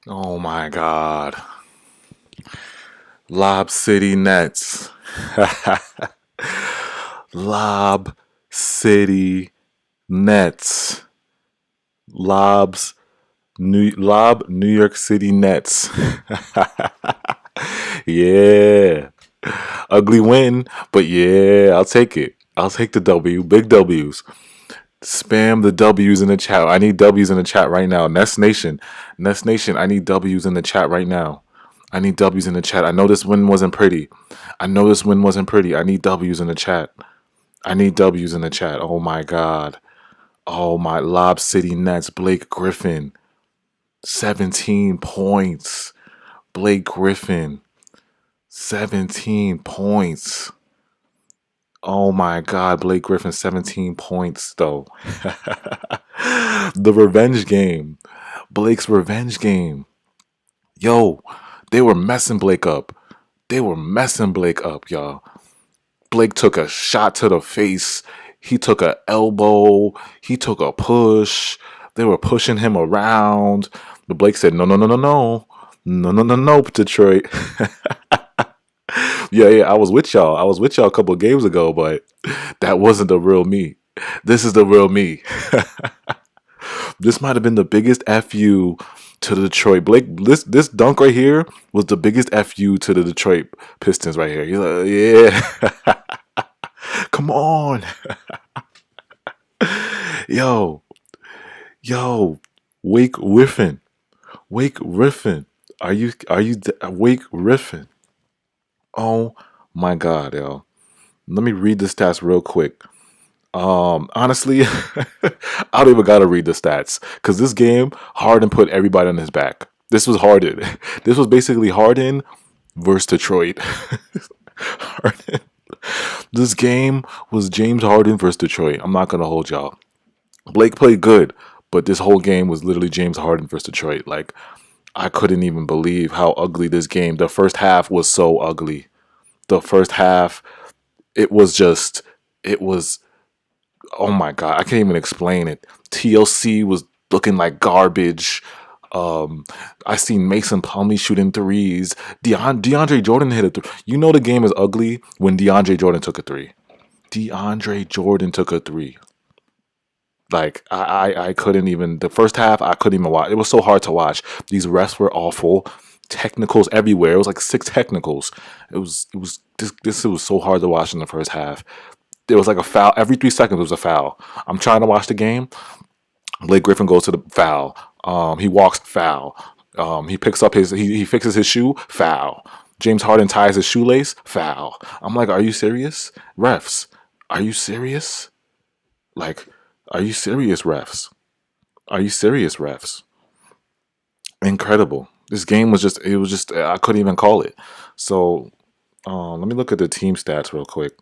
Oh my God. Lob City Nets. Lob City Nets. Lob New York City Nets. Yeah. Ugly win, but yeah, I'll take it. I'll take the W. Big W's. Spam the W's in the chat. I need W's in the chat right now. Nest Nation. Nest Nation, I need W's in the chat right now. I need W's in the chat. I know this win wasn't pretty. I know this win wasn't pretty. I need W's in the chat. I need W's in the chat. Oh my God. Oh my Lob City Nets. Blake Griffin. 17 points. Blake Griffin. 17 points. Oh my God, Blake Griffin, 17 points though. The revenge game. Blake's revenge game. Yo, they were messing Blake up. They were messing Blake up, y'all. Blake took a shot to the face. He took a elbow. He took a push. They were pushing him around. But Blake said, no, no, no, no, no. No, no, no, no, Detroit. Yeah, I was with y'all. I was with y'all a couple of games ago, but that wasn't the real me. This is the real me. This might have been the biggest FU to the Detroit. Blake, this dunk right here was the biggest FU to the Detroit Pistons right here. He's like, yeah. Come on. Yo, yo, Wake Riffin. Wake Riffin. Wake Riffin? Oh my God, yo. Let me read the stats real quick. Honestly, I don't even gotta read the stats because this game, Harden put everybody on his back. This was Harden. This was basically Harden versus Detroit. Harden. This game was James Harden versus Detroit. I'm not gonna hold y'all. Blake played good, but this whole game was literally James Harden versus Detroit. Like I couldn't even believe how ugly this game. The first half was so ugly. The first half, it was just, it was oh my God, I can't even explain it. TLC was looking like garbage. I seen Mason Plumlee shooting threes. DeAndre Jordan hit a three. You know the game is ugly when DeAndre Jordan took a three. DeAndre Jordan took a three. Like I couldn't even the first half I couldn't even watch. It was so hard to watch. These refs were awful. Technicals everywhere. It was like six technicals. It was so hard to watch in the first half. There was like a foul every 3 seconds. There was a foul. I'm trying to watch the game. Blake Griffin goes to the foul. He walks foul. He picks up he fixes his shoe foul. James Harden ties his shoelace foul. I'm like, are you serious, refs? Are you serious? Like, are you serious, refs? Are you serious, refs? Incredible. This game was just it was just I couldn't even call it. So let me look at the team stats real quick.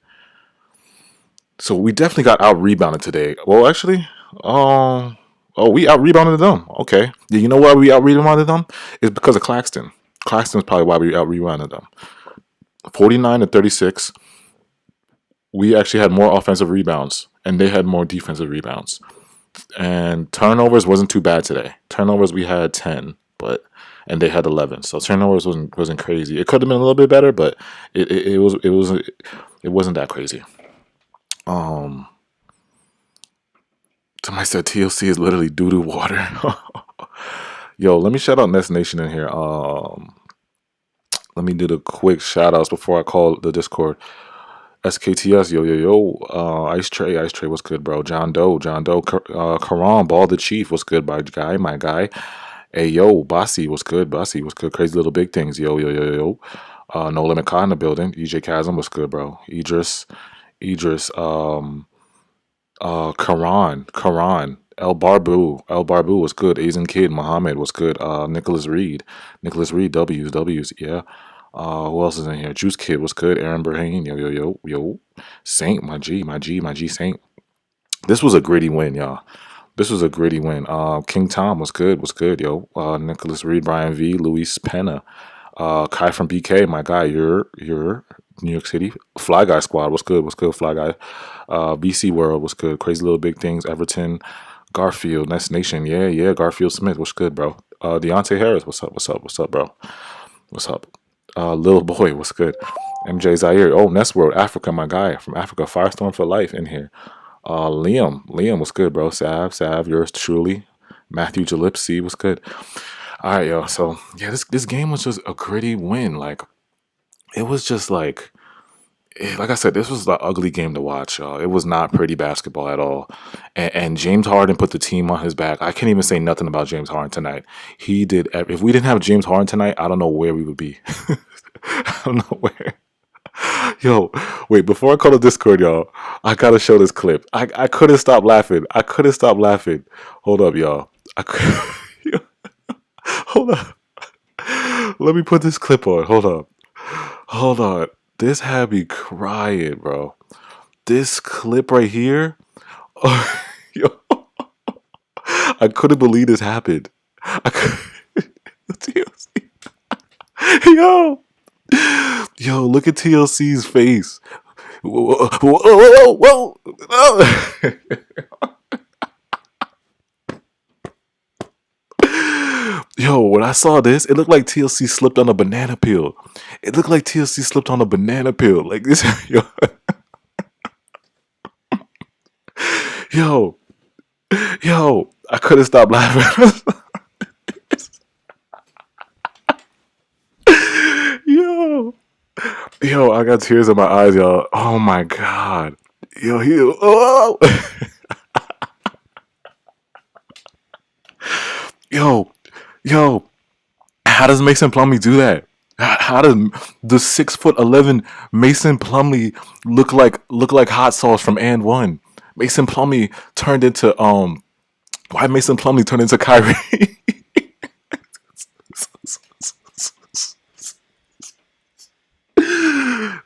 So we definitely got out rebounded today. Well, actually, we out rebounded them. Okay, yeah, you know why we out rebounded them? It's because of Claxton. Claxton's probably why we out rebounded them. 49 to 36. We actually had more offensive rebounds, and they had more defensive rebounds. And turnovers wasn't too bad today. Turnovers we had 10, but and they had 11. So turnovers wasn't crazy. It could have been a little bit better, but it wasn't that crazy. Um, Somebody said TLC is literally doo doo water. Yo, let me shout out Nest Nation in here. Let me do the quick shout outs before I call the Discord. SKTS, yo, yo, yo. Ice Tray, what's good, bro? John Doe. Karan, Ball the Chief, what's good, my guy. Hey, yo, Bossy, what's good? Crazy Little Big Things, yo, yo, yo, yo. No Limit Car in the building. EJ Chasm, what's good, bro? Idris, Karan, El Barbu was good. Asian Kid, Muhammad was good. Nicholas Reed, W's, yeah. Who else is in here? Juice Kid was good. Aaron Burhane, yo, yo, yo, yo. Saint, my G, Saint. This was a gritty win, y'all. This was a gritty win. King Tom was good, yo. Nicholas Reed, Brian V, Luis Pena, Kai from BK, my guy. You're New York City. Fly Guy Squad was good, Fly Guy. BC World was good. Crazy Little Big Things. Everton, Garfield, Nest Nation. Yeah, Garfield Smith was good, bro. Deontay Harris, what's up? What's up? What's up, bro? What's up? Little boy, what's good? MJ Zaire. Oh, Nest World, Africa, my guy from Africa. Firestorm for life in here. Liam, what's good, bro? Sav, yours truly. Matthew Jalipsy, what's good? All right, yo. So yeah, this game was just a gritty win. Like it was just like I said, this was the ugly game to watch, y'all. It was not pretty basketball at all. And James Harden put the team on his back. I can't even say nothing about James Harden tonight. He did. If we didn't have James Harden tonight, I don't know where we would be. I don't know where. Yo, wait, before I call the Discord, y'all, I gotta show this clip. I couldn't stop laughing. I couldn't stop laughing. Hold up, y'all. Hold up. Let me put this clip on. Hold up. Hold on. This had me crying, bro. This clip right here. Yo, I couldn't believe this happened. Yo. Yo, look at TLC's face. Whoa, whoa, whoa, whoa. Yo, when I saw this, it looked like TLC slipped on a banana peel. It looked like TLC slipped on a banana peel. Like this, yo. Yo, I couldn't stop laughing. Yo, I got tears in my eyes, y'all. Oh my god. Oh. Yo, how does Mason Plumlee do that? How does the 6'11" Mason Plumlee look like hot sauce from And One? Mason Plumlee turned into why Mason Plumlee turned into Kyrie?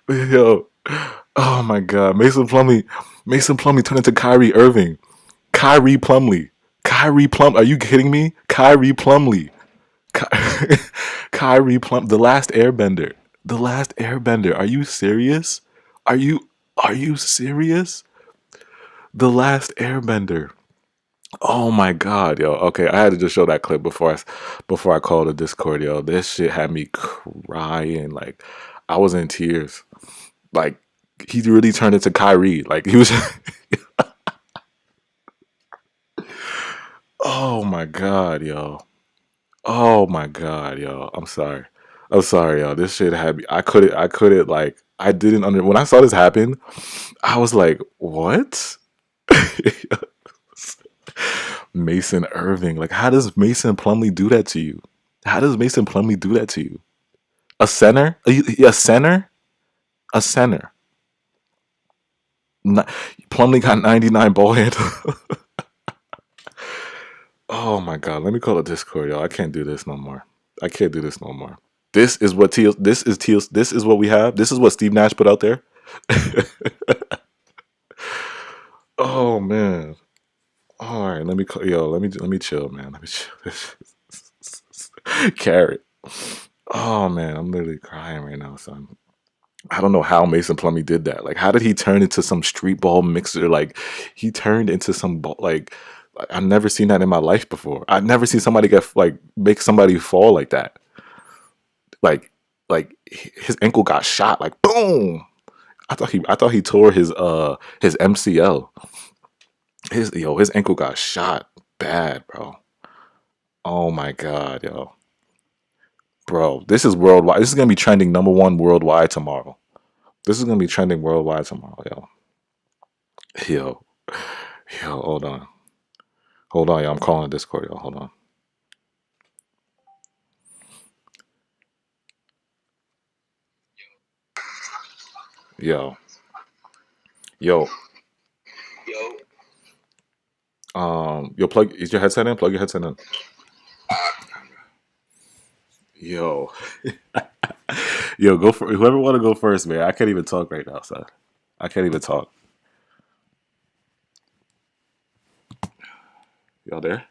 Yo, oh my god, Mason Plumlee turned into Kyrie Irving. Kyrie Plumlee. Are you kidding me? Kyrie Plumlee. Kyrie Plum, the last Airbender. The last Airbender. Are you serious? Are you serious? The last Airbender. Oh my god, yo. Okay, I had to just show that clip before I called the Discord, yo. This shit had me crying. Like I was in tears. Like he really turned into Kyrie. Like he was. Oh my god, yo. Oh my god, yo. I'm sorry, yo. This shit had me. I couldn't like. I didn't under. When I saw this happen, I was like, what? Mason Irving. Like, how does Mason Plumlee do that to you? How does Mason Plumlee do that to you? A center? A center? A center. Plumlee got 99 ball handle. Oh my god, let me call a Discord, y'all. I can't do this no more. This is what this is what we have. This is what Steve Nash put out there. Oh man. All right, let me chill, man. Let me chill. Carrot. Oh man, I'm literally crying right now, son. I don't know how Mason Plumlee did that. Like, how did he turn into some street ball mixer? Like, he turned into some ball. Like, I've never seen that in my life before. I've never seen somebody make somebody fall like that. Like his ankle got shot. Like, boom. I thought he tore his MCL. His ankle got shot bad, bro. Oh my god, yo. Bro, this is worldwide. This is gonna be trending #1 worldwide tomorrow. Yo. Yo, hold on, yo. I'm calling Discord, yo. Hold on. Yo. Is your headset in? Plug your headset in. Yo. Yo, go for whoever want to go first, man. I can't even talk right now, son. I can't even talk. Y'all there?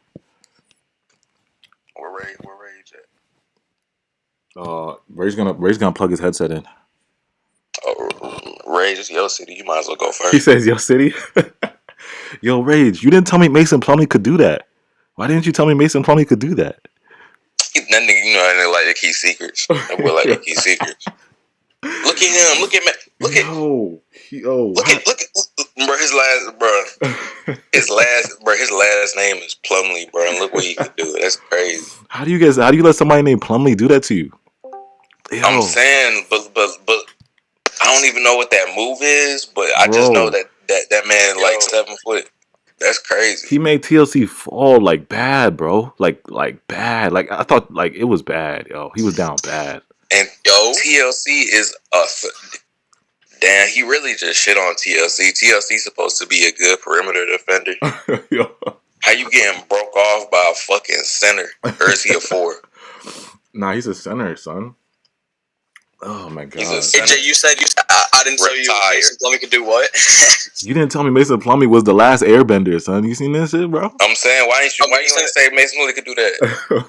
Where Rage at? Ray's gonna plug his headset in. Oh, Rage is your city. You might as well go first. He says your city. Yo, Rage, you didn't tell me Mason Plumlee could do that. Why didn't you tell me Mason Plumlee could do that? That nigga, you know, that nigga like to keep secrets. That boy like to keep secrets. Look at him. Look at me. Look at. Look at. Bro, his last name is Plumlee, bro. And look what he could do. That's crazy. How do you let somebody named Plumlee do that to you? Yo. I'm saying, but I don't even know what that move is. But I just know that man like 7 foot. That's crazy. He made TLC fall like bad, bro. Like bad. Like I thought like it was bad, yo. He was down bad. And TLC is damn, he really just shit on TLC. TLC's supposed to be a good perimeter defender. How you getting broke off by a fucking center? Or is he a 4? Nah, he's a center, son. Oh my god. AJ, you said I didn't tell you Mason Plumlee could do what? You didn't tell me Mason Plumlee was the last airbender, son. You seen this shit, bro? I'm saying, why you gonna say Mason Plumlee could do that?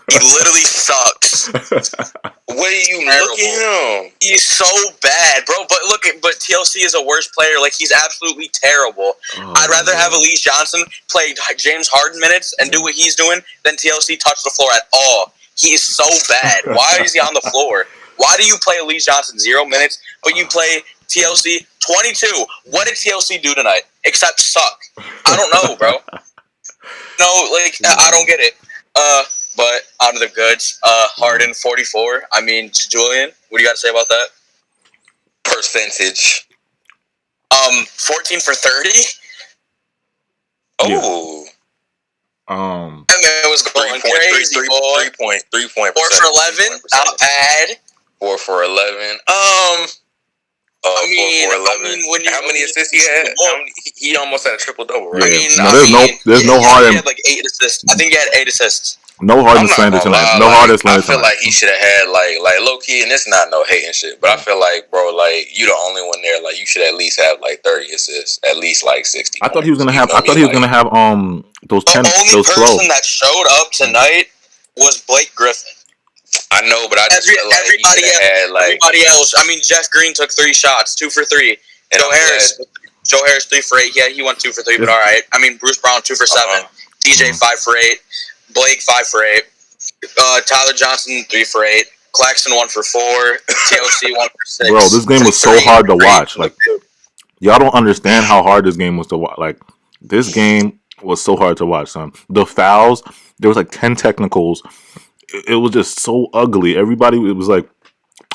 He literally sucks. What are you look at him? He's so bad, bro. But TLC is a worse player. Like, he's absolutely terrible. I'd rather have Elise Johnson play James Harden minutes and do what he's doing than TLC touch the floor at all. He is so bad. Why is he on the floor? Why do you play Elise Johnson 0 minutes, but you play TLC 22? What did TLC do tonight except suck? I don't know, bro. No, like, I don't get it. But out of the goods, Harden 44. I mean, Julian, what do you got to say about that? Percentage. 14 for 30. Oh. And it was going crazy, boy. 3 point. 4 for 11. Not bad. 4 for 11. I mean, how many assists he had? He almost had a triple double, right? Yeah. There's no Harden. He had like 8 assists. I think he had 8 assists. No Harden slander tonight. No Harden slander tonight. I feel like he should have had like low key, and it's not no hating shit, but I feel like, bro, like you the only one there. Like you should at least have like 30 assists, at least like 60. I thought he was gonna have. those 10. Those 12. The only person that showed up tonight was Blake Griffin. I know, but I just feel like everybody else. I mean, Jeff Green took 3 shots, 2 for 3. Joe Harris 3 for 8. Yeah, he went 2 for 3, but all right. I mean, Bruce Brown 2 for 7. DJ 5 for 8. Blake 5 for 8. Tyler Johnson 3 for 8. Claxton 1 for 4. TLC 1 for 6. Bro, this game was so hard to watch. Like, y'all don't understand how hard this game was to watch. Like, this game was so hard to watch, son. The fouls, there was like 10 technicals. It was just so ugly. Everybody, it was like,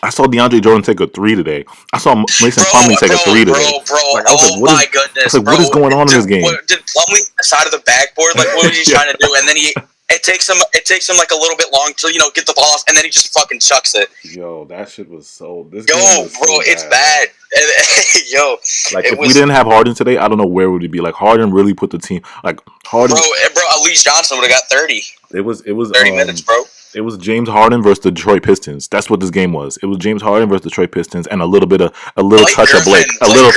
I saw DeAndre Jordan take a 3 today. I saw Mason Plumlee take a 3 today. Like, my goodness, what is going on in this game? Did Plumlee side of the backboard? Like, what was he trying to do? And then it takes him like a little bit long to get the ball off, and then he just fucking chucks it. Yo, that shit was so. It's bad. Like if we didn't have Harden today, I don't know where would it be. Like Harden really put the team. Like Harden, bro. Elise Johnson would have got 30. It was 30 minutes, bro. It was James Harden versus the Detroit Pistons. That's what this game was. It was James Harden versus the Detroit Pistons, and a little touch of Blake, a little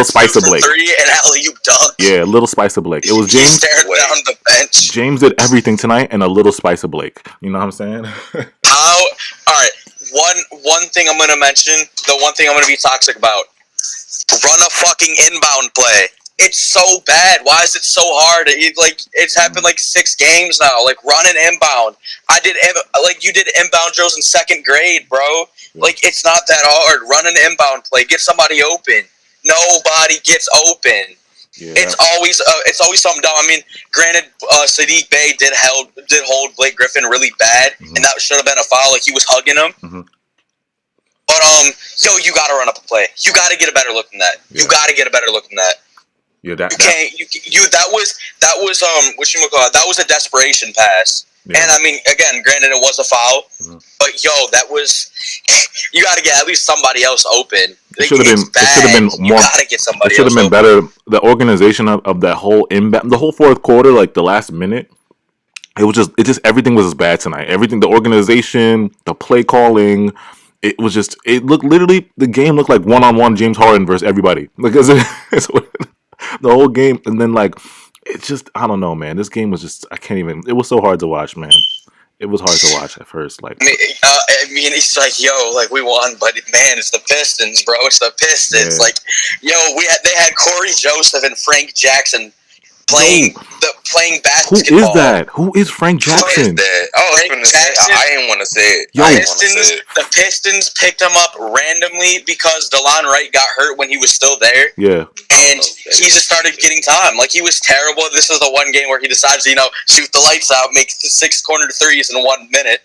spice of Blake, 3 and alley-oop dunk. Yeah, a little spice of Blake. It was James staring down the bench. James did everything tonight, and a little spice of Blake. You know what I'm saying? All right. One thing I'm gonna mention. The one thing I'm gonna be toxic about. Run a fucking inbound play. It's so bad. Why is it so hard? It's happened like 6 games now. Like, run an inbound. You did inbound drills in 2nd grade, bro. Like, it's not that hard. Run an inbound play. Get somebody open. Nobody gets open. Yeah. It's always something dumb. I mean, granted, Sadiq Bey did hold Blake Griffin really bad, and that should have been a foul. Like, he was hugging him. Mm-hmm. But you gotta run up a play. You gotta get a better look than that. Yeah. You gotta get a better look than that. Yeah, that was that was a desperation pass. Yeah. And I mean, again, granted, it was a foul, but that was you got to get at least somebody else open. It should have been more. You got to get somebody. It should have been better. The organization of that whole inbound, the whole 4th quarter, like the last minute, it just everything was as bad tonight. Everything, the organization, the play calling. It was just. It looked literally. The game looked like 1-on-1 James Harden versus everybody. Because it's the whole game, and then like. It's just, I don't know, man. This game was just, I can't even, it was so hard to watch, man. It was hard to watch at first. Like, I mean, it's like, we won, but man, it's the Pistons, bro. It's the Pistons. Yeah. Like, they had Corey Joseph and Frank Jackson playing basketball. Who is that? Who is Frank Jackson? Who is that? Oh, I didn't want to say it. The Pistons picked him up randomly because DeLon Wright got hurt when he was still there. Yeah. And he just started getting time. Like, he was terrible. This was the one game where he decides to, shoot the lights out, make the 6 corner threes in 1 minute.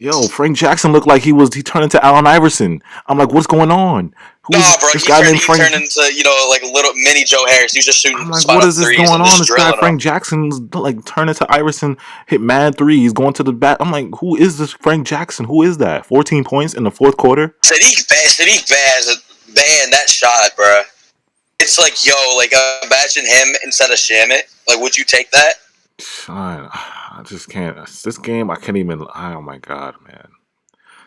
Yo, Frank Jackson looked like he turned into Allen Iverson. I'm like, what's going on? Bro, he turned into, like little mini Joe Harris. He was just shooting. I'm like, what is this going on? This guy Frank Jackson's like turned into Iverson, hit mad threes, going to the bat. I'm like, who is this Frank Jackson? Who is that? 14 points in the fourth quarter. Sadiq Baz banned that shot, bro. It's like, imagine him instead of Shamit. Like, would you take that? I just can't. This game, I can't even. Oh my god, man!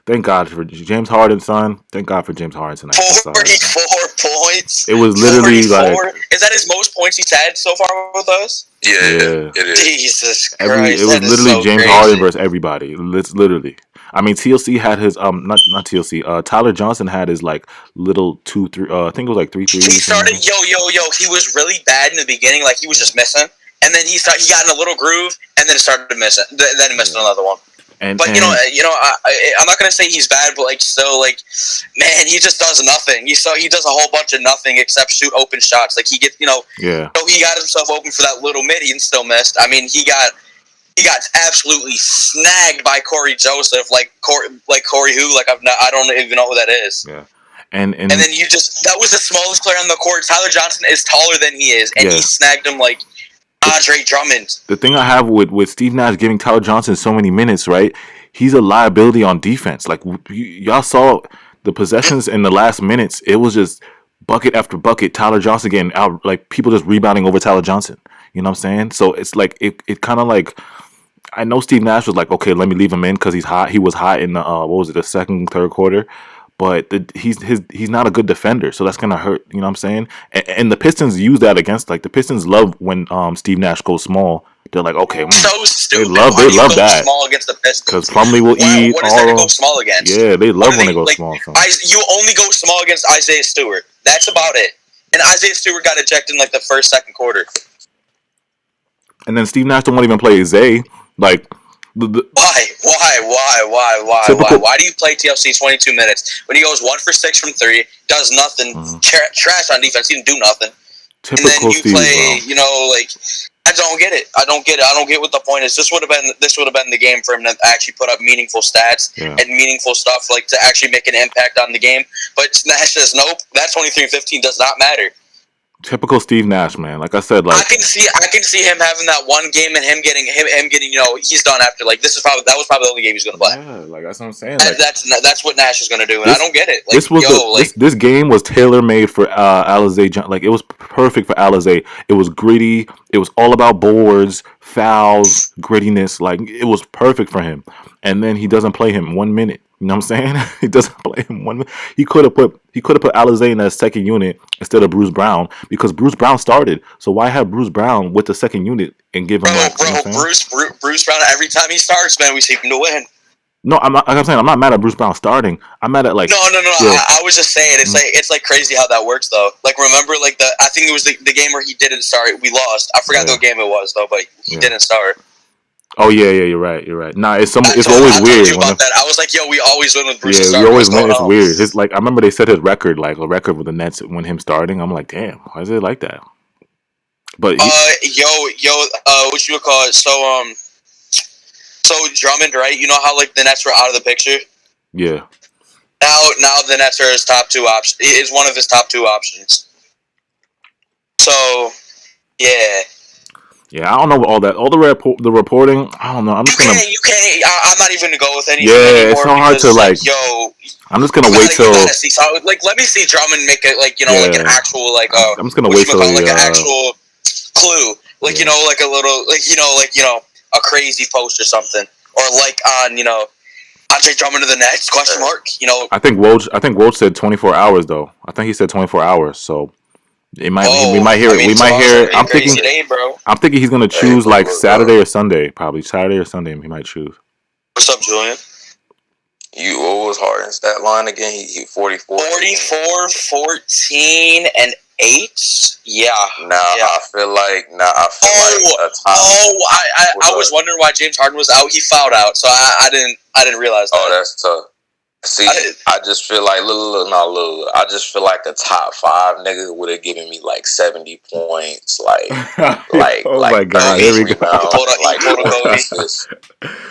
Thank God for James Harden, son. Thank God for James Harden tonight. 44 points. It was literally 44? like. Is that his most points he's had so far with us? Yeah, it is. Jesus Christ! It was literally James Harden versus everybody. It's literally. I mean, TLC had his not TLC. Tyler Johnson had his like little 2-3. I think it was like 3 threes. He started He was really bad in the beginning. Like, he was just missing. And then he got in a little groove, and then it started to miss it. Then he missed another one. I'm not gonna say he's bad, but man, he just does nothing. He does a whole bunch of nothing except shoot open shots. Like, he gets, he got himself open for that little midi and still missed. I mean, he got absolutely snagged by Corey Joseph, like Corey who, I don't even know who that is. Yeah. And then that was the smallest player on the court. Tyler Johnson is taller than he is, and he snagged him like Andre Drummond. The thing I have with Steve Nash giving Tyler Johnson so many minutes, right? He's a liability on defense. Like, y'all saw the possessions in the last minutes. It was just bucket after bucket. Tyler Johnson getting out, like people just rebounding over Tyler Johnson. You know what I'm saying? So it's like it kind of like, I know Steve Nash was like, okay, let me leave him in because he's hot. He was hot in the second, third quarter. But he's not a good defender, so that's gonna hurt. You know what I'm saying? And the Pistons use that against, like, the Pistons love when Steve Nash goes small. They're like, okay, so stupid. They love that small against the Pistons because Plumlee will eat. What is that to go small against? Yeah, they love when they go small. You only go small against Isaiah Stewart. That's about it. And Isaiah Stewart got ejected in like the second quarter. And then Steve Nash don't want to even play Zay. Like, Why? Why do you play TLC 22 minutes when he goes 1 for 6 from 3, does nothing, trash on defense, he didn't do nothing, typical and then you Steve, play, I don't get it. I don't get what the point is. This would have been the game for him to actually put up meaningful stats and meaningful stuff, like to actually make an impact on the game. But Nash says nope. That 23-15 does not matter. Typical Steve Nash, man. Like I said, like I can see him having that one game and him getting he's done after. Like, that was probably the only game he's going to play. Yeah, like that's what I'm saying. That's what Nash is going to do, and I don't get it. Like, this game was tailor made for Alizé. Like, it was perfect for Alizé. It was gritty. It was all about boards, fouls, grittiness. Like, it was perfect for him. And then he doesn't play him 1 minute. You know what I'm saying? He doesn't play him 1 minute. He could have put Alizé in that second unit instead of Bruce Brown, because Bruce Brown started. So why have Bruce Brown with the second unit and give him? Bruce Brown, every time he starts, man, we seem to win. No, I'm not. Like I'm saying, I'm not mad at Bruce Brown starting. I'm mad at No. Yeah. I was just saying, it's like crazy how that works though. Like, remember, like I think it was the game where he didn't start. We lost. I forgot what game it was though, but he didn't start. Oh yeah, you're right. Nah, it's always weird. About that. I was like, yo, we always win with Bruce. Yeah, we always win. It's weird. It's like, I remember they set his record, like a record with the Nets when him starting. I'm like, damn, why is it like that? But what you would call it? So Drummond, right? You know how like the Nets were out of the picture? Yeah. Now the Nets are his top 2 option. Is one of his top 2 options. So, yeah. Yeah, I don't know all that. All the reporting, I don't know. I'm just gonna. You can't. I'm not even gonna go with anything. Yeah, it's so hard to like. I'm just gonna wait till. Let me see Drummond make it like like an actual like. I'm just gonna wait till like an actual clue, like like a little like a crazy post or something, or like on Andre Drummond to the Nets ? I think Woj said 24 hours though. I think he said 24 hours. So. We might hear it. I'm thinking. Day, bro. I'm thinking he's gonna choose like Saturday or Sunday. Probably Saturday or Sunday. He might choose. What's up, Julian? What was Harden's stat line again? He 44. 44, 14, and 8? Yeah. I feel like a top. I was wondering why James Harden was out. He fouled out, so I didn't realize that. Oh, that's tough. See, I just feel like I just feel like a top 5 nigga would have given me like 70 points, oh my god, here we go.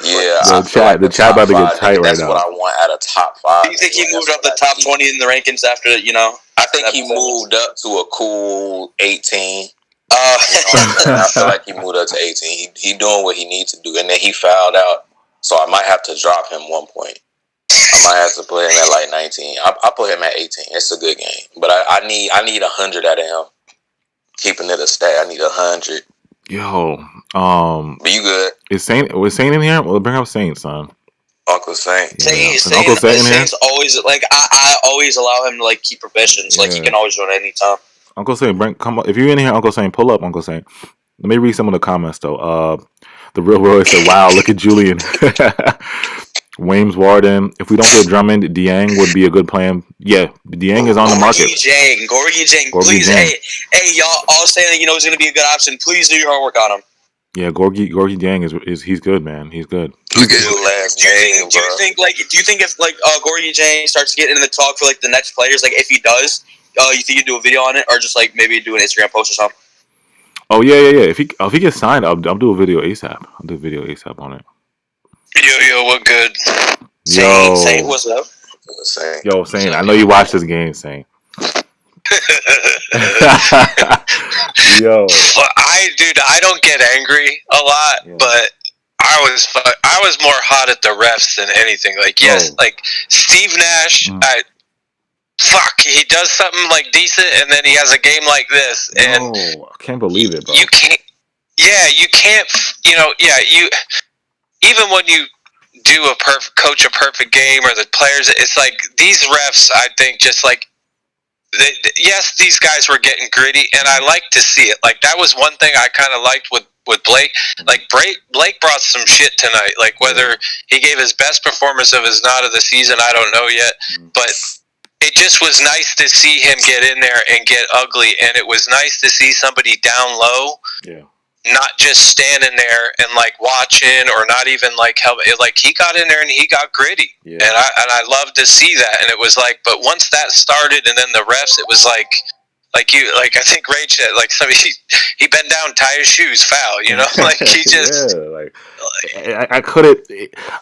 Yeah, the chat about to get tight right now. That's what I want at a top 5. Do you think he moved up the top 20 in the rankings after I think he moved up to a cool 18. I feel like he moved up to 18. He doing what he needs to do, and then he fouled out, so I might have to drop him 1 point. I might have to put him at like 19. I put him at 18. It's a good game, but I need 100 out of him. Keeping it a stat, I need 100. Yo, but you good? Was Saint in here? Well, bring up Saint, son. Uncle Saint. Uncle Saint in here? Always like I always allow him to like keep professions. Like he can always join any time. Uncle Saint, come up. If you're in here, Uncle Saint, pull up, Uncle Saint. Let me read some of the comments though. The real Roy said, "Wow, look at Julian." Wames Warden. If we don't get Drummond, Dieng would be a good plan. Yeah, Dieng is on the market. Gorgie Jang. Please, hey, y'all all saying that he's going to be a good option. Please do your homework on him. Yeah, Gorgie Dieng is he's good, man. He's good. Do you think if Gorgie Jang starts getting in the talk for like the Nets players, like if he does, you think you'd do a video on it, or just like maybe do an Instagram post or something? Oh yeah. If he gets signed, I'll do a video ASAP. I'll do a video ASAP on it. Yo, what good? Saint, what's up? Yo, Saint, I know you watched this game, Saint. Yo. Well, I don't get angry a lot, but I was more hot at the refs than anything. Like, yes, like Steve Nash, he does something like decent, and then he has a game like this, and I can't believe it, bro. You can't. Even when you do coach a perfect game, or the players, it's like these refs, I think, just like, yes, these guys were getting gritty, and I like to see it. Like, that was one thing I kind of liked with Blake. Like, Blake brought some shit tonight. Like, whether he gave his best performance of his not of the season, I don't know yet, but it just was nice to see him get in there and get ugly, and it was nice to see somebody down low. Yeah. Not just standing there and like watching, or not even like helping. Like, he got in there and he got gritty, and I love to see that. And it was like, but once that started, and then the refs, it was like I think Rage said, like, somebody he bent down, tie his shoes, foul. Like he just I couldn't.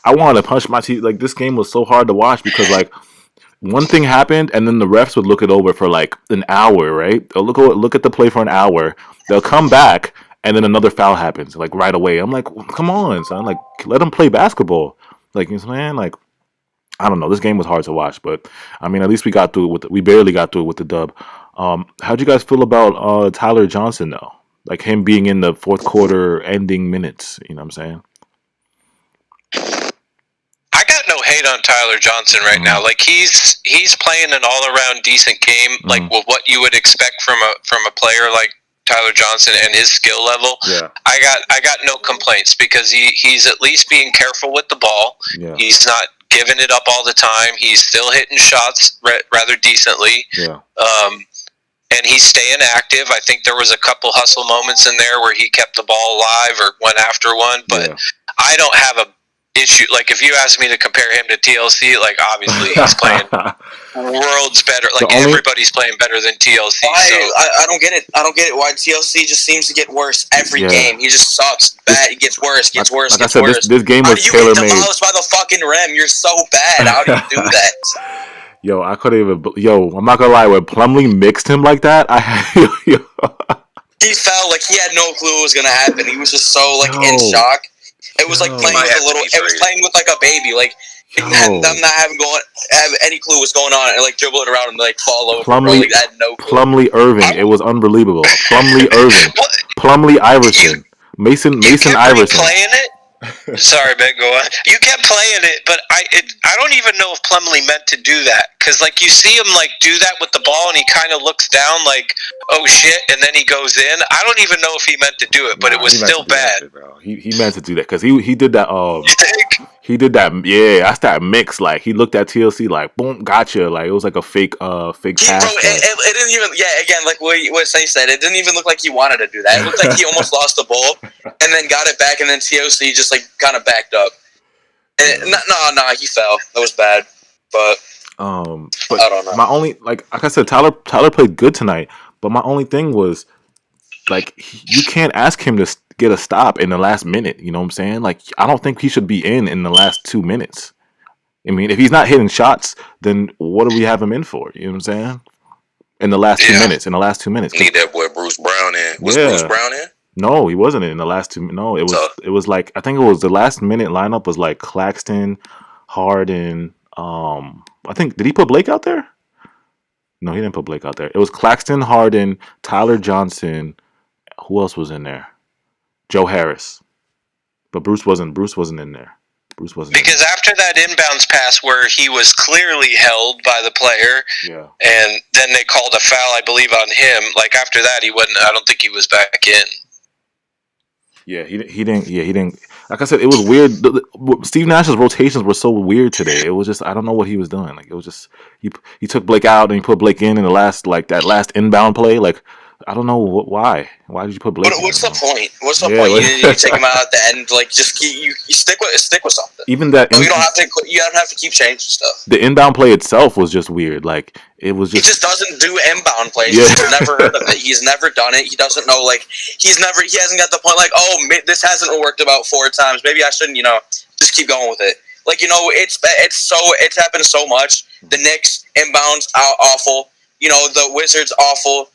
I wanted to punch my teeth. Like, this game was so hard to watch because like one thing happened, and then the refs would look it over for like an hour. Right? They'll look at the play for an hour. They'll come back. And then another foul happens, like, right away. I'm like, come on, son. Like, let them play basketball. Like, man, like, I don't know. This game was hard to watch. But, I mean, at least we got through it. We barely got through it with the dub. How'd you guys feel about Tyler Johnson, though? Like, him being in the fourth quarter ending minutes. You know what I'm saying? I got no hate on Tyler Johnson right now. Like, he's playing an all-around decent game, like what you would expect from a player like Tyler Johnson and his skill level. Yeah. I got no complaints because he's at least being careful with the ball. Yeah. He's not giving it up all the time. He's still hitting shots rather decently. Yeah. And he's staying active. I think there was a couple hustle moments in there where he kept the ball alive or went after one, but I don't have a issue. Like, if you ask me to compare him to TLC, like, obviously he's playing worlds better. Like, everybody's playing better than TLC. I don't get it. I don't get it. Why TLC just seems to get worse every game. He just sucks. Bad. He gets worse. Gets worse. Like I said, this game was tailor made. You get demolished by the fucking rim. You're so bad. How do you do that? Yo, I couldn't even. Yo, I'm not gonna lie. When Plumlee mixed him like that, he felt like he had no clue what was gonna happen. He was just so like in shock. It was like playing with a little. It was playing with like a baby. Like them not have any clue what's going on, and like dribble it around and like fall over. Plumlee Irving. It was unbelievable. Plumlee Irving. Plumlee Iverson. Mason Iverson. Playing it. Sorry, Ben, go on. You kept playing it, but I don't even know if Plumlee meant to do that, because like you see him like do that with the ball, and he kind of looks down like, oh shit, and then he goes in. I don't even know if he meant to do it, but it was still bad. He meant to do that because he did that. You think? He did that. Yeah, that's that mix. Like he looked at TLC like, boom, gotcha. Like it was like a fake pass. Bro, it didn't even. Yeah, again, like what Say said, it didn't even look like he wanted to do that. It looked like he almost lost the ball and then got it back, and then TOC just like kind of backed up. And no, he fell. That was bad. But I don't know. My only like I said, Tyler played good tonight. But my only thing was like you can't ask him to get a stop in the last minute. You know what I'm saying? Like I don't think he should be in the last 2 minutes. I mean, if he's not hitting shots, then what do we have him in for? You know what I'm saying? In the last 2 minutes. In the last 2 minutes. Need that boy Bruce Brown in. Was Bruce Brown in? No, he wasn't in the last 2. No, it was like I think it was the last minute lineup was like Claxton, Harden. I think did he put Blake out there? No, he didn't put Blake out there. It was Claxton, Harden, Tyler Johnson. Who else was in there? Joe Harris. But Bruce wasn't in there. Because after that inbounds pass where he was clearly held by the player, and then they called a foul, I believe, on him. Like after that, he wasn't. I don't think he was back in. Yeah, he didn't. Yeah, he didn't. Like I said, it was weird. Steve Nash's rotations were so weird today. It was just I don't know what he was doing. Like it was just he took Blake out and he put Blake in the last that last inbound play. Like I don't know why. Why did you put Blake? What's the point? What's the point? You take him out at the end. Like just you stick with something. Even that. You don't have to keep changing stuff. The inbound play itself was just weird. Like it was just. He just doesn't do inbound plays. Yeah. He's never heard of it. He's never done it. He doesn't know. Like he hasn't got the point. Like this hasn't worked about 4 times. Maybe I shouldn't. Just keep going with it. Like it's happened so much. The Knicks inbounds awful. The Wizards awful.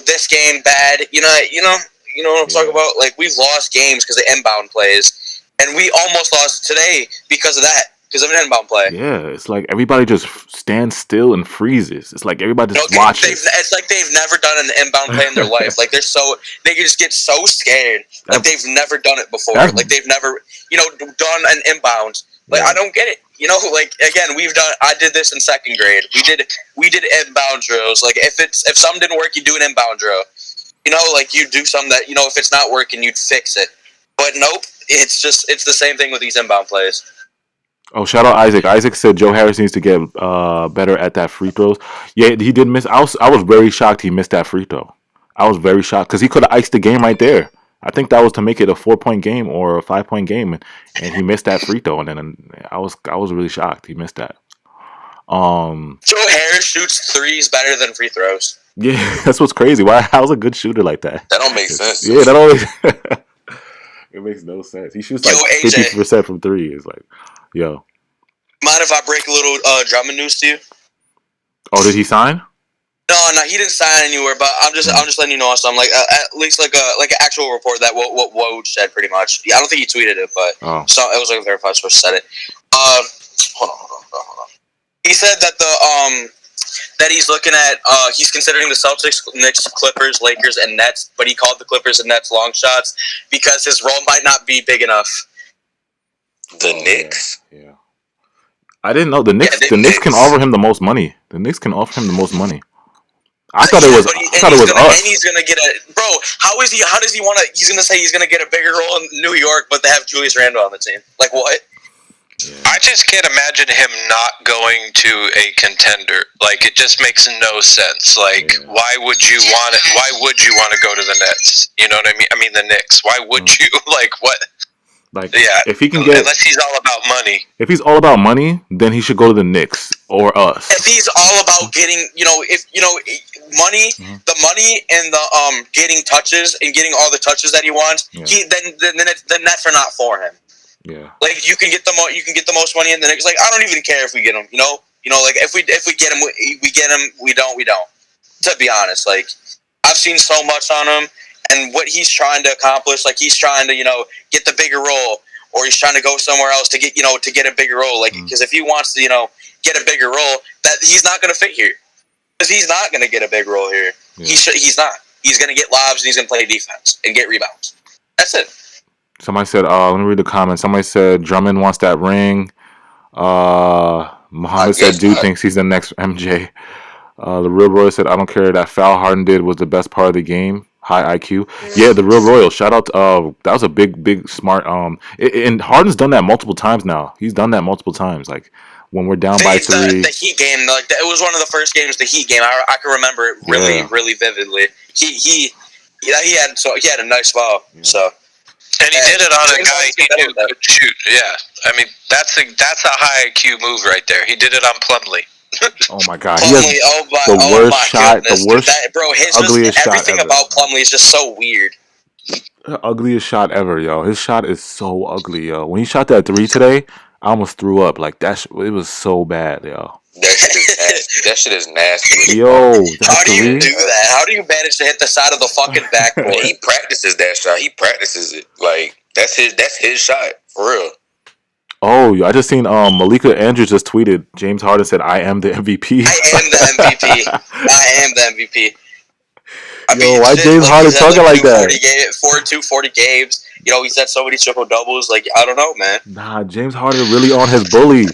This game bad. You know what I'm talking about? Like we've lost games because of inbound plays, and we almost lost today because of that, because of an inbound play. Yeah, it's like everybody just stands still and freezes. It's like everybody just watches. It's like they've never done an inbound play in their life. Like they just get so scared. Like they've never done it before. Like they've never done an inbound. Like I don't get it. Like again, I did this in 2nd grade. We did inbound drills. Like if something didn't work, you do an inbound drill. Like you do something that if it's not working, you'd fix it. But nope, it's the same thing with these inbound plays. Oh, shout out Isaac. Isaac said Joe Harris needs to get better at that free throws. Yeah, he did miss. I was very shocked he missed that free throw. I was very shocked because he could have iced the game right there. I think that was to make it a 4-point game or a 5-point game, and he missed that free throw, and then I was really shocked he missed that. Joe Harris shoots threes better than free throws. Yeah, that's what's crazy. How's a good shooter like that? That don't make sense. Yeah, that always. It makes no sense. He shoots like 50% from 3. It's like, yo. Mind if I break a little Drummond news to you? Oh, did he sign? No, he didn't sign anywhere. But I'm just letting you know something. Like at least like an actual report that what Woj said pretty much. Yeah, I don't think he tweeted it, but it was like a verified source said it. Hold on. He said that that he's looking at he's considering the Celtics, Knicks, Clippers, Lakers, and Nets, but he called the Clippers and Nets long shots because his role might not be big enough. The Knicks? Yeah. I didn't know the Knicks. The Knicks can offer him the most money. The Knicks can offer him the most money. I thought it was us. And he's gonna get bro. How does he want to? He's gonna say he's gonna get a bigger role in New York, but they have Julius Randle on the team. Like what? Yeah. I just can't imagine him not going to a contender. Like it just makes no sense. Like why would you want it? Why would you want to go to the Nets? You know what I mean? I mean the Knicks. Why would you? Like what? Like if he can get, unless he's all about money. If he's all about money, then he should go to the Knicks or us. If he's all about getting, money, the money and the getting touches and getting all the touches that he wants, then Nets are not for him. Yeah. Like you can get the most money in the Knicks. Like I don't even care if we get him. Like if we get him, we get him. We don't. To be honest, like I've seen so much on him. And what he's trying to accomplish, like he's trying to, get the bigger role, or he's trying to go somewhere else to get, to get a bigger role. Like, because if he wants to, get a bigger role, that he's not going to fit here. Because he's not going to get a big role here. Yeah. He's not. He's going to get lobs and he's going to play defense and get rebounds. That's it. Somebody said, let me read the comments. Somebody said Drummond wants that ring. Muhammad said Dude thinks he's the next MJ. The Real Roy said, I don't care. That foul Harden did was the best part of the game. high IQ. Yeah, the real Royal. Shout out. That was a big smart. And Harden's done that multiple times now. He's done that multiple times. Like when we're down by three. The Heat game, like it was one of the first games. The Heat game, I can remember it really vividly. He had a nice ball. Yeah. So. And he did it on a guy he knew could shoot. Yeah, I mean that's a high IQ move right there. He did it on Plumlee. Oh my God, Plumlee, he has the worst shot, the worst, ugliest shot everything ever. about Plumlee is just so weird. Ugliest shot ever, yo. His shot is so ugly, yo. When he shot that three today, I almost threw up. Like it was so bad, yo. That shit is nasty. Yo, how do you do that? How do you manage to hit the side of the fucking backboard? He practices that shot. He practices it. Like that's his shot for real. Oh, I just seen Malika Andrews just tweeted. James Harden said, "I am the MVP." I am the MVP. Why James Harden talking like that? 240 games. You know, he's had so many triple doubles. Like I don't know, man. Nah, James Harden really on his bully.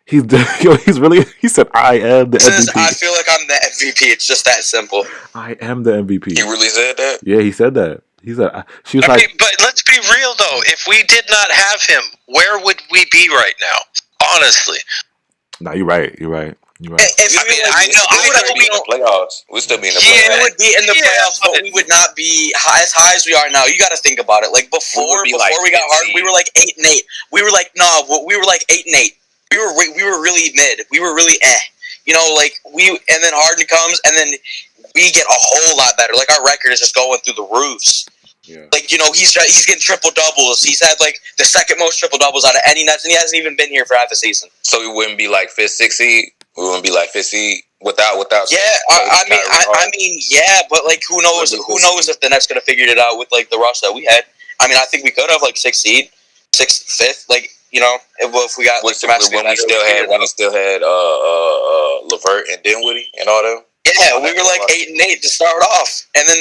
He said, "I am the MVP." I feel like I'm the MVP. It's just that simple. I am the MVP. He really said that? Yeah, he said that. He said she was I mean, but let's be real though. If we did not have him, where would we be right now? Honestly. Nah, you're right. I know. We still be in the playoffs. We still be in the playoffs. Yeah, we would be in the playoffs, but we would not be as high as we are now. You got to think about it. Like before we got Harden, we were like 8-8. We were like 8-8. We were really mid. We were really You know, like and then Harden comes, and then we get a whole lot better. Like our record is just going through the roofs. Yeah. Like he's getting triple doubles. He's had like the second most triple doubles out of any Nets, and he hasn't even been here for half a season. So we wouldn't be like 5th, 6th seed. We wouldn't be like 5th seed without. Yeah, I mean, yeah, but like who knows? Who knows if the Nets could have figured it out with like the rush that we had? I mean, I think we could have like 6th seed, 6th, 5th, like. You know, if we got like when we still had LeVert and Dinwiddie and all them. Yeah, we were like 8-8 to start off, and then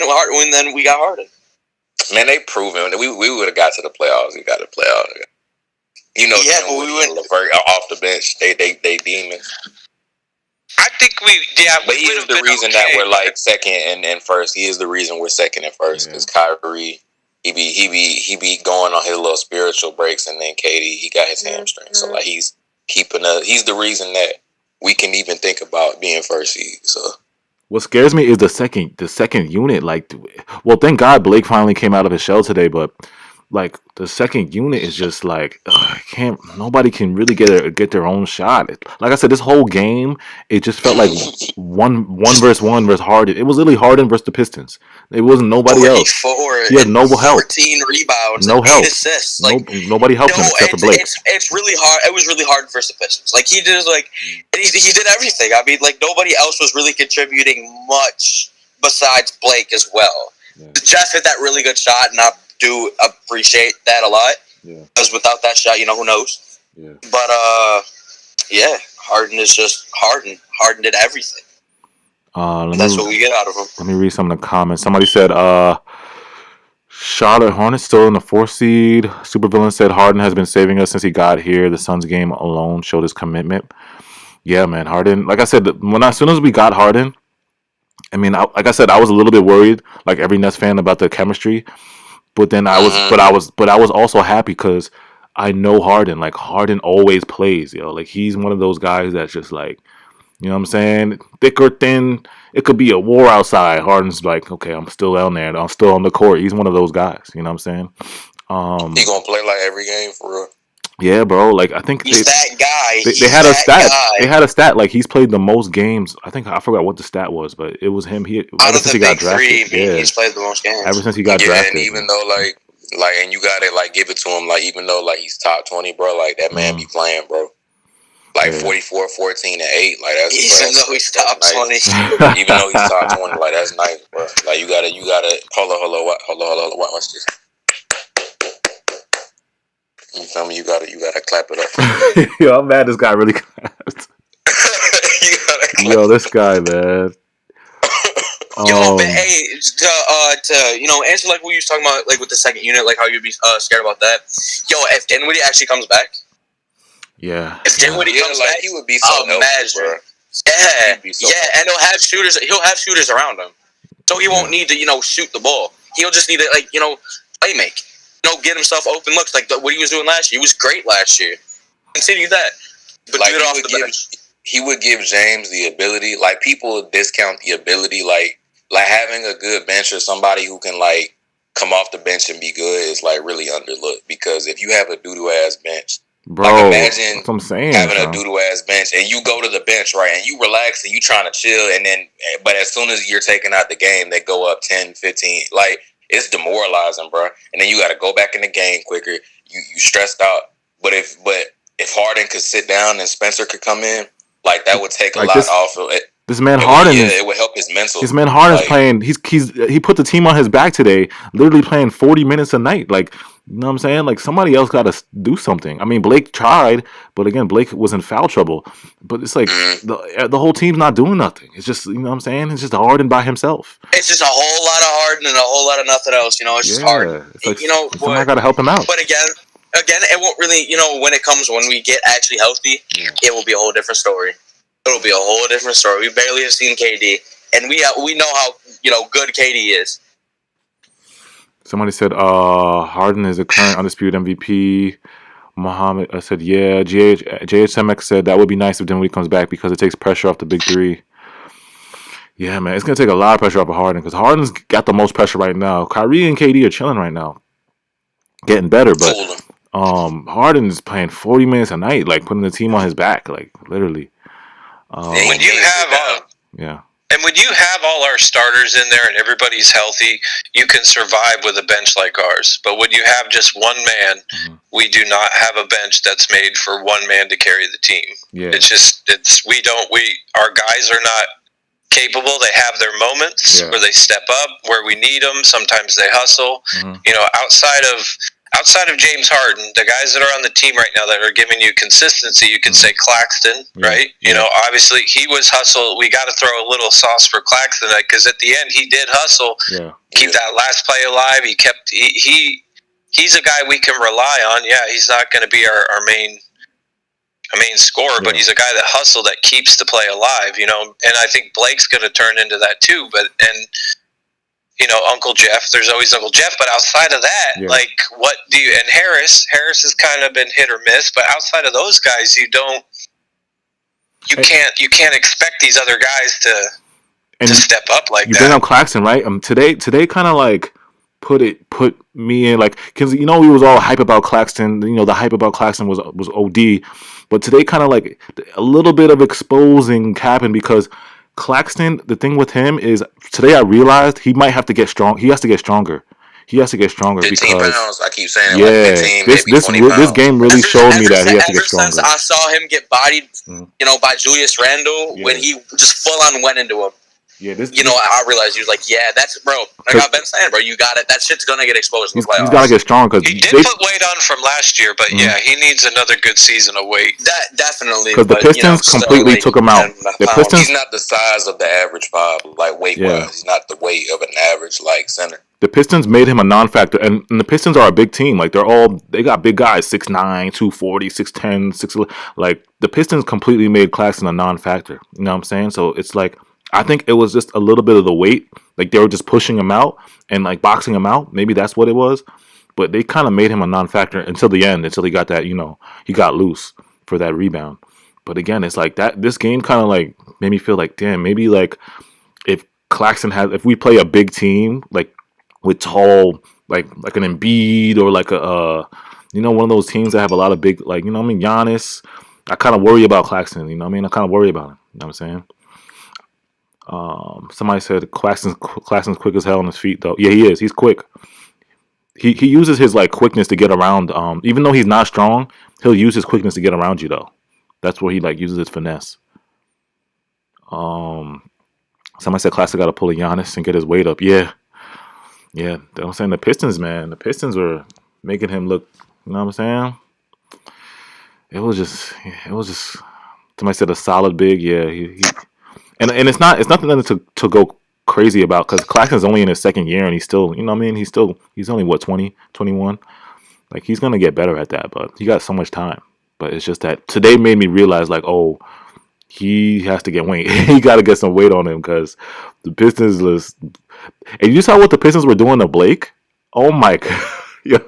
we got Harden. Man, they proven we would have got to the playoffs. We got to the playoffs. You know, yeah, but we went LeVert off the bench. They demons. I think but he is the reason that we're like second and first. He is the reason we're second and first because Kyrie. He be going on his little spiritual breaks, and then KD, he got his hamstring. So like he's the reason that we can even think about being first seed. So what scares me is the second unit. Like, well, thank God Blake finally came out of his shell today, but like the second unit is just like nobody can really get their own shot. Like I said, this whole game it just felt like one versus Harden. It was literally Harden versus the Pistons. It wasn't nobody else. He had no help. 14 rebounds, no help, 8 assists. Like nobody helped him except for Blake. It's really hard. It was really hard versus the Pistons. Like he did he did everything. I mean, like nobody else was really contributing much besides Blake as well. Yeah. Jeff hit that really good shot, and I do appreciate that a lot. Yeah. Because without that shot, who knows? Yeah. But Harden is just Harden. Harden did everything. That's what we get out of him. Let me read some of the comments. Somebody said, Charlotte Hornets still in the 4th seed. Supervillain said Harden has been saving us since he got here. The Suns game alone showed his commitment. Yeah, man, Harden. Like I said, as soon as we got Harden, I mean, like I said, I was a little bit worried, like every Nets fan, about the chemistry. But then I was also happy because I know Harden. Like Harden always plays, Like he's one of those guys that's just like, you know what I'm saying? Thick or thin, it could be a war outside. Harden's like, okay, I'm still down there. I'm still on the court. He's one of those guys. You know what I'm saying? He gonna play like every game for real. Yeah, bro. Like I think he's that guy. They had a stat. They had a stat like he's played the most games. I forgot what the stat was, but it was him. Ever since he got drafted, he's played the most games. Ever since he got drafted. And even though like, and you gotta like give it to him. Like even though like he's top 20, bro. Like that man be playing, bro. Like 44, 14, and 8. Like that's even though he's top 20. Even though he's top 20, like that's nice, bro. Like you gotta hold on, watch this. You feel me? You gotta clap it up. Yo, I'm mad this guy really clapped. Yo, this guy, man. Yo, but hey, to answer like what you was talking about, like with the second unit, like how you'd be scared about that. Yo, if Dinwiddie actually comes back. Yeah. If Dinwiddie comes back, he would be so imagine. Bro. Yeah, and he'll have shooters around him. So so he won't need to shoot the ball. He'll just need to play make. Get himself open looks like what he was doing last year. He was great last year. Continue that, but do it off the bench. He would give James the ability. Like, people discount the ability. Like having a good bench or somebody who can come off the bench and be good is really underlooked. Because if you have a doo-doo ass bench, bro, imagine that's what I'm saying, having a doo-doo ass bench and you go to the bench, right, and you relax and you trying to chill, but as soon as you're taking out the game, they go up 10, 15. It's demoralizing, bro. And then you got to go back in the game quicker. You stressed out. But if Harden could sit down and Spencer could come in, that would take a lot off of it. This man Harden, it would help his mental. This man Harden's playing. He put the team on his back today, literally playing 40 minutes a night. You know what I'm saying? Somebody else got to do something. I mean, Blake tried, but again, Blake was in foul trouble. But it's the whole team's not doing nothing. It's just, you know what I'm saying? It's just Harden by himself. It's just a whole lot of Harden and a whole lot of nothing else. It's just Harden. It's somebody got to help him out. But again, it won't really. When we get actually healthy, it will be a whole different story. It'll be a whole different story. We barely have seen KD, and we know how good KD is. Somebody said Harden is the current undisputed MVP. Muhammad said, yeah. JHMX said that would be nice if Dinwiddie comes back because it takes pressure off the big three. Yeah, man, it's gonna take a lot of pressure off of Harden because Harden's got the most pressure right now. Kyrie and KD are chilling right now, getting better, but Harden's playing 40 minutes a night, putting the team on his back, literally. When you have and when you have all our starters in there and everybody's healthy, you can survive with a bench like ours. But when you have just one man, we do not have a bench that's made for one man to carry the team. Yeah. Our guys are not capable. They have their moments where they step up, where we need them. Sometimes they hustle. Outside of James Harden, the guys that are on the team right now that are giving you consistency, you can say Claxton, right? Obviously he was hustle. We got to throw a little sauce for Claxton because at the end he did hustle, keep that last play alive. He's a guy we can rely on. Yeah, he's not going to be our main scorer, but he's a guy that hustle that keeps the play alive. And I think Blake's going to turn into that too. Uncle Jeff, there's always Uncle Jeff, but outside of that, what do you, and Harris has kind of been hit or miss, but outside of those guys, you can't expect these other guys to step up like that. You bring up Claxton, right? Today kind of put me in because we was all hype about Claxton. The hype about Claxton was OD, but today kind of a little bit of exposing happened because Claxton, the thing with him is today I realized he might have to get strong. He has to get stronger. 15 because pounds. I keep saying 15, this game really showed me that he has to get stronger. Since I saw him get bodied, by Julius Randle when he just full on went into him. Yeah, I realized he was that's bro. Like I've been saying, bro, you got it. That shit's gonna get exposed in the playoffs. He's gotta get strong because he did put weight on from last year, but he needs another good season of weight. That definitely because the Pistons completely took him out. The Pistons, he's not the size of the average five, weight wise. He's not the weight of an average center. The Pistons made him a non-factor, and the Pistons are a big team. They got big guys, 6'9", 240, 6'10", 6'11". The Pistons completely made Claxton a non-factor. You know what I'm saying? So it's I think it was just a little bit of the weight. They were just pushing him out and boxing him out. Maybe that's what it was. But they kind of made him a non-factor until the end, until he got that, he got loose for that rebound. But again, it's that this game kind of made me feel damn, maybe if Claxton if we play a big team, with tall, like an Embiid or one of those teams that have a lot of big, Giannis, I kind of worry about Claxton, I kind of worry about him, you know what I'm saying? Somebody said Claxton's quick as hell on his feet, though. Yeah, he is. He's quick. He uses his quickness to get around. Even though he's not strong, he'll use his quickness to get around you, though. That's where he uses his finesse. Somebody said Claxton got to pull a Giannis and get his weight up. Yeah. I'm saying the Pistons, man. The Pistons were making him look. You know what I'm saying? It was just. Somebody said a solid big. Yeah, he And it's nothing to go crazy about because Claxton's only in his second year and he's still, he's only 20, 21. He's gonna get better at that, but he got so much time. But it's just that today made me realize he has to get weight. He got to get some weight on him because the Pistons was. And you saw what the Pistons were doing to Blake? Oh my god! Yeah.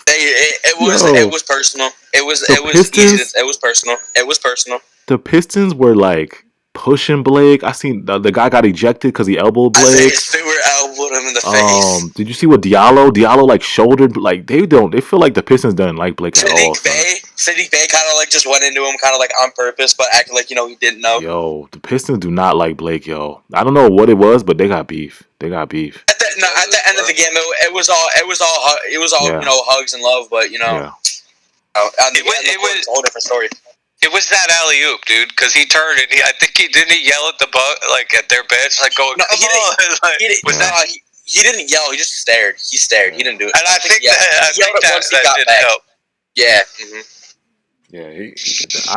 It was personal. It was personal. It was personal. The Pistons were like pushing Blake. I seen the guy got ejected because he elbowed Blake. They were elbowed him in the face. Did you see what Diallo like shouldered? Like they feel like the Pistons doesn't like Blake at all. Sadiq Bey kind of like just went into him kind of like on purpose, but acting like he didn't know. Yo, the Pistons do not like Blake. Yo, I don't know what it was, but they got beef. At the end of the game, it was all hugs and love, but it was a whole different story. It was that alley oop, dude, because he turned and I think he yell at the at their bench, like going, "Come on!" He didn't yell. He just stared. He stared. He didn't do it. And I think that didn't help. Yeah. Mm-hmm.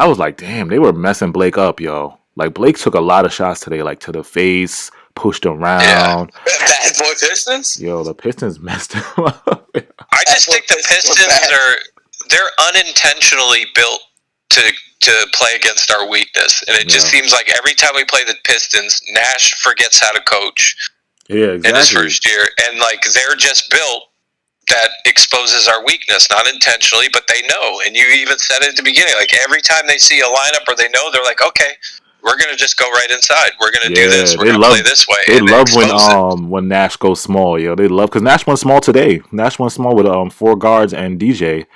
I was like, damn, they were messing Blake up, yo. Like Blake took a lot of shots today, like to the face, pushed around. Yeah. Bad boy Pistons. Yo, the Pistons messed him up. I just think the Pistons they're unintentionally built to play against our weakness, and it just seems like every time we play the Pistons, Nash forgets how to coach. Yeah, exactly. In his first year, and like they're just built that exposes our weakness, not intentionally, but they know. And you even said it at the beginning, like every time they see a lineup or they know, they're like, okay, we're gonna just go right inside. We're gonna do this. We're gonna play this way. They love when Nash goes small, yo. They love because Nash went small today. Nash went small with 4 guards and DJ.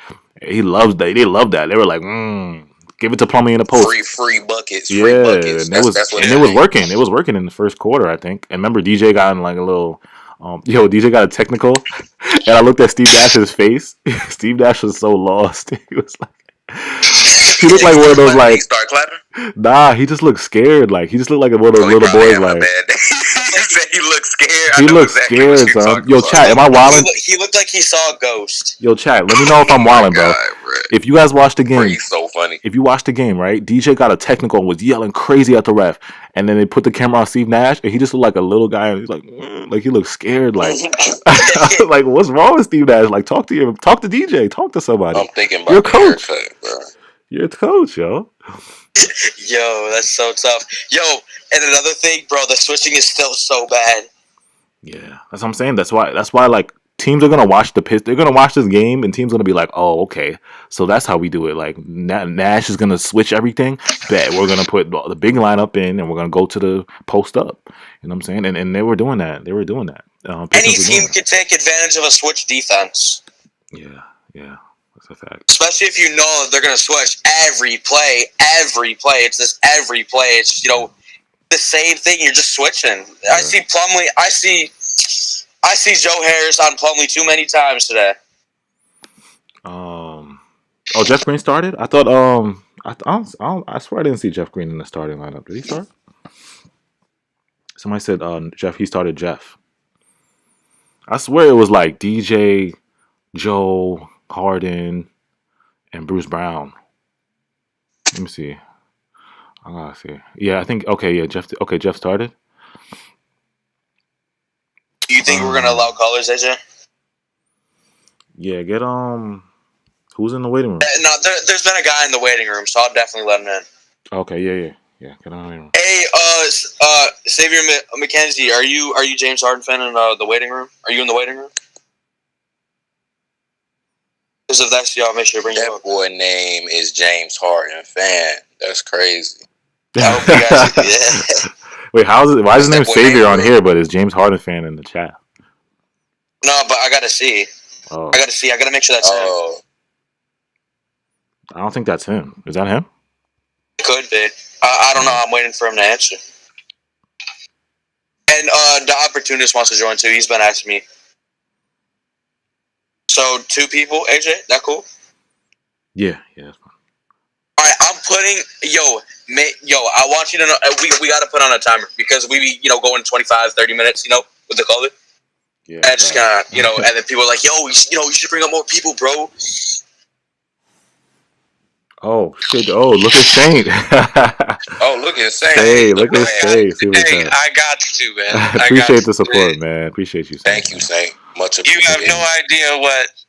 He loves that. They love that. They were like, give it to Plumlee in the post. Free buckets. Yeah, free buckets. And it was working. It was working in the first quarter, I think. And remember, DJ got in like a little. DJ got a technical, and I looked at Steve Nash's face. Steve Nash was so lost. He was like, he looked like one of those like. Start clapping? Nah, he just looked scared. Like he just looked like one of those little boys. Like he looked scared. He looked scared, son. Yo, chat, am I wilding? He looked like he saw a ghost. Yo, chat, let me know if I'm wilding, bro. If you guys watched the game, he's so funny. If you watched the game, right? DJ got a technical and was yelling crazy at the ref, and then they put the camera on Steve Nash, and he just looked like a little guy, and he's like he looked scared, like, like what's wrong with Steve Nash? Like, talk to DJ, talk to somebody. I'm thinking about your coach, haircut, bro. You're a coach, yo. Yo, that's so tough. Yo, and another thing, bro, the switching is still so bad. Yeah, that's what I'm saying. That's why, like, teams are gonna watch they're gonna watch this game, and teams gonna be like, oh, okay, so that's how we do it. Like, Nash is gonna switch everything. Bet we're gonna put the big lineup in, and we're gonna go to the post up. You know what I'm saying? And they were doing that. Any team can take advantage of a switch defense. Yeah, that's a fact. Especially if you know that they're gonna switch every play. It's just every play. It's the same thing. You're just switching. Yeah. I see Plumlee. I see Joe Harris on Plumlee too many times today. Jeff Green started? I thought I swear I didn't see Jeff Green in the starting lineup. Did he start? Somebody said he started Jeff. I swear it was like DJ, Joe, Harden, and Bruce Brown. Let me see. I gotta see. Yeah, I think Jeff started. Do you think we're gonna allow colors, AJ? Yeah, get who's in the waiting room? No, there's been a guy in the waiting room, so I'll definitely let him in. Okay, yeah. Get on the waiting room. Hey, Xavier McKenzie, are you James Harden fan in the waiting room? Are you in the waiting room? Because if that's y'all, make sure to bring you up. That boy name is James Harden fan. That's crazy. I hope you guys. Yeah. Wait, why is his name Xavier on here, but it's James Harden fan in the chat? No, but I gotta see. Oh. I gotta make sure that's him. I don't think that's him. Is that him? It could be. I don't know. I'm waiting for him to answer. And the opportunist wants to join too. He's been asking me. So 2 people, AJ. That cool? Yeah, that's fine. All right, I'm putting I want you to know we got to put on a timer because we be going 25, 30 minutes, with the color. Yeah. And just kind of and then people are like, yo, you should bring up more people, bro. Oh shit! Oh, look at Saint. Look at Saint. Hey, look at Saint. Hey, I got to, man. Appreciate the support, man. Appreciate you, Saint. Thank you, Saint. Much appreciated. You have no idea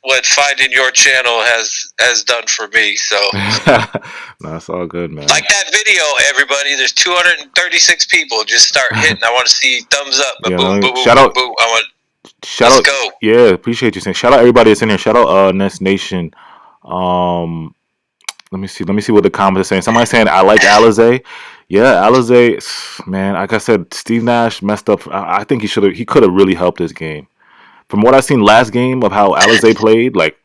what finding your channel has done for me. So No, it's all good, man. like that video, everybody. There's 236 people. Just start hitting. I want to see thumbs up. Yeah, Boom, boom, boom, shout boom, out. boom. Shout Let's out. go. Yeah, appreciate you saying. Shout out everybody that's in here. Shout out Nest Nation. Let me see what the comments are saying. Somebody saying I like Alizé. Yeah, Alizé, man. Like I said, Steve Nash messed up. I think he could have really helped this game. From what I seen last game of how Alizé played, like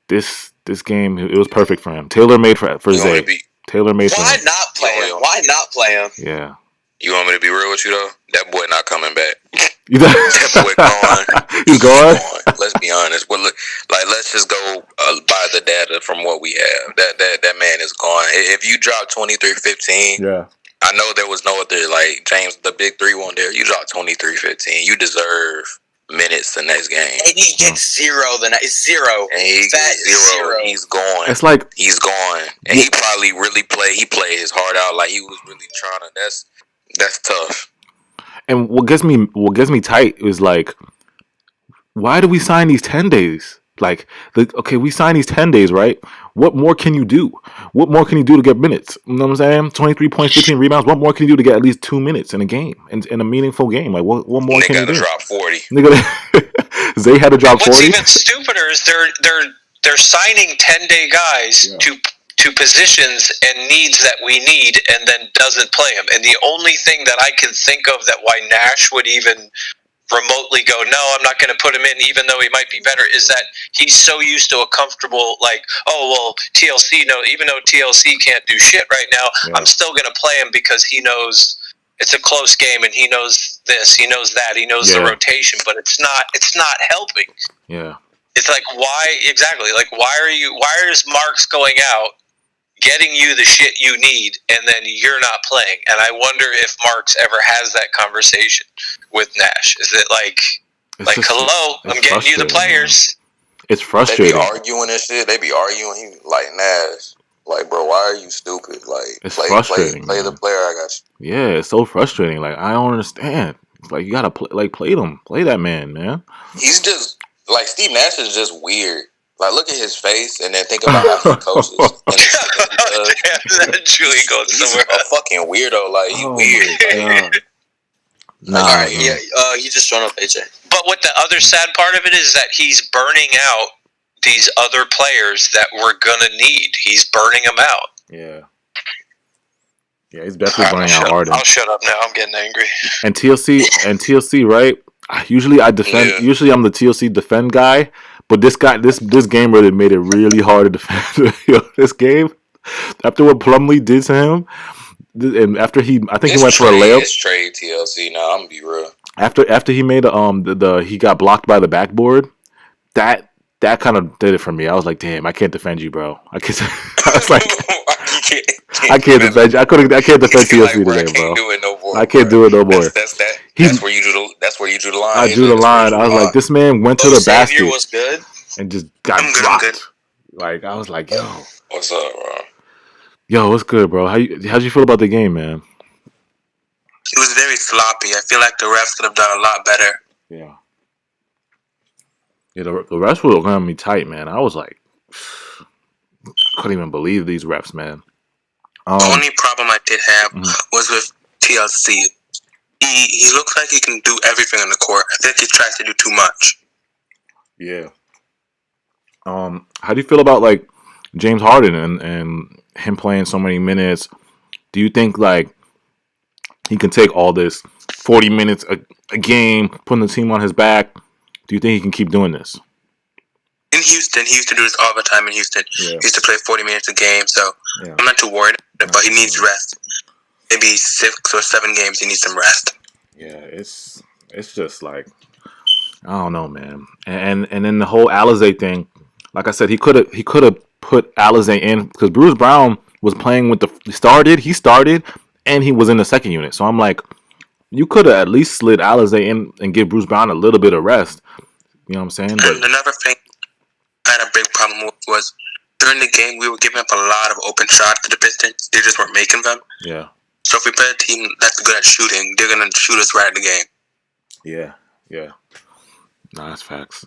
this game, it was perfect for him. Tailor made for Zay. Tailor made for him. Why not play him? Why not play him? Yeah. You want me to be real with you though? That boy not coming back. That boy gone. He's gone. Let's be honest. Well, look, let's just go by the data from what we have. That man is gone. If you drop 23-15, yeah. I know there was no other like James, the big 3 one there. You drop 23-15. You deserve minutes the next game. And he gets zero the next zero. And he gets zero. He's gone. It's like he's gone. And he probably really played his heart out like he was really trying to. That's tough. And what gets me tight is like, why do we sign these 10 days? Like, okay, we signed these 10 days, right? What more can you do? What more can you do to get minutes? You know what I'm saying? 23 points, 15 rebounds. What more can you do to get at least 2 minutes in a game, in a meaningful game? Like, what more can you do? They got to drop 40. Zay had to drop 40. What's even stupider is they're signing 10-day guys to positions and needs that we need, and then doesn't play them. And the only thing that I can think of that why Nash would even remotely go, no, I'm not going to put him in, even though he might be better, is that he's so used to a comfortable, like, oh, well, TLC, no, even though TLC can't do shit right now, I'm still going to play him because he knows it's a close game and he knows this, he knows that, he knows the rotation, but it's not helping. Yeah. It's like, why, exactly, like, why is Marks going out, getting you the shit you need, and then you're not playing? And I wonder if Marks ever has that conversation with Nash. Is it like, hello, I'm getting you the players. Man. It's frustrating. They be arguing and shit. They be arguing. He like, Nash, like, bro, why are you stupid? Like, it's frustrating. Play the player. I got you. Yeah, it's so frustrating. Like, I don't understand. It's like, you gotta play them. Play that man. He's just like, Steve Nash is just weird. Like, look at his face, and then think about how he coaches. That Julie goes somewhere. He's a fucking weirdo. Like, he's weird. Nah, all right, he just showed up, AJ. But what the other sad part of it is that he's burning out these other players that we're gonna need. He's burning them out. Yeah. Yeah, he's definitely burning out Harden. I'll shut up now. I'm getting angry. And TLC, right? Usually I defend. Yeah. Usually I'm the TLC defend guy. But this game really made it really hard to defend. This game, after what Plumlee did to him, and after he went for a layup. It's trade TLC now. I'm gonna be real. After he made he got blocked by the backboard. That kind of did it for me. I was like, damn, I can't defend you, bro. I was like, I can't defend you. I can't defend TLC today, bro. I can't do it no more. That's where you drew the line. I drew the line. I was like, this man went to the basket was good. and just got dropped. Like, I was like, yo, what's up, bro? Yo, what's good, bro? How'd you feel about the game, man? It was very sloppy. I feel like the refs could have done a lot better. Yeah. Yeah, the refs were going to be tight, man. I was like, I couldn't even believe these refs, man. The only problem I did have was with TLC. He looks like he can do everything on the court. I think he tries to do too much. Yeah. How do you feel about like James Harden and him playing so many minutes? Do you think like he can take all this 40 minutes a game, putting the team on his back? Do you think he can keep doing this? In Houston, he used to do this all the time in Houston. Yeah. He used to play 40 minutes a game, so I'm not too worried, but he needs rest. Maybe 6 or 7 games, he needs some rest. Yeah, it's just like, I don't know, man. And then the whole Alizé thing, like I said, he could have put Alizé in because Bruce Brown was playing with he started, and he was in the second unit. So I'm like, you could have at least slid Alizé in and give Bruce Brown a little bit of rest. You know what I'm saying? But and another thing I had a big problem with was during the game we were giving up a lot of open shots to the Pistons. They just weren't making them. Yeah. So if we play a team that's good at shooting, they're gonna shoot us right in the game. Yeah. Nah, that's facts.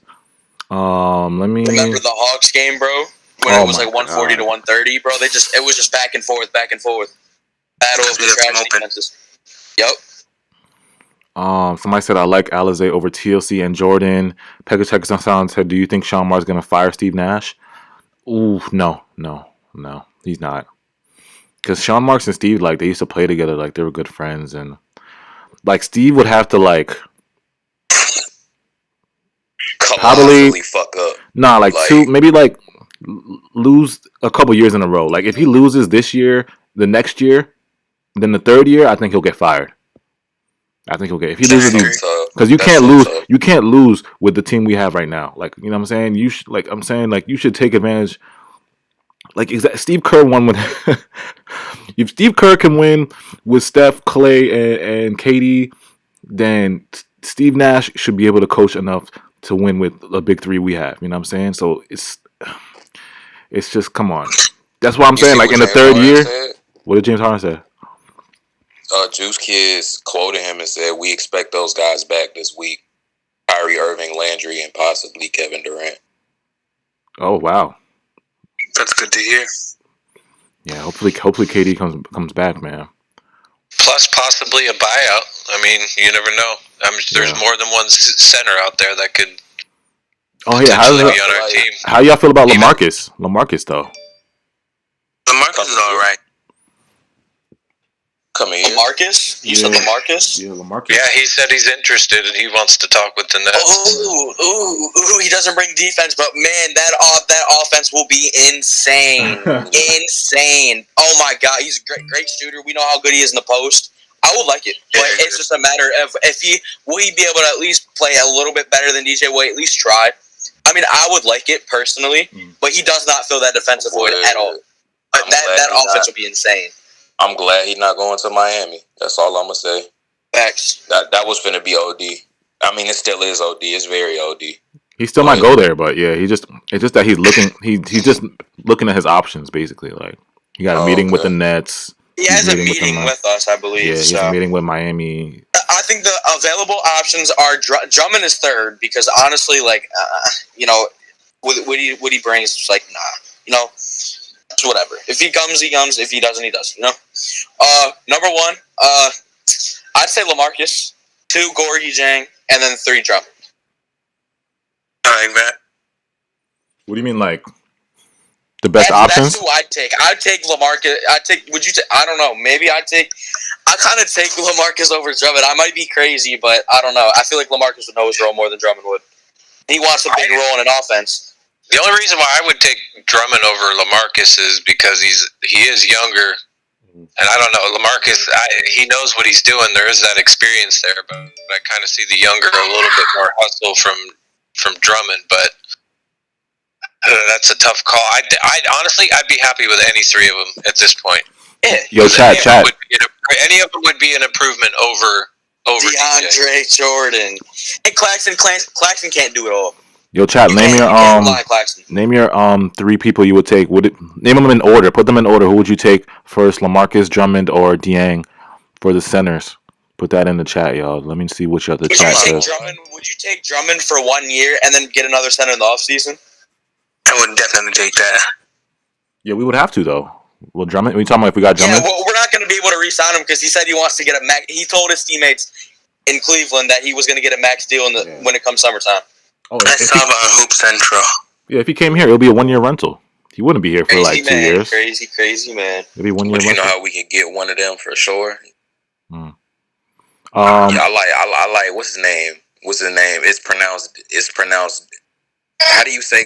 Let me remember the Hawks game, bro, when it was like 140 to 130, bro. It was just back and forth. Battle of the trash defenses. Yep. Somebody said I like Alizé over TLC and Jordan. Pegasus Sound said, "Do you think Sean Marr's gonna fire Steve Nash?" Ooh, no, he's not. Because Sean Marks and Steve, like, they used to play together, like they were good friends, and like Steve would have to like probably fuck up. Nah, like two, maybe like lose a couple years in a row. Like if he loses this year, the next year, then the third year, I think he'll get fired. I think he'll get if he loses these because you can't lose. You can't lose with the team we have right now. Like you know what I'm saying. You should like I'm saying like you should take advantage. Like Steve Kerr won with if Steve Kerr can win with Steph, Clay, and KD, then Steve Nash should be able to coach enough to win with the big three we have. You know what I'm saying? So it's just come on. That's why I'm saying like in the third year. What did James Harden say? Juice Kids quoted him and said, "We expect those guys back this week: Kyrie Irving, Landry, and possibly Kevin Durant." Oh wow, that's good to hear. Yeah, hopefully KD comes back, man. Plus, possibly a buyout. I mean, you never know. There's more than one center out there that could. Oh yeah, be on our team. How y'all feel about LaMarcus? LaMarcus though. LaMarcus is all right. Come in. LaMarcus? You said LaMarcus? Yeah, LaMarcus. Yeah, he said he's interested and he wants to talk with the Nets. Ooh, he doesn't bring defense, but man, that offense will be insane. Insane. Oh my God, he's a great shooter. We know how good he is in the post. I would like it. But it's just a matter of will he be able to at least play a little bit better than DJ? Will he at least try? I mean, I would like it personally, but he does not fill that defensive void at all. That offense will be insane. I'm glad he's not going to Miami. That's all I'm gonna say. Facts. That was finna be OD. I mean, it still is OD. It's very OD. He still might go there, but yeah, it's just that he's looking. He's just looking at his options basically. Like he got a meeting with the Nets. He has a meeting with us, I believe. Yeah, he's a meeting with Miami. I think the available options are Drummond is third because honestly, like what he brings, it's like nah, whatever. If he comes, he comes. If he doesn't, he doesn't. Number one, I'd say LaMarcus. 2, Gorgie Jang, and then 3, Drummond. I like that. What do you mean, like the best options? That's who I'd take. I'd take LaMarcus. Would you take? I don't know. Maybe I kind of take LaMarcus over Drummond. I might be crazy, but I don't know. I feel like LaMarcus would know his role more than Drummond would. He wants a big role in an offense. The only reason why I would take Drummond over LaMarcus is because he is younger, and I don't know LaMarcus. He knows what he's doing. There is that experience there, but I kind of see the younger a little bit more hustle from Drummond. But that's a tough call. I'd honestly, I'd be happy with any 3 of them at this point. Yeah. Yo, chat. Any of them would be an improvement over DeAndre Jordan and Claxton. Claxton can't do it all. Yo, chat. Name your 3 people you would take. Name them in order? Put them in order. Who would you take first? LaMarcus, Drummond, or Dieng for the centers? Put that in the chat, y'all. Let me see which other chat says. Would you take Drummond for 1 year and then get another center in the offseason? I would definitely take that. Yeah, we would have to though. Well, Drummond. We talking about if we got Drummond? Yeah, well, we're not going to be able to re-sign him because he said he wants to get a max. He told his teammates in Cleveland that he was going to get a max deal when it comes summertime. Oh, I saw about Hoop Central. Yeah, if he came here, it'll be a 1-year rental. He wouldn't be here for like 2 years. Crazy man. It'll be 1 year. You know how we can get one of them for sure. Yeah, I like. What's his name? It's pronounced. How do you say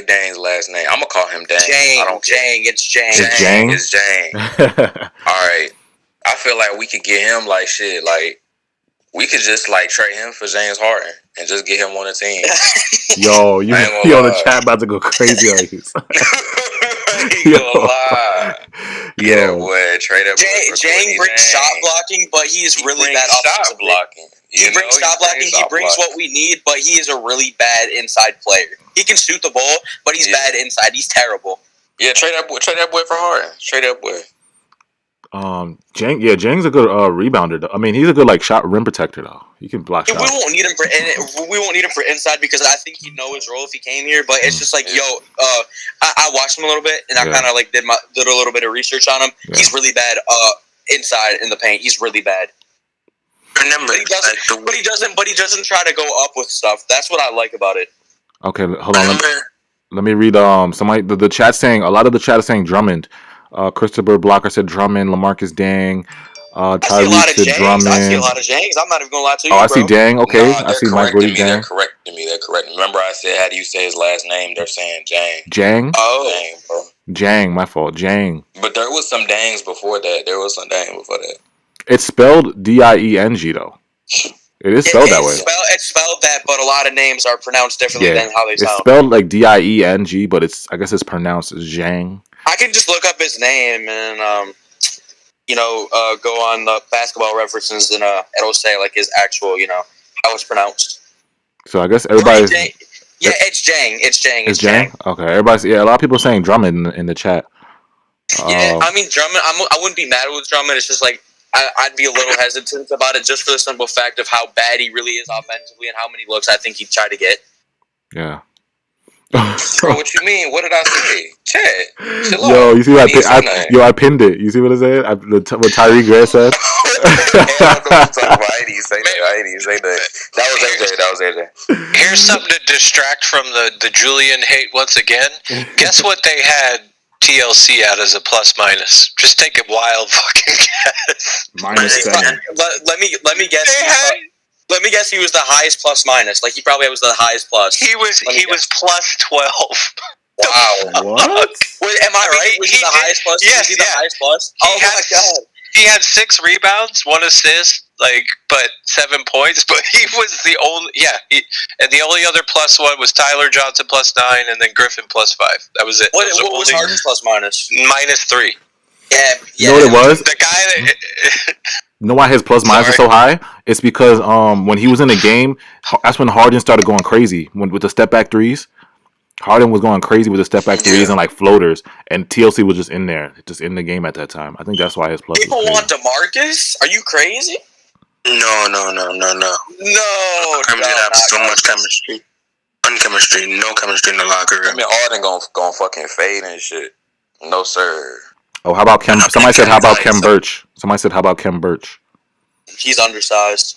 Dang's last name? I'm gonna call him Dang. It's Jang. It's Jang. All right. I feel like we could get him like shit. Like we could just like trade him for James Harden and just get him on the team. Yo, the chat about to go crazy on you. Yeah, boy, trade up. Jang brings shot blocking, but he is really bad offensive blocking. He brings shot blocking. He brings what we need, but he is a really bad inside player. He can shoot the ball, but he's bad inside. He's terrible. Yeah, trade that boy for Harden. Trade that boy. Jang's a good rebounder. Though. I mean, he's a good like shot rim protector though. He can block shots. We won't need him for inside because I think he'd know his role if he came here. But it's just like, I watched him a little bit and I kind of like did a little bit of research on him. Yeah. He's really bad inside in the paint. He's really bad. Remember, but he doesn't try to go up with stuff. That's what I like about it. Okay, hold on. Let me read. Somebody the chat saying a lot of the chat is saying Drummond. Christopher Blocker said Drummond. LaMarcus Dang. Tyrese said Drummond. I see a lot of Jangs. I'm not even gonna lie to you. I see Dang. Okay, I see Mike Woody Dang. They're correcting me. They're correcting. Remember, I said, how do you say his last name? They're saying Jang. Jang. Oh, Jang, bro. Jang. My fault. Jang. But there was some Dangs before that. It's spelled D-I-E-N-G though. It is spelled that way. It's spelled that, but a lot of names are pronounced differently than how they sound. It's spelled like D-I-E-N-G, but I guess it's pronounced Zhang. I can just look up his name and go on the basketball references and it'll say like his actual, how it's pronounced. So I guess everybody's it's Jang. It's Jang. It's Jang. Okay, a lot of people are saying Drummond in the chat. Yeah, I mean Drummond. I wouldn't be mad with Drummond. It's just like. I'd be a little hesitant about it just for the simple fact of how bad he really is offensively and how many looks I think he'd try to get. Yeah. Bro, what you mean? What did I say? Chat. Yo, you see what I pinned it. You see what I said? What Tyree Gray said? I didn't say that. That was AJ. Here's something to distract from the Julian hate once again. Guess what they had TLC out as a plus minus. Just take a wild fucking guess. -7. Let me guess. Let me guess. He was the highest plus minus. Like he probably was the highest plus. He was plus 12. Wow. What? Wait, am I right? Was he the highest plus? Yes. Was he the highest plus? Oh my god. He had 6 rebounds, 1 assist, but 7 points. But he was the only. Yeah. And the only other plus one was Tyler Johnson plus 9, and then Griffin plus 5. That was it. What was Harden plus minus? -3. Yeah. You know what it was? The guy that. You know why his plus minus is so high? It's because when he was in the game, that's when Harden started going crazy with the step back threes. Harden was going crazy with the step back threes and like floaters, and TLC was just in there, just in the game at that time. I think that's why his plus. People want DeMarcus? Are you crazy? No. No. They have so much chemistry. Unchemistry, no chemistry in the locker room. I mean, Harden gonna fucking fade and shit. No sir. Oh, how about Kem? Somebody said, "How about Kem Birch?" Somebody said, "How about Kem Birch?" He's undersized.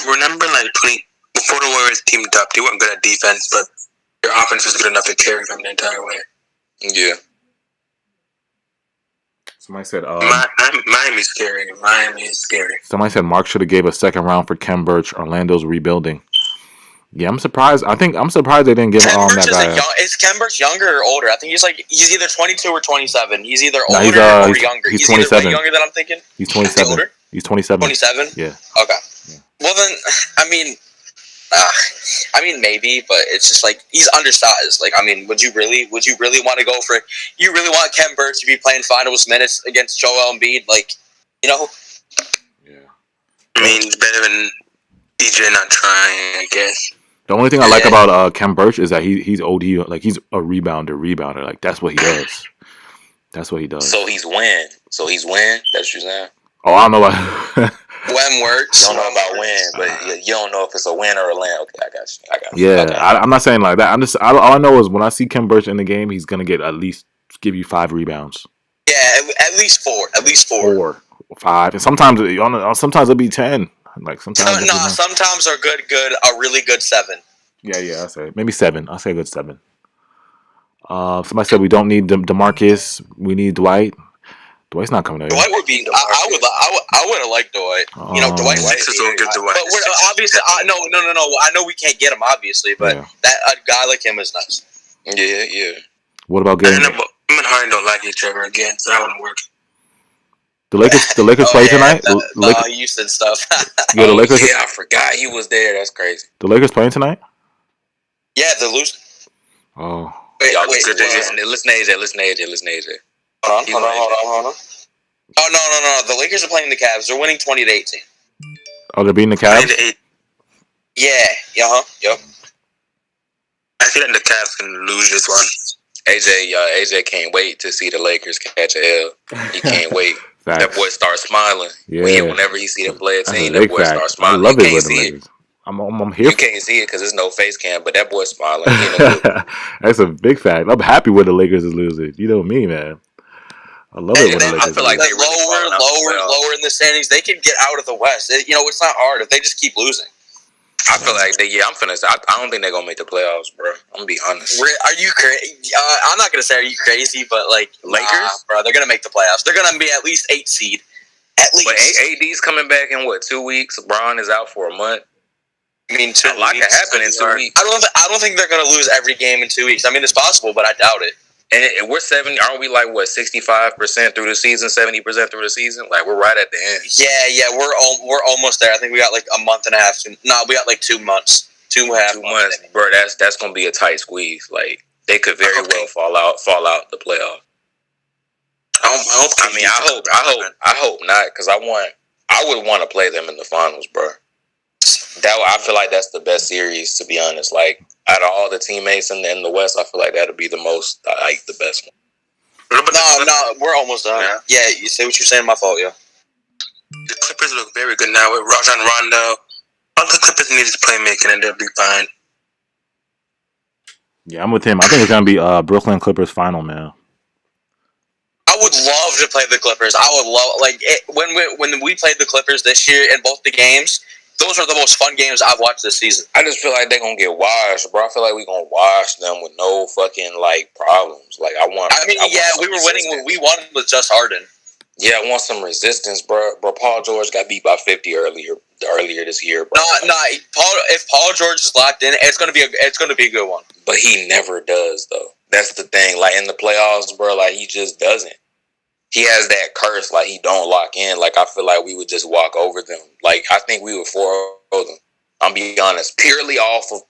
Remember, before the Warriors teamed up, they weren't good at defense, but their offense was good enough to carry them the entire way. Yeah. Somebody said, Miami's scary. Somebody said Mark should have gave a second round for Kem Birch. Orlando's rebuilding. Yeah, I'm surprised. I'm surprised they didn't give that guy. Is Kem Birch younger or older? I think he's either 22 or 27. He's either older or younger. He's 27. Younger than I'm thinking. He's 27. Older? He's 27. 27. Yeah. Okay. Yeah. Well then, I mean, maybe, but it's just like he's undersized. Like, I mean, would you really want to go for? You really want Kem Birch to be playing finals minutes against Joel Embiid? Yeah. I mean, it's better than DJ not trying, I guess. The only thing I like about Kem Birch is that he's OD, like he's a rebounder. Like that's what he does. That's what he does. So he's win. That's what you're saying. Oh, I don't know why. When works. You don't know about win, but you don't know if it's a win or a land. Okay, I got you. Yeah, okay. I'm not saying like that. I'm just all I know is when I see Kem Birch in the game, he's gonna get at least give you 5 rebounds. Yeah, at least 4. At least 4. 4, 5, and sometimes it'll be 10. Like sometimes. No, sometimes are good. A really good 7. Yeah. I say maybe 7. I'll say a good 7. Somebody said we don't need DeMarcus. We need Dwight. Dwight's not coming out. Dwight would be. I would have liked Dwight. Dwight. But we're obviously. No. I know we can't get him, obviously, but that a guy like him is nice. Yeah. What about getting? Him and Harden don't like each other again, so that wouldn't work. The Lakers play tonight. Houston stuff. Yeah, the Lakers. Yeah, I forgot he was there. That's crazy. The Lakers playing tonight? Yeah, they're losing. Oh. Wait. Listen to AJ. Hold on. Oh no! The Lakers are playing the Cavs. They're winning 20-18. Oh, they're beating the Cavs. 20-8. Yeah. Yep. I feel like the Cavs can lose this one. AJ can't wait to see the Lakers catch a L. He can't wait. That boy starts smiling. Yeah. Whenever he see them play a That's team, a big that boy fact. starts I smiling. love You it can't with the see it. Lakers. I'm here. You can't see it because there's no face cam, but that boy smiling. He in the That's a big fact. I'm happy when the Lakers is losing. You know me, man. I love it when the Lakers I feel like lose. they really lower in the standings. They can get out of the West. It's not hard if they just keep losing. I feel like I'm finna say, I don't think they're gonna make the playoffs, bro. I'm gonna be honest. Are you crazy? I'm not gonna say are you crazy, but like Lakers, bro, they're gonna make the playoffs. They're gonna be at least 8 seed. At least. But AD's coming back in 2 weeks. LeBron is out for a month. I mean, 2 weeks. A lot can happen in 2 weeks. I don't think they're gonna lose every game in 2 weeks. I mean, it's possible, but I doubt it. And we're 70. Aren't we 65% through the season, 70% through the season? Like we're right at the end. Yeah, we're almost there. I think we got like a month and a half. We got like 2 months. 2.5 months. Bro, that's gonna be a tight squeeze. Like they could very well fall out the playoff. I hope not, because I would want to play them in the finals, bro. I feel like that's the best series, to be honest. Like out of all the teammates in the West, I feel like that'll be the best one. No, we're almost done. Yeah, you say what you're saying. My fault, yo. The Clippers look very good now with Rajon Rondo. All the Clippers need is playmaking, and they'll be fine. Yeah, I'm with him. I think it's gonna be Brooklyn Clippers final, man. I would love to play the Clippers. I would love when we played the Clippers this year in both the games. Those are the most fun games I've watched this season. I just feel like they're gonna get washed, bro. I feel like we're gonna wash them with no fucking problems. We were winning when we won with just Harden. Yeah, I want some resistance, bro. Bro, Paul George got beat by 50 earlier this year, bro. If Paul George is locked in, it's gonna be a good one. But he never does, though. That's the thing. Like in the playoffs, bro, he just doesn't. He has that curse, he don't lock in. I feel like we would just walk over them. I think we would 4-0 them. I'm being honest, purely off of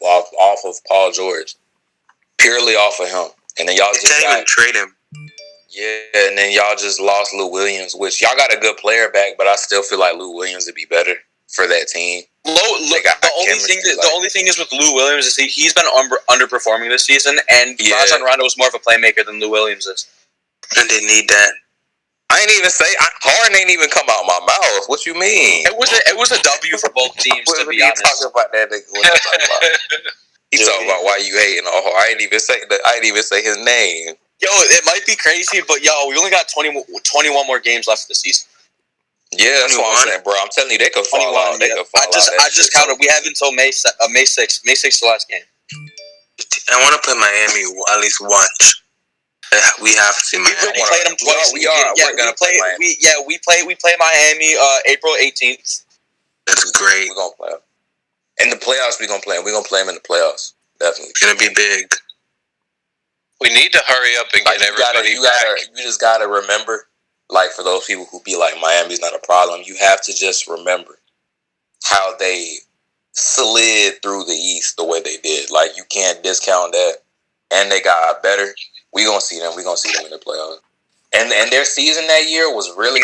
Paul George, purely off of him. And then y'all just can't even trade him. Yeah, and then y'all just lost Lou Williams, which y'all got a good player back, but I still feel like Lou Williams would be better for that team. The only thing is with Lou Williams is he's been underperforming this season, and Rajon Rondo is more of a playmaker than Lou Williams is. And they need that. I ain't even say Harden ain't even come out my mouth. What you mean? It was a W for both teams. To be honest, talking about that nigga. What you talking about? He talking about why you hating on Harden. I ain't even say his name. Yo, it might be crazy, but we only got 21 more games left of the season. Yeah, that's what I'm saying, bro. I'm telling you, they could fall out. They could fall out. I just counted. We have until May 6th. May 6th, the last game. I want to play Miami at least once. We have to. We've already played them twice. We play Miami April 18th. That's great. We're gonna play them. In the playoffs, we're gonna play them. We're gonna play them in the playoffs. Definitely. It's gonna be big. We need to hurry up and get everybody back. You just gotta remember, for those people who be like, Miami's not a problem, you have to just remember how they slid through the East the way they did. You can't discount that. And they got better. We're gonna see them. We're gonna see them in the playoffs. And their season that year was really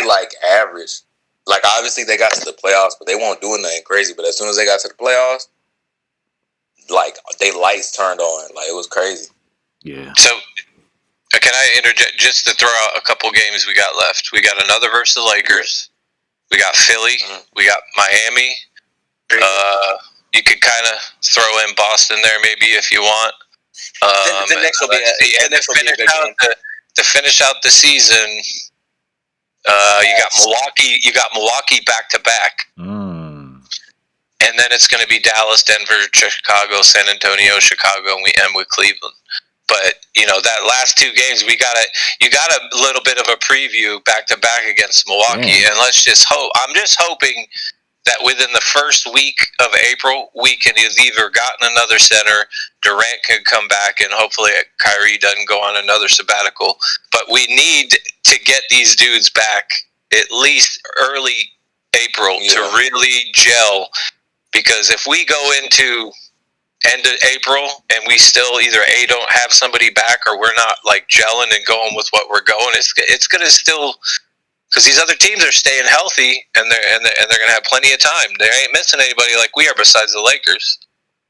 average. Obviously they got to the playoffs, but they won't do nothing crazy. But as soon as they got to the playoffs, they lights turned on. It was crazy. Yeah. So, can I interject just to throw out a couple games we got left? We got another versus the Lakers. We got Philly. Mm-hmm. We got Miami. You could kind of throw in Boston there maybe if you want. The next will be a good game. To finish out the season, you got Milwaukee. You got Milwaukee back to back. And then it's going to be Dallas, Denver, Chicago, San Antonio, Chicago, and we end with Cleveland. But that last 2 games, you got a little bit of a preview back to back against Milwaukee, and let's just hope. I'm just hoping that within the first week of April, we can have either gotten another center, Durant can come back, and hopefully Kyrie doesn't go on another sabbatical. But we need to get these dudes back at least early April to really gel. Because if we go into end of April and we still either don't have somebody back or we're not gelling and going with what we're going, it's going to still, because these other teams are staying healthy and they're going to have plenty of time. They ain't missing anybody like we are besides the Lakers.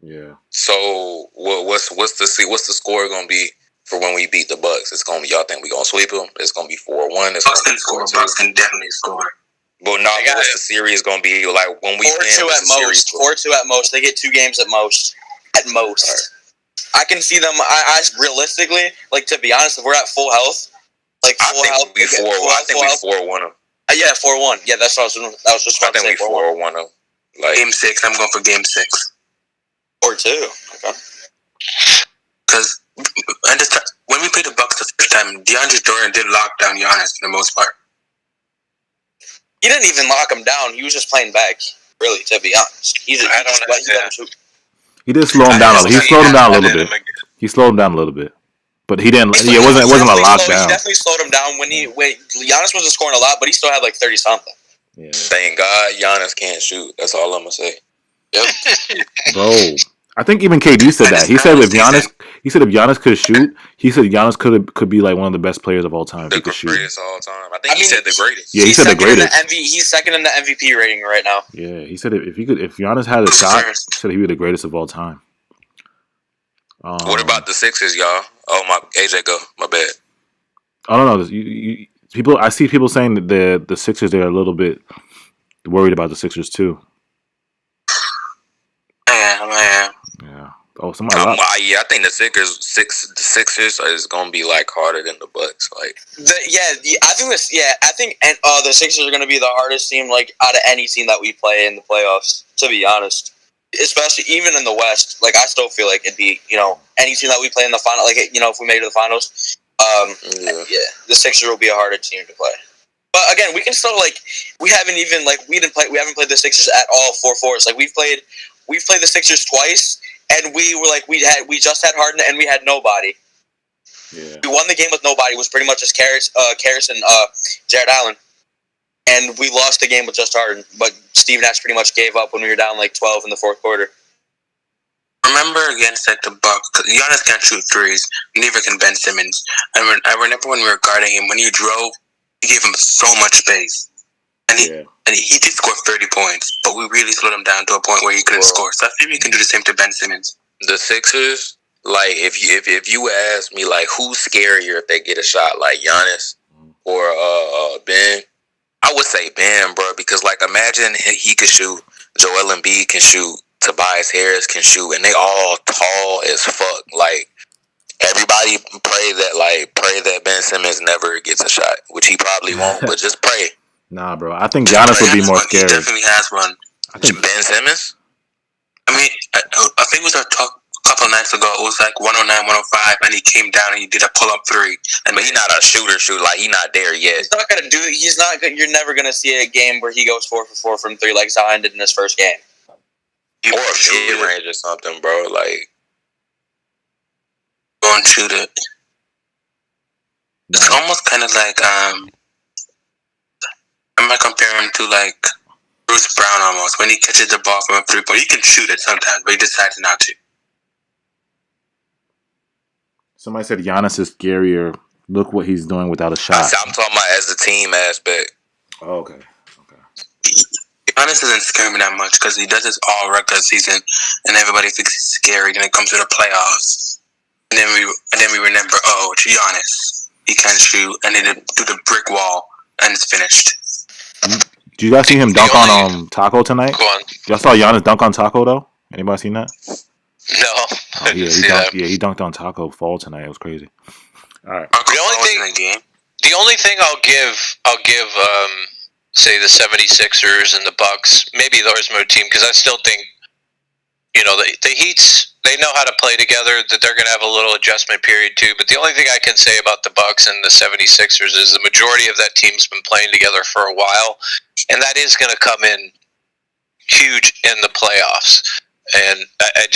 Yeah. So what's the score going to be for when we beat the Bucks? It's gonna be, y'all think we gonna sweep them? It's gonna be 4-1. Bucks can score. Bucks can definitely score. But what's the series gonna be like when we 4-2 at most? 4-2 at most. They get 2 games at most. At most. Right. I can see them. I realistically, like, to be honest, if we're at full health, like full health, we 4-1. I think we 4-1 them. Yeah, 4-1. Yeah, that's what I was. That was just. I think we 4-1 them. Like game 6. I'm going for game 6. Or 2. Okay. Because when we played the Bucks the first time, DeAndre Jordan did lock down Giannis for the most part. He didn't even lock him down. He was just playing back. Really, to be honest, he did slow him down a little. He slowed him down a little bit. He slowed him down a little bit, but he didn't. It wasn't a lockdown. He definitely slowed him down when Giannis wasn't scoring a lot, but he still had like 30 something. Yeah. Thank God Giannis can't shoot. That's all I'm gonna say. Yep. Bro, I think even KD said that. He said if Giannis could shoot, he said Giannis could be like one of the best players of all time. The greatest of all time. I think he said the greatest. Yeah, he said the greatest. He's second in the MVP rating right now. Yeah, he said if Giannis had a shot, he said he'd be the greatest of all time. What about the Sixers, y'all? Oh my, AJ, go. My bad. I don't know. I see people saying that the Sixers, they're a little bit worried about the Sixers too. I am. Yeah. Oh, somebody. I think the Sixers is gonna be like harder than the Bucks. Like, I think the Sixers are gonna be the hardest team, like, out of any team that we play in the playoffs. To be honest, especially even in the West, like, I still feel like it'd be, any team that we play in the final, like, if we made it to the finals, the Sixers will be a harder team to play. But again, we can still, like, we haven't played the Sixers at all 4-4s. Like, we've played the Sixers twice, and we were like, we just had Harden and we had nobody. Yeah. We won the game with nobody. It was pretty much just Karras and Jared Allen, and we lost the game with just Harden. But Steve Nash pretty much gave up when we were down like 12 in the fourth quarter. Remember against the Bucks, because Giannis can't shoot threes. Neither can Ben Simmons. I remember when we were guarding him, when he drove, he gave him so much space. And he did score 30 points, but we really slowed him down to a point where he couldn't score. So I think we can do the same to Ben Simmons. The Sixers, like, if you ask me, like, who's scarier if they get a shot, like Giannis or Ben, I would say Ben, bro, because, like, imagine he could shoot, Joel Embiid can shoot, Tobias Harris can shoot, and they all tall as fuck. Like, everybody pray that Ben Simmons never gets a shot, which he probably won't, but just pray. Nah, bro. I think Giannis would be more scary. He definitely has one. Ben Simmons? I mean, I think it was a couple of nights ago. It was like 109, 105, and he came down and he did a pull-up 3. But he's not a shooter. Like, he's not there yet. He's not going to do it. He's not. You're never going to see a game where he goes 4 for 4 from 3 like Zion did in his first game. Or a mid-range or something, bro. Like, go and shoot it. It's almost kind of like I'm gonna compare him to like Bruce Brown almost. When he catches the ball from a 3-point, he can shoot it sometimes, but he decides not to. Somebody said Giannis is scarier. Look what he's doing without a shot. I'm talking about as a team aspect. Oh, okay. Giannis doesn't scare me that much because he does this all regular season, and everybody thinks he's scary. Then it comes to the playoffs, and then we remember, oh, it's Giannis. He can shoot, and then do the brick wall, and it's finished. Did you guys see him dunk on Taco tonight? Go on. Y'all saw Giannis dunk on Taco though? Anybody seen that? No. He dunked on Taco Fall tonight. It was crazy. All right. The only thing I'll give say the 76ers and the Bucks, maybe the Orsmo team, because I still think the Heats, they know how to play together, that they're going to have a little adjustment period too. But the only thing I can say about the Bucks and the 76ers is the majority of that team's been playing together for a while, and that is going to come in huge in the playoffs. And I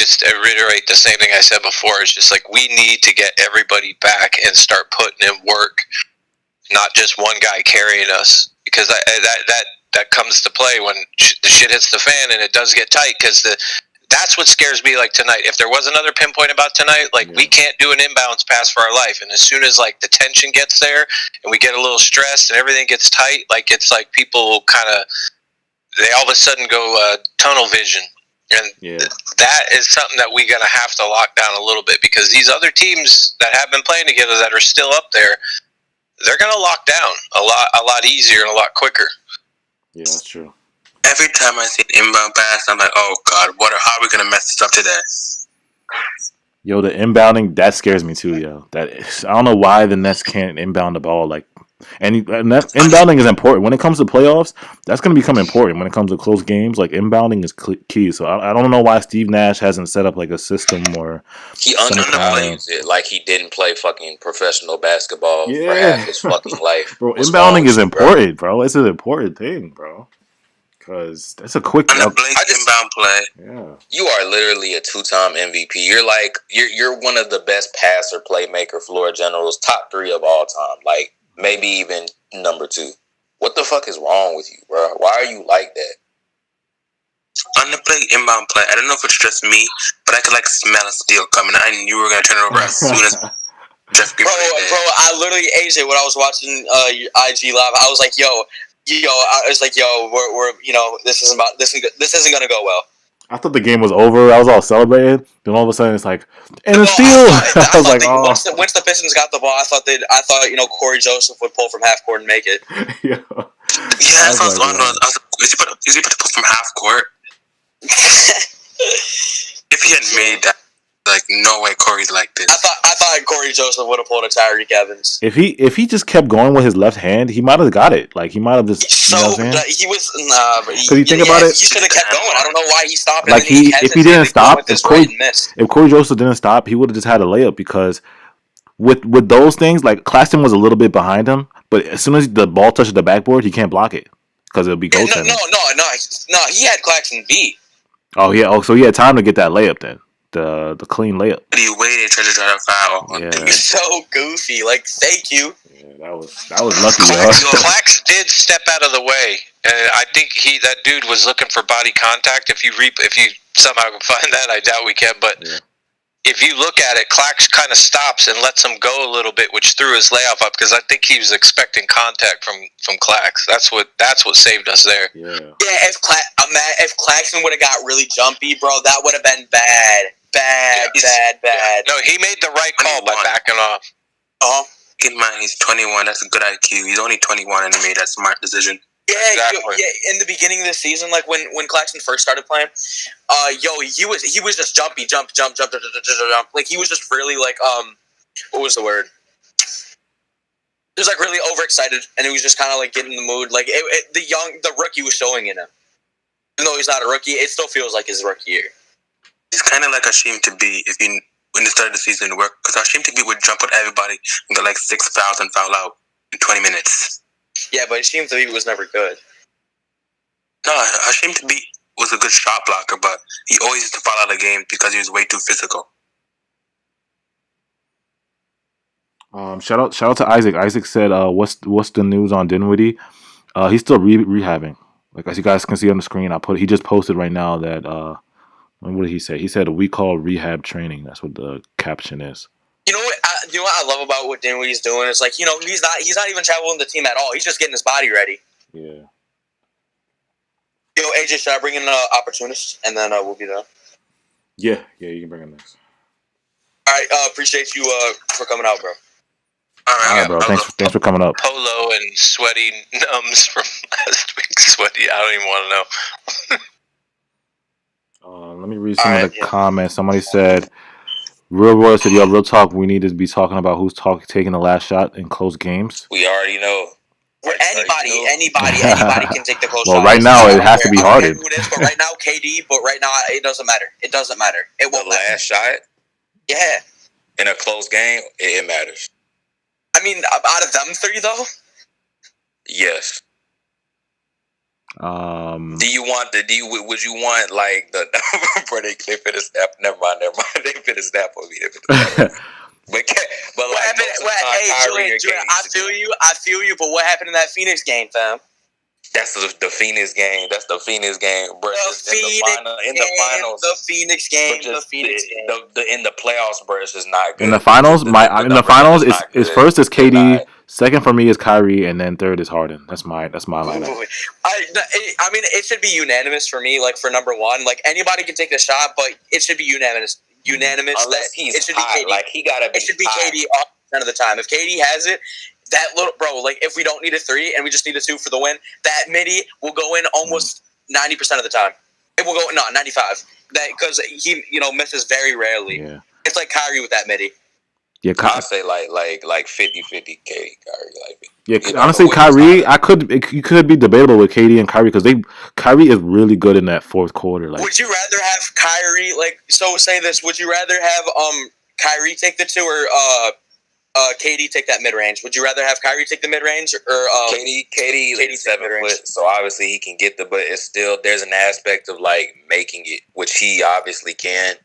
reiterate the same thing I said before. It's just like we need to get everybody back and start putting in work, not just one guy carrying us, because that comes to play when the shit hits the fan and it does get tight. Because that's what scares me. Like tonight, if there was another pinpoint about tonight, we can't do an inbounds pass for our life. And as soon as like the tension gets there and we get a little stressed and everything gets tight, like it's like people kind of they all of a sudden go tunnel vision. And that is something that we're going to have to lock down a little bit, because these other teams that have been playing together that are still up there, they're going to lock down a lot easier and a lot quicker. Yeah, that's true. Every time I see an inbound pass, I'm like, oh God, how are we going to mess this up today? Yo, the inbounding, that scares me too, yo. I don't know why the Nets can't inbound the ball. And inbounding is important. When it comes to playoffs, that's going to become important. When it comes to close games, inbounding is key. So I don't know why Steve Nash hasn't set up a system or he underplays it like he didn't play fucking professional basketball for half his fucking life. Bro, inbounding is important, bro. It's an important thing, bro. Because that's a quick inbound play. Yeah, you are literally a 2-time MVP. You're one of the best passer, playmaker, floor generals, top 3 of all time. Maybe even number 2. What the fuck is wrong with you, bro? Why are you like that? On the inbound play, I don't know if it's just me, but I could smell a steal coming. I knew we were gonna turn it over as soon as Jeff Green. Bro, I literally, AJ, when I was watching IG Live, I was like, I was like, we're this isn't gonna go well. I thought the game was over. I was all celebrating. Then all of a sudden, it's and a steal. I was like, oh. Once the Pistons got the ball, I thought Corey Joseph would pull from half court and make it. Yeah. That's what I was wondering. Is he about to pull from half court? If he had made that, no way Corey's like this. I thought Corey Joseph would have pulled a Tyreek Evans. If he just kept going with his left hand, he might have got it. He might have just. So he was because you think about it, he should have kept going. I don't know why he stopped. If he didn't stop, if Corey Joseph didn't stop, he would have just had a layup, because with those things, Claxton was a little bit behind him, but as soon as the ball touches the backboard, he can't block it because it'll be goaltending. No, he had Claxton beat. Oh yeah. Oh, so he had time to get that layup then. The clean layup. But he waited to try to foul. Yeah. You're so goofy. Thank you. Yeah, that was lucky. Clax did step out of the way, and I think that dude was looking for body contact. If you somehow can find that, I doubt we can. But if you look at it, Clax kind of stops and lets him go a little bit, which threw his layoff up, because I think he was expecting contact from Clax. That's what saved us there. Yeah. Yeah. If Claxton would have got really jumpy, bro, that would have been bad. Bad. No, he made the right call by backing off. Keep in mind, he's 21. That's a good IQ. He's only 21 and he made that smart decision. Yeah, exactly. In the beginning of the season, when Claxton first started playing, he was just jump. He was just really what was the word? He was really overexcited, and he was just kind of getting in the mood. The rookie was showing in him. Even though he's not a rookie, it still feels like his rookie year. He's kind of like Hasheem Thabeet when they started the season to work, because Hasheem Thabeet would jump on everybody and get 6 fouls and foul out in 20 minutes. Yeah, but Hasheem Thabeet was never good. No, Hasheem Thabeet was a good shot blocker, but he always used to foul out of games because he was way too physical. Shout out to Isaac. Isaac said, "What's the news on Dinwiddie? He's still rehabbing. As you guys can see on the screen, he just posted right now that what did he say? He said we call rehab training. That's what the caption is. You know what I love about what Dinwiddie's doing is he's not even traveling the team at all. He's just getting his body ready. Yeah. AJ, should I bring in opportunist and then we'll be done? Yeah, you can bring him next. All right, appreciate you for coming out, bro. All right, bro. Thanks for coming up. Polo and sweaty numbs from last week. Sweaty, I don't even want to know. Let me read some of the comments. Somebody said, Real Roy said, real talk, we need to be talking about who's taking the last shot in close games. We already know. Anybody can take the close shot. Well, right now, it has to be Harden. But right now, KD, but right now, it doesn't matter. It doesn't matter. It won't matter. The last shot? Yeah. In a close game, it matters. I mean, out of them 3, though? Yes. Would you want the bro, they finna snap? Never mind. They finna snap on me. But what happened? Hey, Julian, I feel you. But what happened in that Phoenix game, fam? That's the Phoenix game. That's the Phoenix game, bro. In the finals, the Phoenix game, in the playoffs, bro. It's just not good. In the finals, is first is KD, second for me is Kyrie, and then third is Harden. That's my lineup. I mean, it should be unanimous for me. Like for number one, like anybody can take the shot, but it should be unanimous. Unless he's it should hot, be KD. like he gotta be. It should be hot. KD 100% of the time. If KD has it, that little bro, like if we don't need a 3 and we just need a 2 for the win, that midi will go in almost 90% of the time. It will go 95. That because he misses very rarely. Yeah. It's like Kyrie with that midi. Yeah, I'd say like 50-50 KD, Kyrie. Honestly, Kyrie, you could be debatable with KD and Kyrie because Kyrie is really good in that fourth quarter. Like, would you rather have Kyrie say this? Would you rather have Kyrie take the 2 or KD take that mid range? Would you rather have Kyrie take the mid range or KD is 7 foot, so obviously he can get but it's still there's an aspect of like making it, which he obviously can.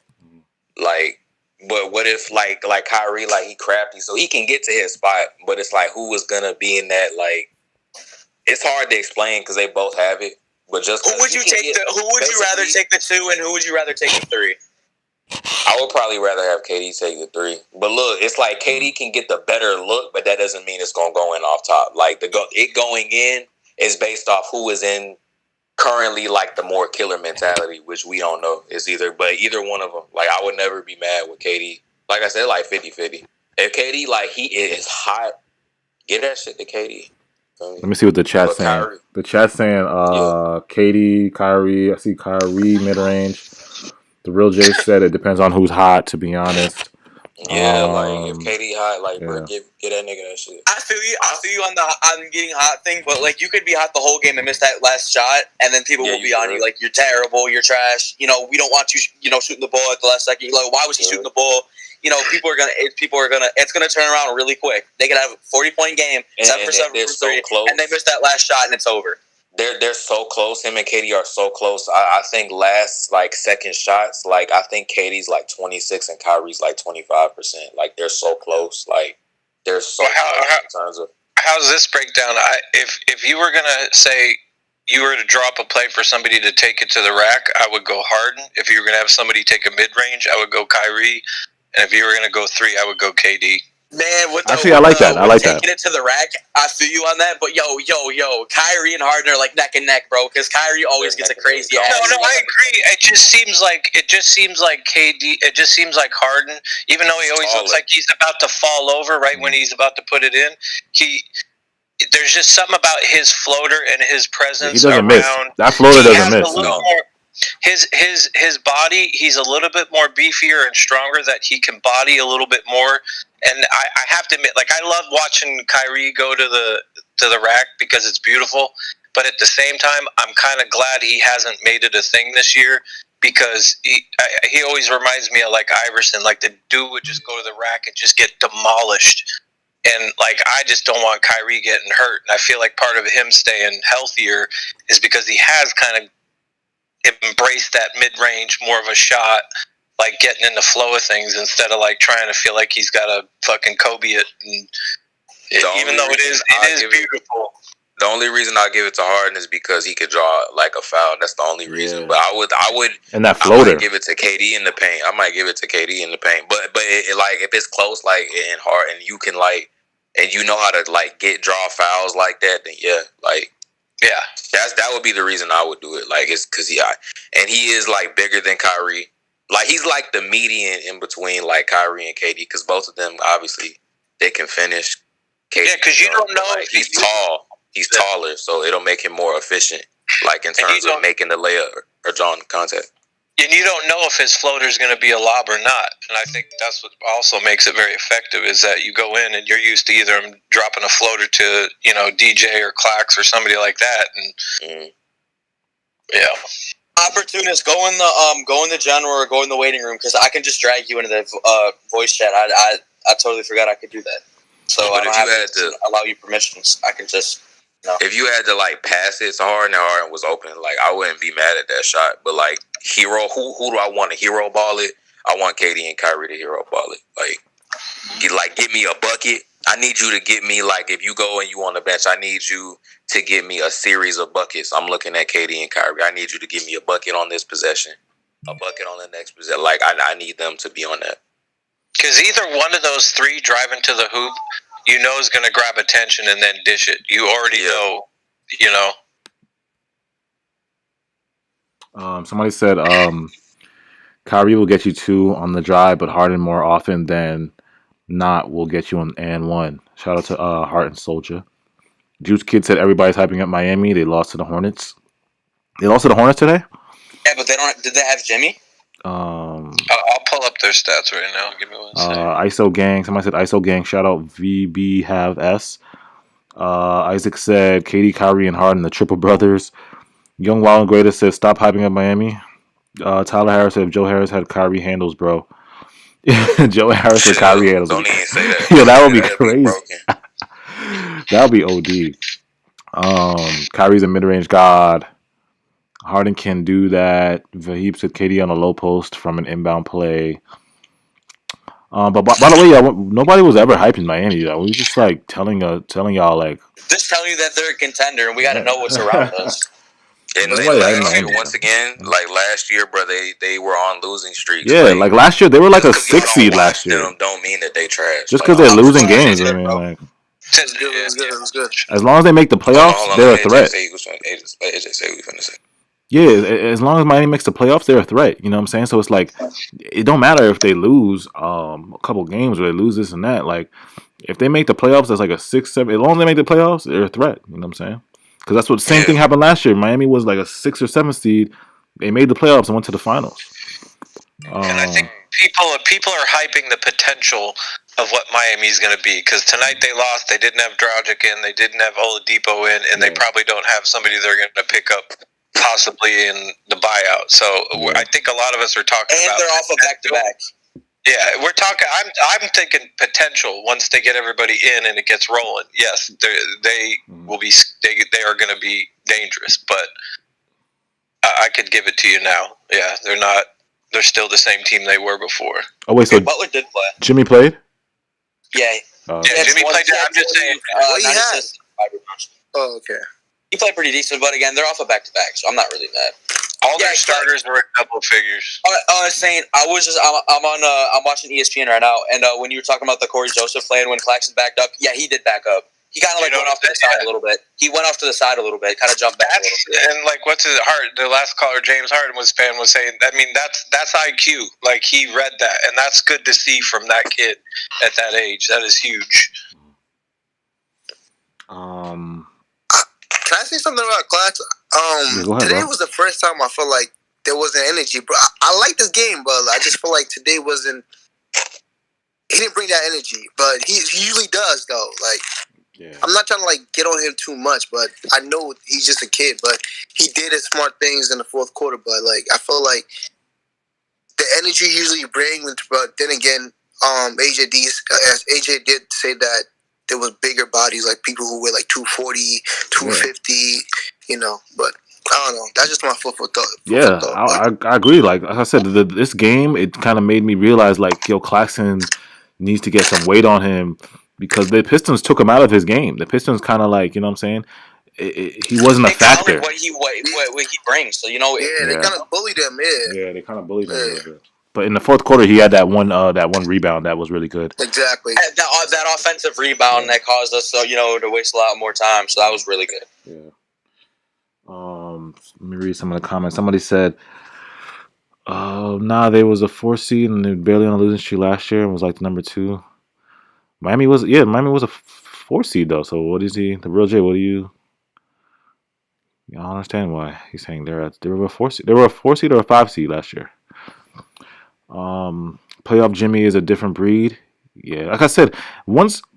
Like, but what if like Kyrie, like he crafty, so he can get to his spot, but it's like who is gonna be in that? Like, it's hard to explain because they both have it. But just who would you rather take the 2 and who would you rather take the 3? I would probably rather have KD take the 3. But look, it's like KD can get the better look, but that doesn't mean it's going to go in off top. Like, it going in is based off who is in currently, like, the more killer mentality, which we don't know. But either one of them. Like, I would never be mad with KD. Like I said, like 50-50. If KD, like, he is hot, get that shit to KD. Let me see what the chat's saying. Kyrie. The chat's saying KD, Kyrie. I see Kyrie mid-range. The real J said it depends on who's hot, to be honest. Yeah, like if KD hot, like bro, get that nigga that shit. I feel you on the getting hot thing, but like you could be hot the whole game and miss that last shot, and then people will be on you like you're terrible, you're trash. We don't want you, shooting the ball at the last second. Like, why was he shooting the ball? People are gonna. It's gonna turn around really quick. They could have a 40-point game, 7 for 7 for 3, and they miss that last shot, and it's over. They're so close. Him and KD are so close. I think last second shots, like I think KD's like 26 and Kyrie's like 25%. Like they're so close. Like they're so close in terms of. How's this breakdown? If you were gonna say you were to drop a play for somebody to take it to the rack, I would go Harden. If you were gonna have somebody take a mid range, I would go Kyrie. And if you were gonna go 3, I would go KD. Man, I like that. I like that. Taking it to the rack, I feel you on that. But yo, Kyrie and Harden are like neck and neck, bro. Because Kyrie always gets a crazy ass. No, I agree. It just seems like KD. It just seems like Harden, even though he always looks like he's about to fall over right when he's about to put it in. There's just something about his floater and his presence. He doesn't miss. That floater doesn't miss. No. His body, he's a little bit more beefier and stronger, that he can body a little bit more. And I have to admit, like, I love watching Kyrie go to the rack because it's beautiful. But at the same time, I'm kind of glad he hasn't made it a thing this year, because he always reminds me of like Iverson. Like, the dude would just go to the rack and just get demolished. And like, I just don't want Kyrie getting hurt. And I feel like part of him staying healthier is because he has kind of embraced that mid-range, more of a shot, like getting in the flow of things instead of like trying to feel like he's got to fucking Kobe it. And even though it is beautiful. The only reason I give it to Harden is because he could draw like a foul. That's the only reason. But I would. And that floater. I might give it to KD in the paint. But like if it's close, like in Harden, you can like, and you know how to like draw fouls like that. Then that would be the reason I would do it. Like, it's because he is like bigger than Kyrie. Like, he's like the median in between like Kyrie and KD, because both of them obviously they can finish. KD, because you don't know, like, he's tall. He's taller, so it'll make him more efficient, like in terms of making the layup or drawing contact. And you don't know if his floater is going to be a lob or not. And I think that's what also makes it very effective, is that you go in and you're used to either dropping a floater to, DJ or Clax or somebody like that. And opportunist, go in the general or go in the waiting room, because I can just drag you into the voice chat. I totally forgot I could do that. So I don't have to allow you permissions. I can just. No. If you had to like pass it to Harden and Harden was open, like I wouldn't be mad at that shot. But like hero, who do I want to hero ball it? I want KD and Kyrie to hero ball it. Like, get me a bucket. I need you to get me, like, if you go and you on the bench, I need you to give me a series of buckets. I'm looking at KD and Kyrie. I need you to give me a bucket on this possession, a bucket on the next possession. Like, I need them to be on that. Because either one of those three driving to the hoop, you know, is going to grab attention and then dish it. You already know, you know. Somebody said Kyrie will get you 2 on the drive, but Harden more often than not will get you on and 1. Shout out to Heart and Soldier. Juice Kid said everybody's hyping up Miami. They lost to the Hornets. They lost to the Hornets today? Yeah, but they don't. Did they have Jimmy? I'll pull up their stats right now. Give me one second. ISO Gang. Somebody said ISO Gang. Shout out VB have S. Isaac said KD, Kyrie, and Harden, the Triple Brothers. Young Wild and Greater says stop hyping up Miami. Tyler Harris said if Joe Harris had Kyrie handles, bro. Joe Harris with Kyrie handles. Don't even say that. Yo, that would be crazy. That would be OD. Kyrie's a mid-range god. Harden can do that. Vahib said KD on a low post from an inbound play. But by the way, nobody was ever hyping Miami. We were just like telling y'all like just telling you that they're a contender and we got to know what's around us. And last year, once again, like last year, bro, they were on losing streaks. Yeah, like last year they were like a 6 seed last year. Don't mean that they trash. Just because they're losing games, I mean, like. It was good. As long as they make the playoffs, they're a threat. AJ say we finna say. Yeah, as long as Miami makes the playoffs, they're a threat. You know what I'm saying? So it's like, it don't matter if they lose a couple games or they lose this and that. Like, if they make the playoffs, that's like a 6, 7. As long as they make the playoffs, they're a threat. You know what I'm saying? Because that's what the same thing happened last year. Miami was like a 6 or 7 seed. They made the playoffs and went to the finals. And I think people are hyping the potential of what Miami's going to be. Because tonight they lost. They didn't have Dragic in. They didn't have Oladipo in. And they probably don't have somebody they're going to pick up possibly in the buyout. So I think a lot of us are talking about... And they're off a back-to-back. Yeah, we're talking... I'm thinking potential once they get everybody in and it gets rolling. Yes, they will be... They are going to be dangerous, but I could give it to you now. Yeah, they're not... They're still the same team they were before. Oh, wait, so Butler did play. Jimmy played? Yeah. Yeah, Jimmy played. I'm just saying... What he had? Oh, okay. He played pretty decent, but again, they're off a back-to-back, so I'm not really mad. All their starters were a couple figures. I was saying, I'm watching ESPN right now, and when you were talking about the Corey Joseph playing when Claxton backed up, yeah, he did back up. He kind of like went off to the side a little bit. He went off to the side a little bit, kind of jumped back a little bit. And like, what's his heart? The last caller, James Harden, was saying. I mean, that's IQ. Like, he read that, and that's good to see from that kid at that age. That is huge. Can I say something about Clax? Today was the first time I felt like there wasn't energy, bro. I like this game, but I just feel like today wasn't. He didn't bring that energy, but he usually does, though. Like, I'm not trying to like get on him too much, but I know he's just a kid. But he did his smart things in the fourth quarter. But like, I feel like the energy he usually brings. But then again, AJ did say that there was bigger bodies, like people who weigh like 240, 250, you know. But I don't know. That's just my football thought. Yeah, I agree. Like I said, this game, it kind of made me realize, like, yo, Claxton needs to get some weight on him because the Pistons took him out of his game. The Pistons kind of like, you know what I'm saying? He wasn't a factor. What he brings. So, you know. Yeah, they kind of bullied him. Yeah, they kind of bullied him a little bit. But in the fourth quarter, he had that one rebound that was really good. Exactly. That offensive rebound that caused us, to waste a lot more time. So that was really good. Yeah. Let me read some of the comments. Somebody said, they was a 4 seed and they were barely on a losing streak last year and was like the number 2. Miami was a 4 seed though. So what is he? The real J? What do you? I don't understand why he's saying they were a 4 seed. They were a 4 seed or a 5 seed last year. Playoff Jimmy is a different breed. Yeah, like I said,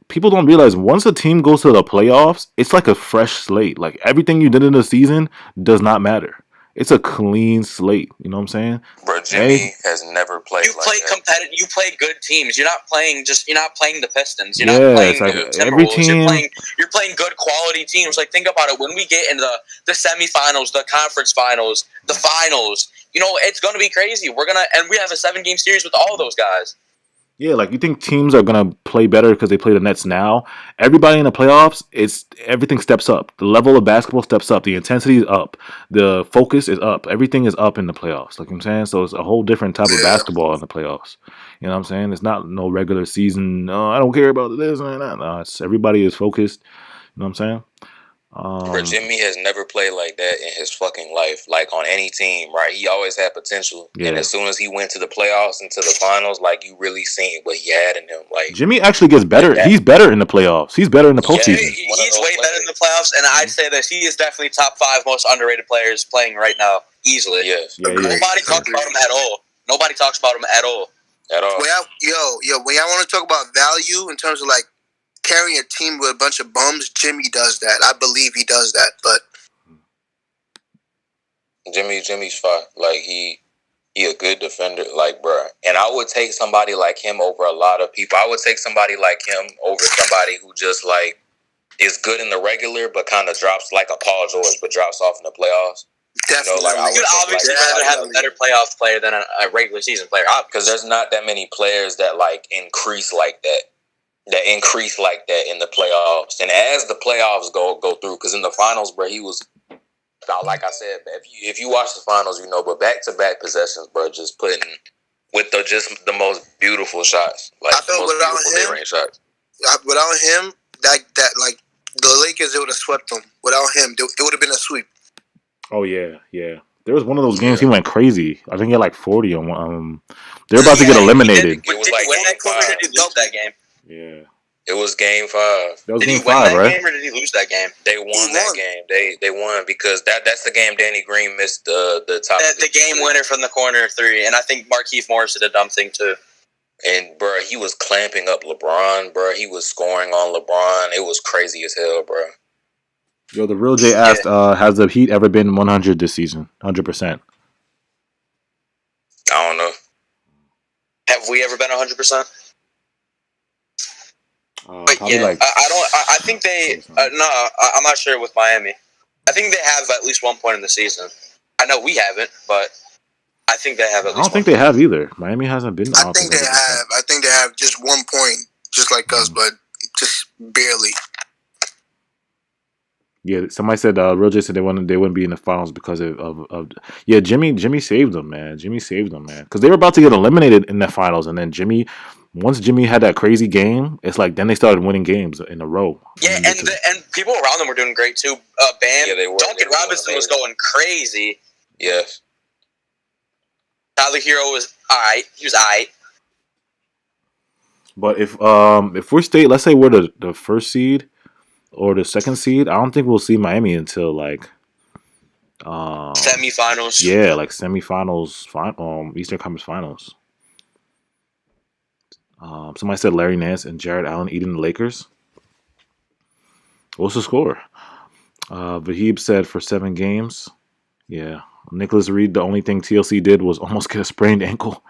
people don't realize once a team goes to the playoffs, it's like a fresh slate. Like everything you did in the season does not matter. It's a clean slate. You know what I'm saying? Bro, Jimmy has never played. You play competitive. You play good teams. You're not playing the Pistons. You're not playing like the every Timberwolves. team. You're playing good quality teams. Like think about it. When we get into the semifinals, the conference finals, the finals, it's going to be crazy. And we have a 7-game series with all those guys. Yeah, like you think teams are gonna play better because they play the Nets now? Everybody in the playoffs, everything steps up. The level of basketball steps up. The intensity is up. The focus is up. Everything is up in the playoffs. Like I'm saying, so it's a whole different type of basketball in the playoffs. You know what I'm saying? It's not no regular season. No, I don't care about this and that. No, it's everybody is focused. You know what I'm saying? Bro, Jimmy has never played like that in his fucking life, like on any team, right? He always had potential, and as soon as he went to the playoffs and to the finals, like you really seen what he had in him. Like Jimmy actually gets better. He's better in the playoffs. He's better in the postseason. He's way better in the playoffs, and I'd say that he is definitely top 5 most underrated players playing right now, easily. Yes. Nobody talks about him at all. Nobody talks about him at all. At all. When y'all want to talk about value in terms of like carrying a team with a bunch of bums, Jimmy does that. I believe he does that, but Jimmy's fine. Like he a good defender, like bro. And I would take somebody like him over a lot of people. I would take somebody like him over somebody who just like is good in the regular, but kind of drops like a Paul George, but drops off in the playoffs. Definitely, like, you'd obviously rather have a better playoff player than a regular season player, because there's not that many players that like increase like that. That increase like that in the playoffs, and as the playoffs go through, because in the finals, bro, he was like I said, if you watch the finals, you know, but back-to-back possessions, bro, just putting with the most beautiful shots, like I felt the most beautiful mid-range shots. Without him, that like the Lakers, they would have swept them. Without him, it would have been a sweep. Oh yeah. There was one of those games he went crazy. I think he had like 40 on one. They're about to get eliminated. Did he win that game? Yeah. It was game 5. That was did game he win 5, that right? game or did he lose that game? They won that game. They won because that's the game Danny Green missed the top. The game winner from the corner 3, and I think Markieff Morris did a dumb thing too. And bro, he was clamping up LeBron, bro. He was scoring on LeBron. It was crazy as hell, bro. Yo, the real J asked, has the Heat ever been 100 this season? 100%. I don't know. Have we ever been 100%? But yeah, like I think they. No, I'm not sure with Miami. I think they have at least one point in the season. I know we haven't, but I think they have at least. I don't think they have either. Miami hasn't been. I think they have. I think they have just 1 point, just like us, but just barely. Yeah, somebody said Real J said they wouldn't be in the finals because of Jimmy saved them, man. Jimmy saved them, man, because they were about to get eliminated in the finals, and then once Jimmy had that crazy game, it's like then they started winning games in a row. Yeah, and people around them were doing great too. Bam, yeah, Duncan Robinson was going crazy. Yes. Tyler Hero was alright. He was alright. But if let's say we're the first seed or the second seed, I don't think we'll see Miami until like semifinals. Yeah, like semifinals, Eastern Conference Finals. Somebody said Larry Nance and Jared Allen eating the Lakers. What's the score? Vahib said for 7 games. Yeah. Nicholas Reed, the only thing TLC did was almost get a sprained ankle.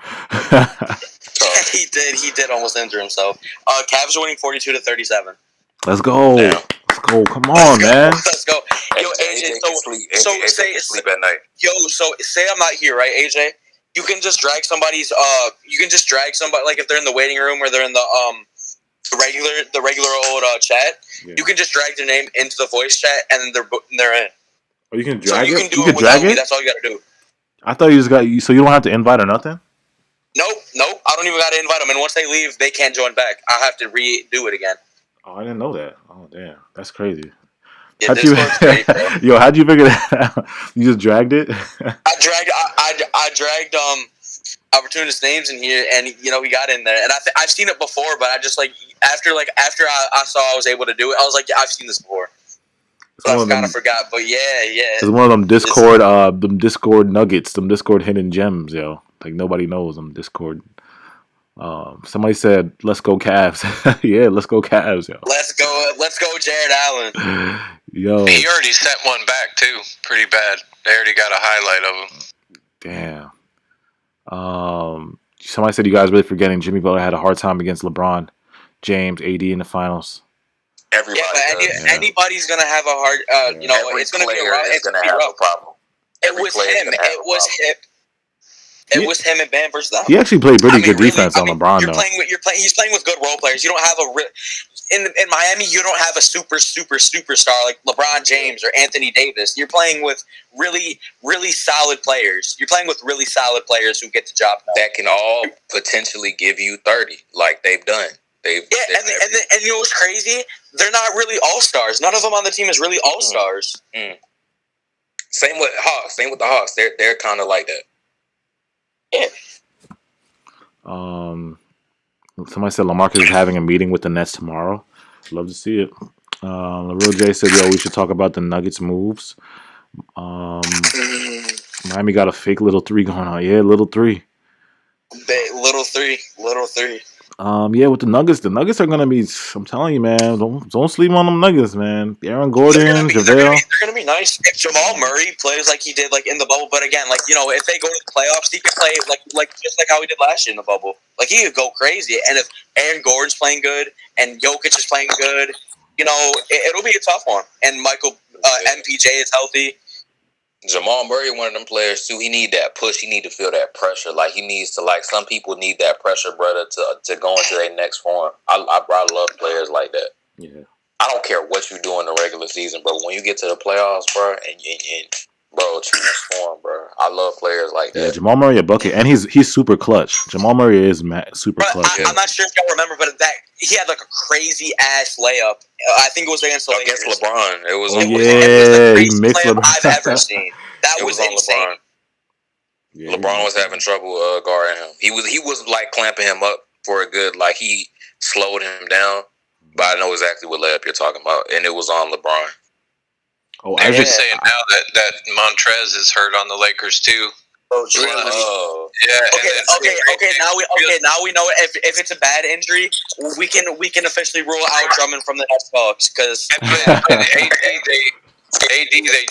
He did almost injure himself. Cavs winning 42-37. Let's go. Damn. Let's go. Come on, man. Let's go. Yo, AJ, sleep at night. So say I'm not here, right, AJ? You can just drag somebody like if they're in the waiting room or they're in the regular old chat. Yeah. You can just drag their name into the voice chat and then they're in. Oh, you can drag it? You can drag it? That's all you got to do. I thought you just so you don't have to invite or nothing? Nope. I don't even got to invite them. And once they leave, they can't join back. I'll have to redo it again. Oh, I didn't know that. Oh, damn. That's crazy. Yeah, how'd you figure that out? You just dragged it? I dragged opportunist names in here, and he got in there. And I've seen it before, but I just after I saw I was able to do it, I was like, yeah, I've seen this before. So I kind of forgot, but yeah. It's one of them Discord nuggets, them Discord hidden gems, yo. Like nobody knows them Discord. Somebody said, "Let's go Cavs." Yeah, let's go Cavs, yo. Let's go, Jared Allen. Yo, he already sent one back too, pretty bad. They already got a highlight of him. Damn. Somebody said you guys really forgetting Jimmy Butler had a hard time against LeBron, James, AD in the finals. Anybody's gonna have a hard. It's gonna be a problem. It was him. It was him and Bam versus them. He actually played pretty good defense on LeBron, though. He's playing with good role players. You don't have in Miami. You don't have a superstar like LeBron James or Anthony Davis. You're playing with really, really solid players. You're playing with really solid players who get the job done. That can all potentially give you 30, like they've done. And you know what's crazy? They're not really all-stars. None of them on the team is really all-stars. Same with Hawks. Same with the Hawks. They're kind of like that. Yeah. Somebody said LaMarcus is having a meeting with the Nets tomorrow. Love to see it. The Real J said, "Yo, we should talk about the Nuggets moves." Miami got a fake little three going on. Yeah, little three. Little three. Yeah, with the Nuggets are gonna be. I'm telling you, man, don't sleep on them Nuggets, man. Aaron Gordon, JaVale. They're gonna be nice. If Jamal Murray plays like he did, like in the bubble, but again, like if they go to the playoffs, he can play like just like how he did last year in the bubble. Like he could go crazy. And if Aaron Gordon's playing good and Jokic is playing good, it'll be a tough one. And MPJ is healthy. Jamal Murray, one of them players too. He need that push. He need to feel that pressure. Like he needs to. Like some people need that pressure, brother, to go into their next form. I love players like that. Yeah. I don't care what you do in the regular season, bro. When you get to the playoffs, bro, and bro, transform, bro. I love players like that. Yeah, Jamal Murray a bucket, and he's super clutch. Jamal Murray is super clutch. I'm not sure if y'all remember, but he had like a crazy ass layup. I think it was against the Lakers. Against LeBron. It was. Oh, it was the craziest he mixed layup I've ever seen. That was insane. LeBron. Yeah, LeBron was having trouble guarding him. He was like clamping him up for a good. Like he slowed him down. But I know exactly what layup you're talking about, and it was on LeBron. Oh, they're just saying now that Montrez is hurt on the Lakers too. Oh, really? Yeah. Okay. Now we know if it's a bad injury, we can officially rule out Drummond from the Nets because AD they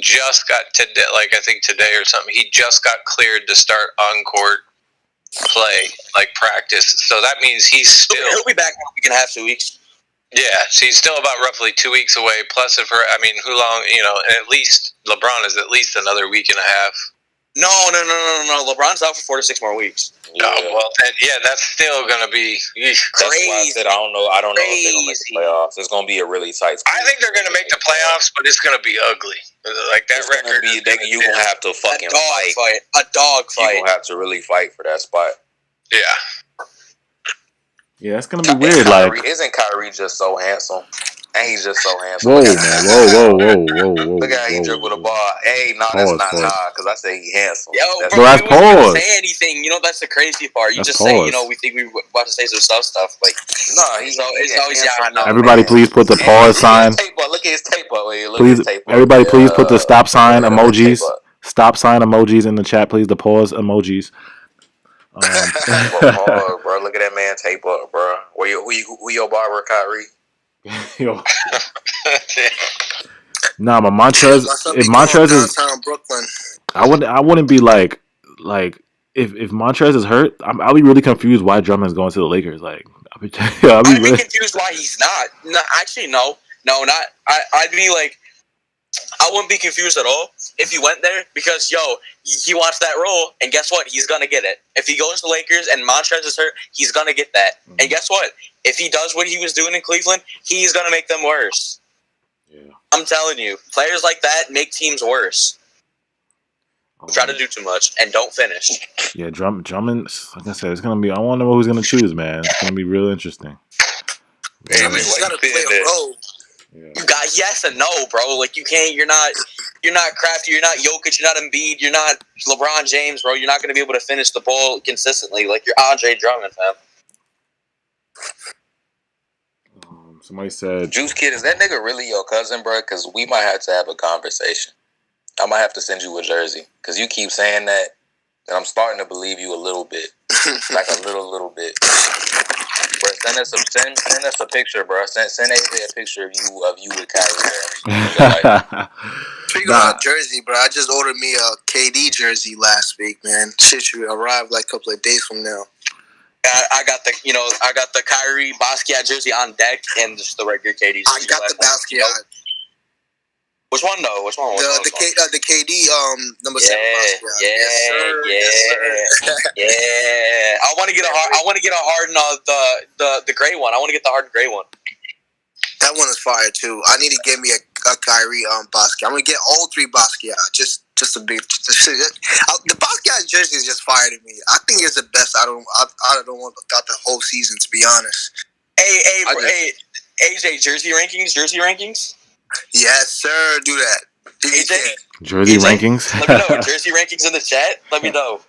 just got today, like I think today or something. He just got cleared to start on court play, like practice. So that means he'll be back in a week and a half, 2 weeks. Yeah, so he's still about roughly 2 weeks away. Plus, who long? And at least LeBron is at least another week and a half. No. LeBron's out for 4 to 6 more weeks. Yeah. Oh, well, that's still gonna be crazy. That's why I said I don't know if they're gonna make the playoffs. It's gonna be a really tight squeeze. I think they're gonna make the playoffs, but it's gonna be ugly. Like that record. You're gonna have to fucking fight. A dog fight. You're gonna have to really fight for that spot. Yeah. Yeah, it's gonna be weird. Isn't Kyrie just so handsome? And he's just so handsome. Whoa, man! Whoa! Look at how he dribbled the ball. Hey, no, that's not because I say he handsome. Yo, bro, that's pause. Say anything? That's the crazy part. You that's just pause. Say, we think we about to say some stuff. Like, no, he's always Everybody, please put the pause sign. Look at his tape up. Please, everybody, please put the stop sign emojis. Stop sign emojis in the chat, please. The pause emojis. Bro, look at that man tape up, bro. Who your barber, Kyrie? Yo. Nah, but Montrez. If Montrez is Brooklyn, I wouldn't be like if Montrez is hurt, I'll be really confused why Drummond's going to the Lakers. Like, I'd be confused why he's not. No, actually, no, not. I'd be like, I wouldn't be confused at all if he went there because he wants that role, and guess what? He's gonna get it. If he goes to the Lakers and Montrez is hurt, he's gonna get that. Mm-hmm. And guess what? If he does what he was doing in Cleveland, he's gonna make them worse. Yeah, I'm telling you, players like that make teams worse. Try to do too much and don't finish. Yeah, Drummond. Like I said, it's gonna be. I want to know who he's gonna choose, man. It's gonna be real interesting. He's gotta play a role. Yeah. You got yes and no, bro. Like you can't. You're not Crafty. You're not Jokic. You're not Embiid. You're not LeBron James, bro. You're not going to be able to finish the ball consistently. Like you're Andre Drummond, fam. Somebody said, "Juice Kid, is that nigga really your cousin, bro? Because we might have to have a conversation. I might have to send you a jersey because you keep saying that, and I'm starting to believe you a little bit, like a little bit." Bro, send us a picture, bro. Send AJ a picture of you with Kyrie. Speaking of jersey, bro, I just ordered me a KD jersey last week, man. Shit should arrive like a couple of days from now. I got the Kyrie Basquiat jersey on deck and just the regular KD. I got the Basquiat. Which one though? Which one? The KD number 7. Yeah. I want to get a Harden the gray one. I want to get the Harden gray one. That one is fire too. I need to get me a Kyrie Basquiat. I'm gonna get all 3 Basquiat. Just a big. The Basquiat jersey is just fire to me. I think it's the best. I don't want throughout the whole season, to be honest. Hey, AJ, jersey rankings. Yes, sir. Do that. AJ, jersey rankings. Let me know. Jersey rankings in the chat. Let me know.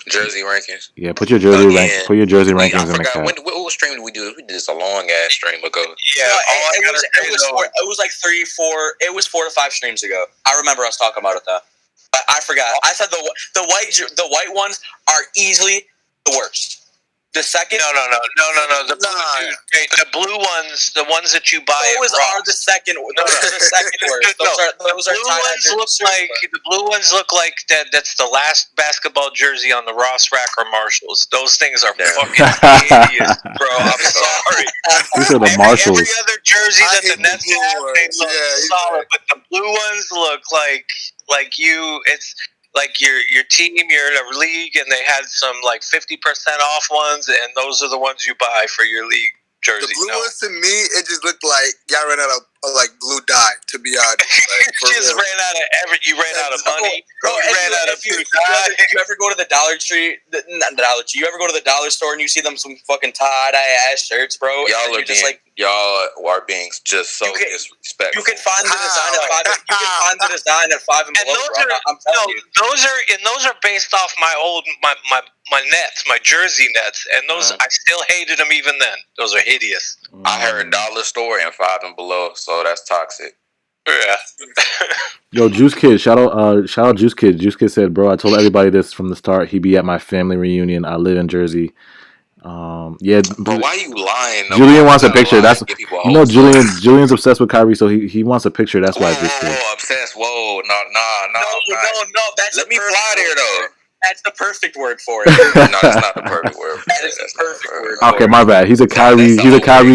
Jersey rankings. Yeah, put your jersey rankings in the chat. What stream did we do? We did this a long ass stream ago. Yeah, it was like 3, 4. It was 4 to 5 streams ago. I remember us talking about it though. But I forgot. I said the white ones are easily the worst. The second? No. The blue ones, the ones that you buy. Those are the second. Those are the second worst. The blue ones look like that. That's the last basketball jersey on the Ross Rack or Marshalls. Those things are fucking hideous, bro. I'm sorry. These are the Marshalls. Every other jersey that the Nets have, they look solid, but the blue ones look like you. It's like your team, you're in a league, and they had some like 50% off ones, and those are the ones you buy for your league jersey. The blue ones to me, it just looked like y'all ran out of blue dye. To be honest, you ran out of money. Bro, you ran out of blue dye. Did you ever go to the Dollar Tree? Not the Dollar Tree. You ever go to the dollar store and you see them some fucking tie-dye ass shirts, bro? Y'all are being just so disrespectful. You can find the design at 5 and below, bro. I'm telling you. Those are based off my Nets, my jersey Nets, and those I still hated them even then. Those are hideous. I heard dollar store and 5 and below, so that's toxic. Yeah. Yo, Juice Kid, shout out Juice Kid. Juice Kid said, "Bro, I told everybody this from the start. He'd be at my family reunion. I live in Jersey." Yeah. But why are you lying? Julian wants a picture. That's Julian's obsessed with Kyrie, so he wants a picture. That's why Juice Kid. Obsessed. Whoa, no. Let me fly there though. That's the perfect word for it. No, that's not the perfect word. That is the perfect word. Okay, my bad. He's a Kyrie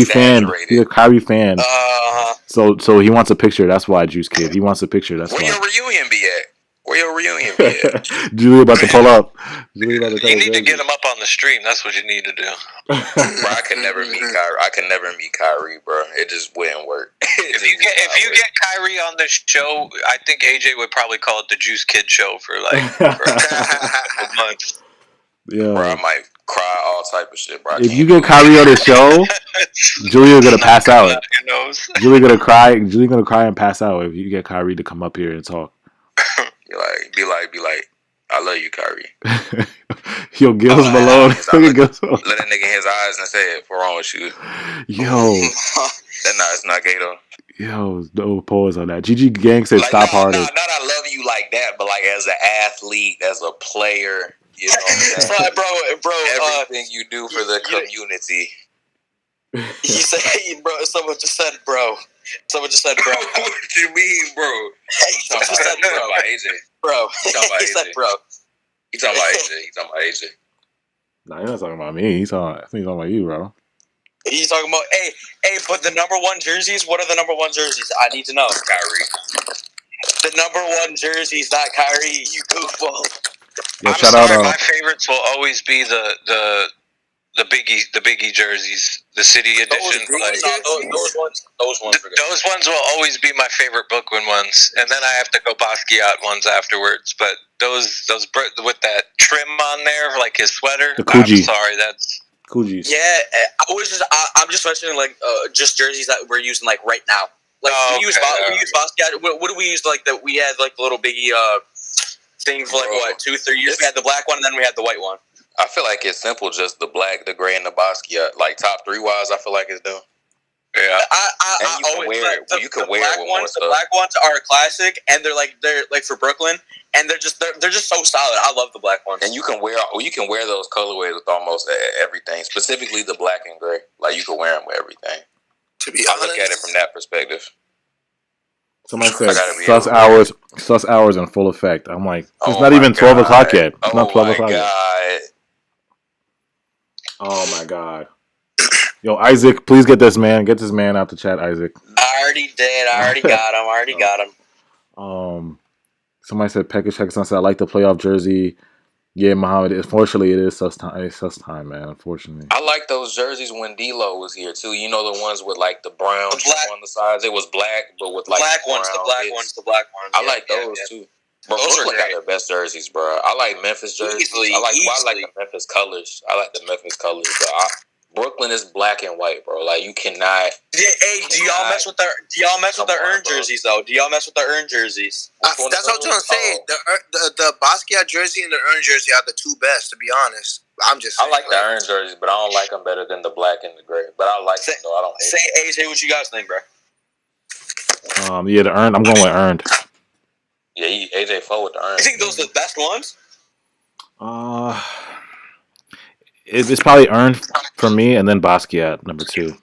fan. He's a Kyrie fan. So he wants a picture. That's why, Juice Kid. He wants a picture. That's why. Where your reunion be at? Julie about to pull up. You need to get him up on the stream. That's what you need to do. Bro, I can never meet Kyrie. Bro. It just wouldn't work. If you get Kyrie on the show, I think AJ would probably call it the Juice Kid Show for a month. Yeah. Bro, I might cry all type of shit, bro. If you get Kyrie on the show, Julia's gonna pass out. Julia's gonna cry and pass out if you get Kyrie to come up here and talk. Be like, I love you, Kyrie. Yo, Gil's Malone. Let that nigga in his eyes and say, "What's wrong with you?" Yo, it's not gay though. Yo, no pause on that. GG Gang said, "Stop Harden." Not I love you like that, but like as an athlete, as a player, you know, bro. Everything you do for the community. He said, bro. Someone just said, bro. What you mean, bro? Someone just said, bro. AJ. Bro. He said, bro. He talking about AJ. Nah, he's not talking about me. He's talking about you, bro. He's talking about, hey, but the number 1 jerseys, what are the number 1 jerseys? I need to know. Kyrie. The number 1 jerseys, not Kyrie, you goofball. Yeah, my favorites will always be the Biggie jerseys, the City Edition. Those ones will always be my favorite Brooklyn ones, and then I have to go Basquiat ones afterwards. But those with that trim on there, like his sweater. The Coogee. I'm sorry, that's Coogees. Yeah, I'm just mentioning just jerseys that we're using right now. We use Basquiat. What do we use? We had the little Biggie thing for 2-3 years. We had the black one, and then we had the white one. I feel like it's simple, just the black, the gray, and the Basquiat. Top 3 wise, I feel like it's done. Yeah, you can wear it with more stuff. The black ones are a classic, and they're for Brooklyn, and they're just so solid. I love the black ones. And you can wear those colorways with almost everything, specifically the black and gray. You can wear them with everything. To be honest, I look at it from that perspective. Somebody said sus hours in full effect. I'm like, it's not even 12 God. o'clock yet. It's not 12 o'clock yet. Oh my God. Yo, Isaac, please get this man out the chat, Isaac. I already did. I already got him. Somebody said Pekka Checkson said I like the playoff jersey. Yeah, Muhammad. Unfortunately, it is such time. It's such time, man. Unfortunately, I like those jerseys when D'Lo was here too. You know the ones with like the brown on the sides. It was black, but with like the black ones. I like those too. Bro, Brooklyn got their best jerseys, bro. I like Memphis jerseys. I like the Memphis colors. Brooklyn is black and white, bro. Like you cannot. Yeah, hey, do y'all mess with the earned jerseys though? Do y'all mess with the earned jerseys? That's what I was trying to say. The Basquiat jersey and the earned jersey are the two best, to be honest. I'm just saying, I like the earned jerseys, but I don't like them better than the black and the gray. But I like them though. I don't hate AJ, what you guys think, bro? Yeah, the earned. I'm going with earned. Yeah, AJ fought with the earned. You think those are the best ones? It's probably earned for me, and then Basquiat number 2.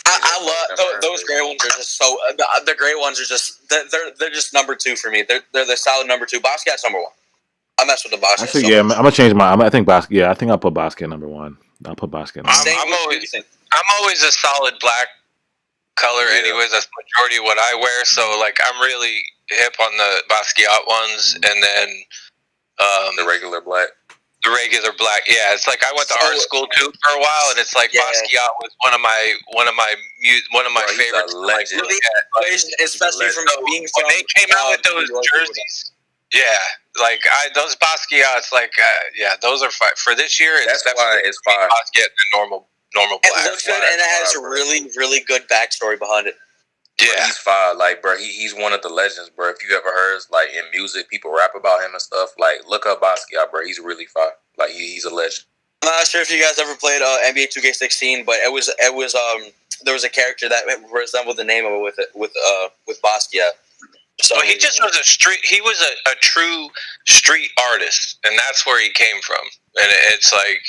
I love those gray ones. Are just so the gray ones are just they're just number 2 for me. They're the solid number 2. Basquiat's number 1. I mess with the Basquiat. Actually, yeah, I'm gonna change my. I think Basquiat. Yeah, I think I'll put Basquiat number 1. I'll put Basquiat. I'm always a solid black color. Yeah. Anyways, that's majority of what I wear. So like, I'm really hip on the Basquiat ones, and then the regular black. The regular black, yeah. It's like I went to art school too for a while, and it's like Basquiat was one of my favorites. Legend. Especially from being when they came out with those jerseys. Yeah, like those Basquiats, like those are fine for this year. That's why it's fine. Basquiat and normal black. It looks good, and it has a really good backstory behind it. Yeah, bro, he's fine. Like, bro, he's one of the legends, bro. If you ever heard, like, in music, people rap about him and stuff. Like, look up Basquiat, bro. He's really fine. Like, he's a legend. I'm not sure if you guys ever played NBA 2K16, but it was there was a character that resembled the name of it with Basquiat. So he just was a true street artist, and that's where he came from. And it's like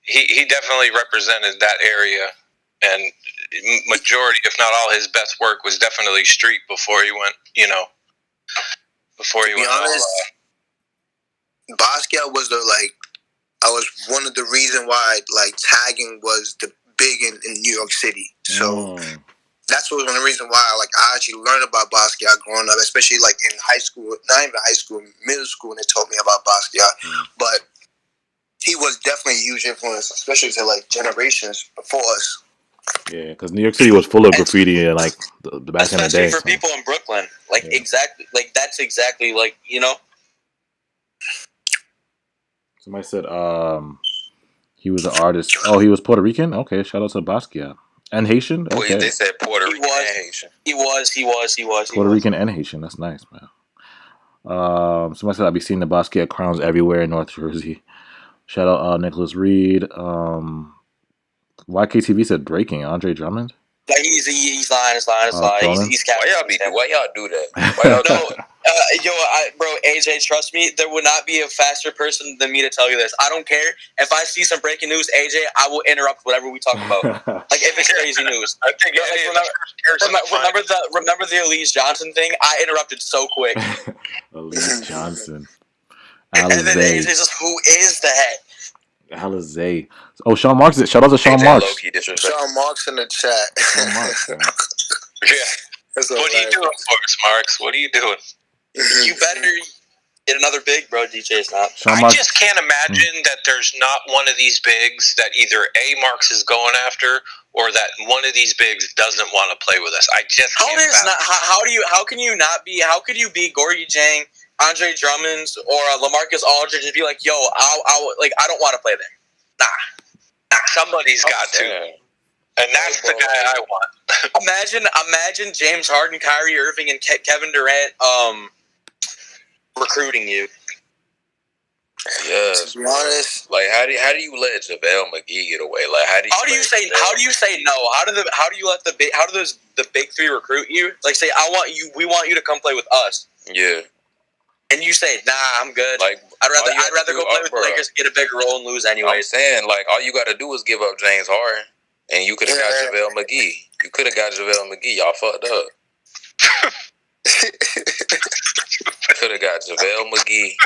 he definitely represented that area, and majority, if not all, his best work was definitely street before he went. To be honest, Basquiat was one of the reasons why like tagging was the big in New York City. So that's one of the reasons why like I actually learned about Basquiat growing up, especially like in high school, not even high school, middle school, and they told me about Basquiat. But he was definitely a huge influence, especially to like generations before us. Yeah, because New York City was full of graffiti back in the day. Especially for people in Brooklyn. Like, exactly. Like, that's exactly, like, Somebody said he was an artist. Oh, he was Puerto Rican? Okay, shout out to Basquiat. And Haitian? Okay. They said Puerto Rican and Haitian. He was. Puerto Rican and Haitian. That's nice, man. Somebody said I'd be seeing the Basquiat crowns everywhere in North Jersey. Shout out Nicholas Reed. YKTV said breaking Andre Drummond. Like he's lying. He's why y'all do that? Bro, AJ, trust me, there would not be a faster person than me to tell you this. I don't care if I see some breaking news, AJ. I will interrupt whatever we talk about. Like if it's crazy news. I think remember the Elise Johnson thing? I interrupted so quick. Elise Johnson. And then AJ says, "Who is that?" Alizé. Oh, Sean Marks. Shout out to Sean Marks. Sean Marks in the chat. Sean Marks. Yeah. What are you doing for us, Marks? What are you doing? You better get another big, bro. DJ's not. I just can't imagine that there's not one of these bigs that either A, Marks is going after, or that one of these bigs doesn't want to play with us. I just can't. How can you not be? How could you be Gorgie Jang, Andre Drummond, or LaMarcus Aldridge and be like, yo, I don't want to play there. Nah. Somebody's got to. And that's the guy I want. Imagine James Harden, Kyrie Irving, and Kevin Durant recruiting you. Yes, to be honest, like how do you let JaVale McGee get away? Like how do you say no? How do you let the big three recruit you? Like say we want you to come play with us. Yeah. And you say, nah, I'm good. Like I'd rather go play with the Lakers and get a big role and lose anyway. I'm saying, like, all you got to do is give up James Harden, and you could have got JaVale McGee. You could have got JaVale McGee. Y'all fucked up. Could have got JaVale McGee.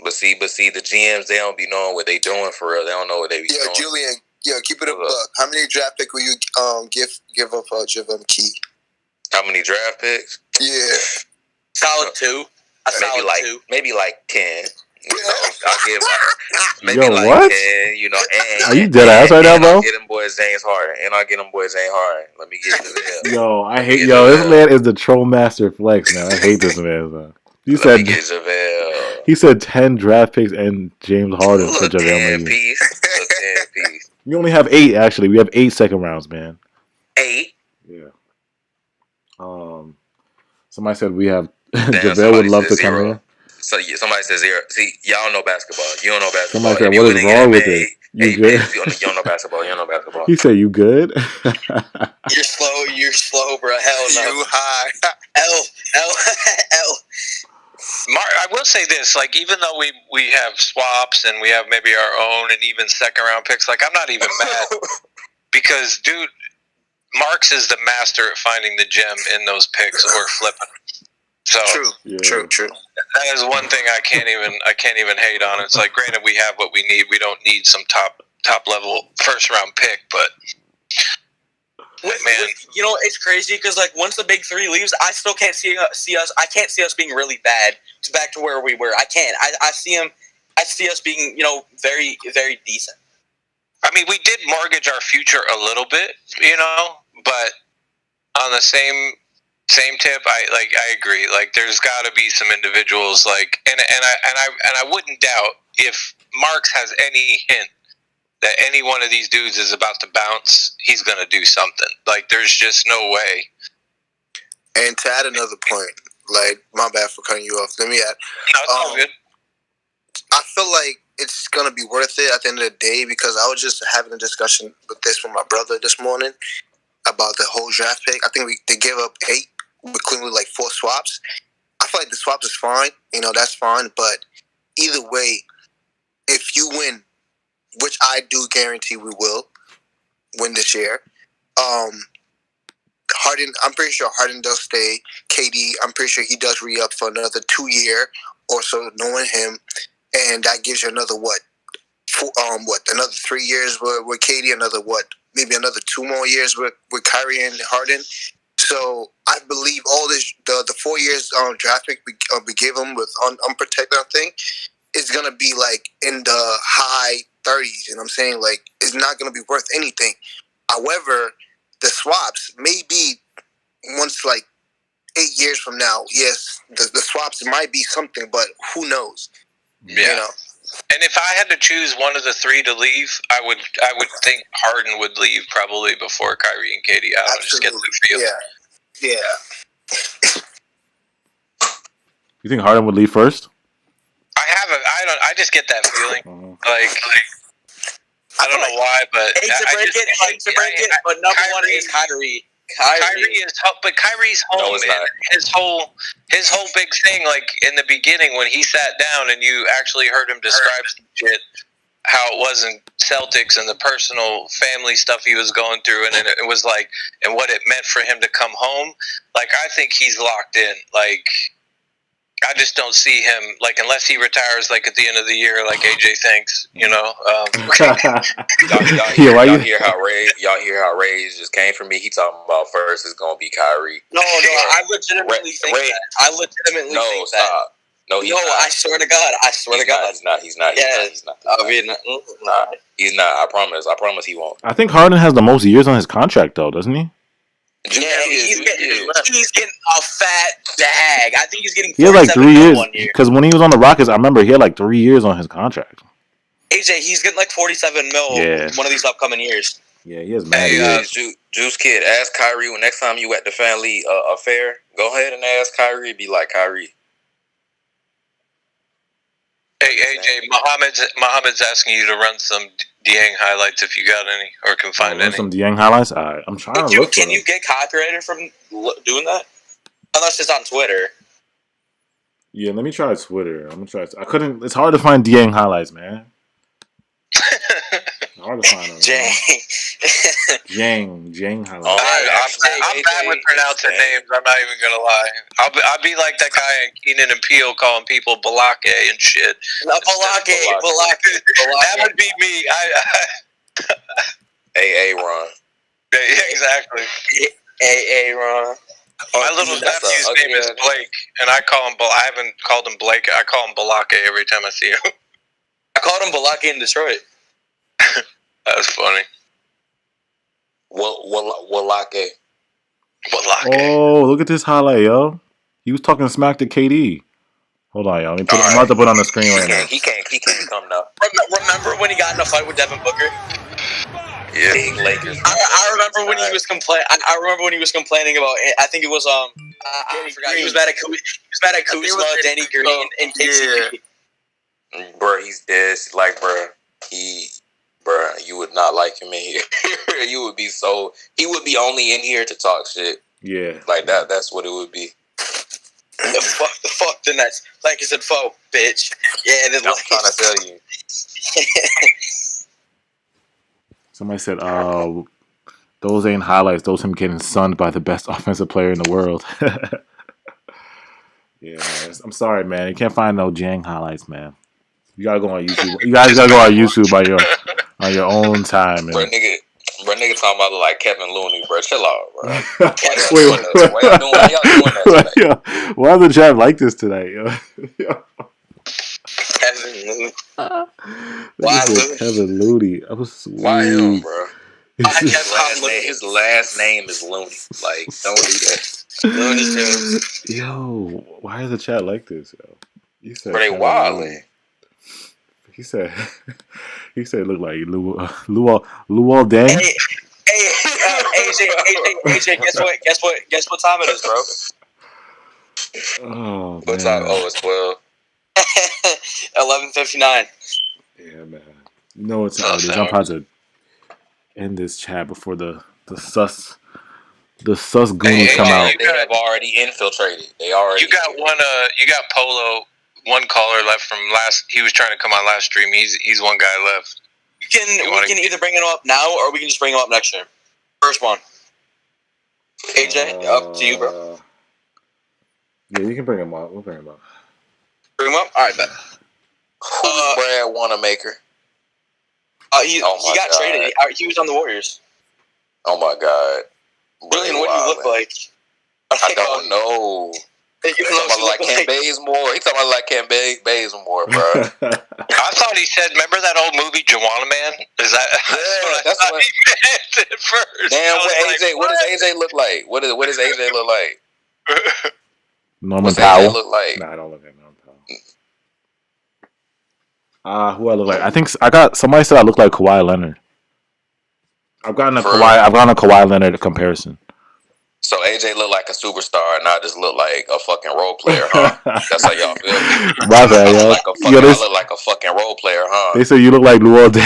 But see, the GMs, they don't be knowing what they doing for real. They don't know what they be doing. Yo, keep it a buck. How many draft picks will you give up JaVale Key? How many draft picks? Yeah. Solid 2. Maybe like 10. You know, I'll give maybe Yo, like what? 10. You know, and Are you dead ass right now, bro? I'll get them boys James Harden. Let me get JaVale. Yo, I hate this man is the troll master flex, man. I hate this man. You Let me get JaVale. He said 10 draft picks and James Harden for Little JaVale 10 piece. Little 10 piece. We only have 8 actually. We have 8 second rounds, man. 8. Yeah. Somebody said we have JaVale would love to come here. So somebody says 0. See, y'all know basketball. You don't know basketball. Somebody said, what is wrong with it? You good? You don't know basketball. You don't know basketball. He said, you good? You're slow, bro. Hell no. You high. L. Mark, I will say this: like, even though we have swaps and we have maybe our own and even second round picks, like, I'm not even mad because, dude, Marks is the master at finding the gem in those picks or flipping. So True. That is one thing I can't even hate on. It's like, granted, we have what we need. We don't need some top level first round pick, but. Man, you know, it's crazy because like once the big 3 leaves, I still can't see us. I can't see us being really bad. It's back to where we were. I can't. I see us being, you know, very, very decent. I mean, we did mortgage our future a little bit, you know, but on the same tip, I agree. Like, there's got to be some individuals like, and I wouldn't doubt if Marks has any hint that any one of these dudes is about to bounce, he's going to do something. Like, there's just no way. And to add another point, like, my bad for cutting you off. Let me add. No, it's all good. I feel like it's going to be worth it at the end of the day because I was just having a discussion with my brother this morning about the whole draft pick. I think they gave up 8, including like 4 swaps. I feel like the swaps is fine. You know, that's fine. But either way, if you win, which I do guarantee we will win this year. Harden, I'm pretty sure Harden does stay. KD, I'm pretty sure he does re-up for another 2 year or so, knowing him, and that gives you another another 3 years with KD, maybe another 2 more years with Kyrie and Harden. So I believe all this, the 4 years draft pick we gave him with unprotected, I think, is gonna be like in the high 30s, you know what I'm saying? Like, it's not going to be worth anything. However, the swaps may be once, like, 8 years from now. Yes, the swaps might be something, but who knows? Yeah. You know? And if I had to choose one of the 3 to leave, I would think Harden would leave probably before Kyrie and KD. I don't just get the feel. Yeah. You think Harden would leave first? I just get that feeling. Like I don't know why, but hate to break it, but number 1 is Kyrie. But Kyrie's home. No, it's not. His whole big thing, like in the beginning when he sat down and you actually heard him describe some shit, how it was in Celtics and the personal family stuff he was going through, and it was like, and what it meant for him to come home. Like, I think he's locked in. Like, I just don't see him, like, unless he retires, like, at the end of the year, like AJ thinks, you know. Y'all hear how Ray just came for me? He talking about first is going to be Kyrie. No, I legitimately think that. I legitimately think that. Stop. No, I swear to God. He's not. I mean, he's not. I promise he won't. I think Harden has the most years on his contract, though, doesn't he? Yeah, he's getting a fat bag. I think he's getting. He had like 3 years because when he was on the Rockets, I remember he had like 3 years on his contract. AJ, he's getting like 47 mil. Yeah. One of these upcoming years. Yeah, he has mad years. Juice Kid, ask Kyrie when next time you at the family affair. Go ahead and ask Kyrie. Be like, Kyrie. Hey AJ, Mohammed's asking you to run some Dieng highlights if you got any or can find any. Some Dieng highlights. All right, I'm trying to look. Can you get copyrighted from doing that? Unless it's on Twitter. Yeah, let me try Twitter. I'm gonna try. I couldn't. It's hard to find Dieng highlights, man. Hard to find them. Jang highlights. I'm bad with pronouncing names. I'm not even gonna lie. I'll be like that guy in Keenan and Peele calling people Balake and shit. Balake. That would be me. AA Ron. Yeah, exactly. AA Ron. My little nephew's name is Blake, and I call him. I haven't called him Blake. I call him Balake every time I see him. I called him Balake in Detroit. That was funny. Walake. Oh, look at this highlight, yo. He was talking smack to KD. Hold on, y'all. I'm about to put on the screen right now. He can't come now. Remember when he got in a fight with Devin Booker? Yeah. Big Lakers. I remember when he was I remember when he was complaining about. I think it was I forgot. He was mad at Kuzma, Danny Green, and KCP. Yeah. Bro, he's dead. Like, bro, you would not like him in here. He would be only in here to talk shit. Yeah. Like that. That's what it would be. The fuck the Nets. Like I said, foe, bitch. Yeah, I'm trying to tell you. Somebody said, those ain't highlights. Those him getting sunned by the best offensive player in the world. Yeah, man. I'm sorry, man. You can't find no Jang highlights, man. You gotta go on YouTube. You guys gotta go on YouTube on your own time, man. Bro, nigga talking about like Kevin Looney, bro. Chill out, bro. Why y'all doing that today? Why the chat like this tonight, yo? Kevin Looney. Kevin Looney. I was why him, bro? His last name is Looney. Like, don't do that. Looney Tunes. Yo, why is the chat like this, yo? You said, bro, they wildin'. He said, look like Luol Deng. Hey, AJ, guess what time it is, bro? Oh, what time? Oh, it's 12. 11:59. Yeah, man. You know what time it is. I'm about to end this chat before the sus goonies come out. They have already infiltrated. You got one. You got Polo. One caller left from last. He was trying to come on last stream. He's one guy left. We can either bring him up now or we can just bring him up next year. First one. AJ, up to you, bro. Yeah, you can bring him up. We'll bring him up. Bring him up. All right, bet. Who's Brad Wanamaker? He got traded. He was on the Warriors. Oh my god. Really, what do you look like? I don't know. He's talking about like Ken Bazemore. He's talking about like Ken Bazemore, bro. I thought he said, remember that old movie, Juwanna Man? Is that? Yeah, that's what he meant at first. Damn, what does AJ look like? What does AJ look like? Norman Powell. AJ look like? Nah, I don't look like Norman Powell. Who I look like? I think somebody said I look like Kawhi Leonard. I've gotten a Kawhi Leonard comparison. So AJ look like a superstar, and I just look like a fucking role player, huh? That's how y'all feel. My bad, yo. I look like a fucking role player, huh? They say you look like Luol Deng.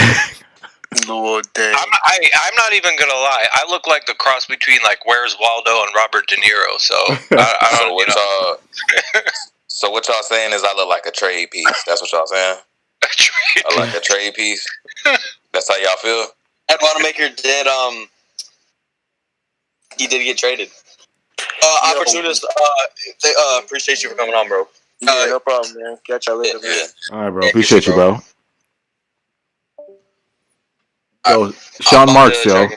Luol Deng. I'm not even gonna lie. I look like the cross between like Where's Waldo and Robert De Niro. So I don't. So what y'all saying is I look like a trade piece. That's what y'all saying. I like a trade piece. That's how y'all feel. Ed Wanamaker did. He did get traded. Opportunist, appreciate you for coming on, bro. Yeah, no problem, man. Catch y'all later, man. All right, bro. Appreciate you, bro. Yo, Sean Marks, yo.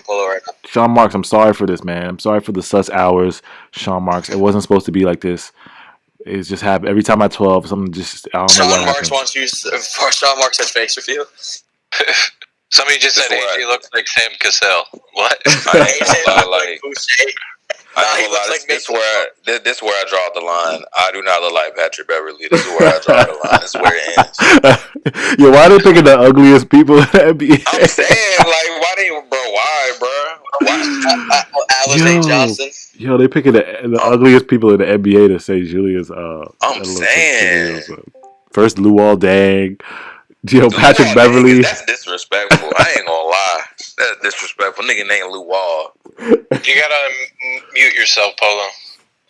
Sean Marks, I'm sorry for this, man. I'm sorry for the sus hours, Sean Marks. It wasn't supposed to be like this. It's just happened every time at 12. Something just I don't know what happened. Sean Marks had face review. Somebody just said AJ looks like Sam Cassell. What? AJ like this is where I draw the line. I do not look like Patrick Beverly. This is where I draw the line. This is where it ends. Yo, why are they picking the ugliest people in the NBA? I'm saying, like, why? Alize Johnson. Yo, they picking the ugliest people in the NBA to say Julius. I'm saying. First, Luol Deng. Yo, Patrick Beverly. Niggas, that's disrespectful. I ain't gonna lie. That's disrespectful. Nigga named Lou Wall. You gotta mute yourself, Polo.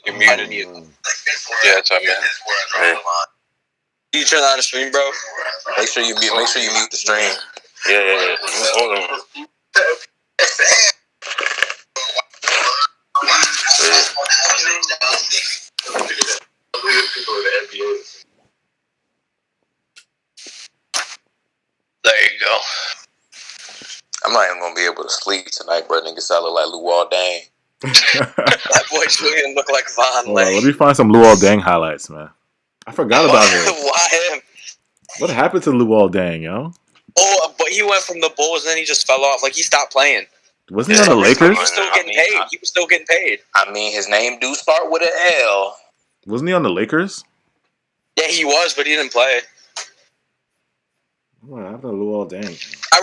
You're muted. Yeah, it's on mute. You turn on the stream, bro? Make sure you mute the stream. Yeah. Hold on. There you go. I I'm not even gonna be able to sleep tonight, bro. Niggas, I look like Luol Deng. That boy Julian look like Von Lay. Let me find some Luol Deng highlights, man. I forgot about him. Why him? What happened to Luol Deng, yo? Oh, but he went from the Bulls and then he just fell off. Like, he stopped playing. Wasn't he on the Lakers? He was still getting paid. He was still getting paid. I mean, his name do start with an L. Wasn't he on the Lakers? Yeah, he was, but he didn't play. What happened to Luol Deng? I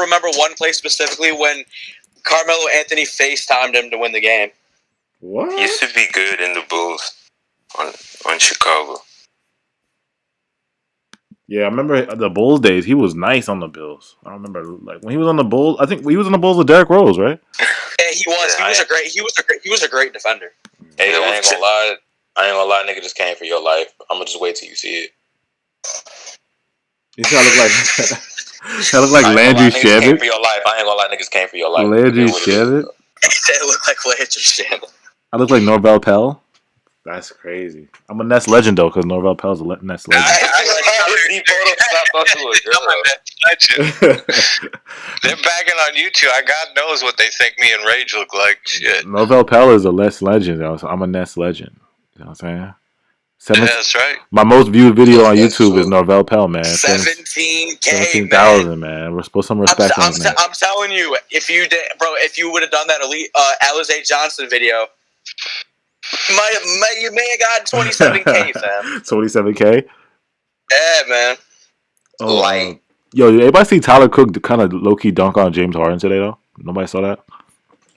remember one play specifically when Carmelo Anthony FaceTimed him to win the game. What? He used to be good in the Bulls on Chicago. Yeah, I remember the Bulls days. He was nice on the Bills. I remember like when he was on the Bulls. I think he was on the Bulls with Derrick Rose, right? Yeah, he was. He was a great defender. Hey, I ain't gonna lie. Nigga just came for your life. I'm gonna just wait till you see it. You look like look like Landry Shamet. Came for your life. I ain't gonna lie, niggas came for your life. Landry Shamet. It looked like Landry Shamet. I look like Norvell Pell. That's crazy. I'm a Nets legend though, because Norvell Pell's a Nets legend. They're bagging on you two. God knows what they think me and Rage look like. Shit. Norvell Pell is a Nets legend. So I'm a Nets legend. You know what I'm saying? Yeah, that's right. My most viewed video on YouTube is Norvell Pell, man. 17,000, 17,000, man. We're supposed to some respect on his name. I'm telling you, if you would have done that Alizé Johnson video, you may have gotten 27K, fam. 27K? Yeah, man. Oh, yo, anybody see Tyler Cook kind of low-key dunk on James Harden today, though? Nobody saw that?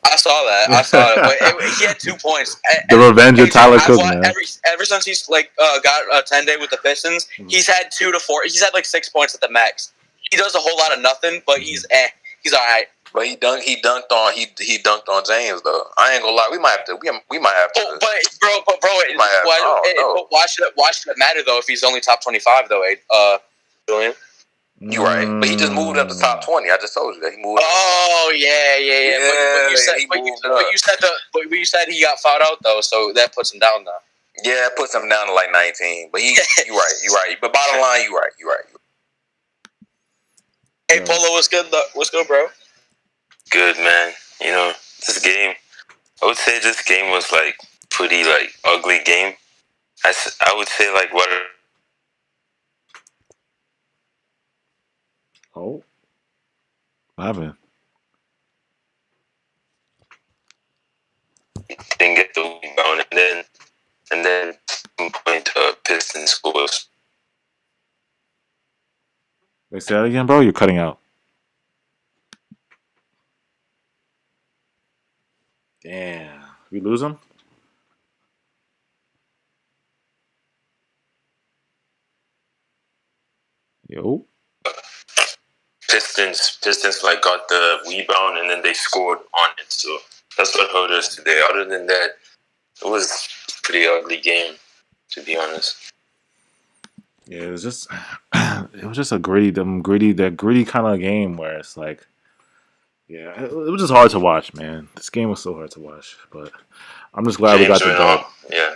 I saw it. He had 2 points. The revenge of Tyler Cook, man. Ever since he's got a 10-day with the Pistons, he's had 2 to 4. He's had like 6 points at the max. He does a whole lot of nothing, but he's all right. But he dunked on James though. I ain't gonna lie. We might have to. Oh, but why should it matter though if he's only top 25 though? Julian. You right, but he just moved up to top 20. I just told you that he moved. Oh yeah. But you said he got fouled out though, so that puts him down now. Yeah, it puts him down to like 19. But you right. But bottom line, you right. Hey, Polo, what's good, bro? Good, man. You know, this game, I would say this game was like pretty like ugly game. I would say like what. Oh, what happened? Didn't get the rebound, and then some point Pistons scores. Wait, say that again, bro. You're cutting out. Damn, we lose him. Yo. Pistons like got the rebound and then they scored on it. So that's what hurt us today. Other than that, it was a pretty ugly game, to be honest. Yeah, it was just a gritty kind of game where it's like, yeah, it was just hard to watch, man. This game was so hard to watch, but I'm just glad we got the dub. Yeah.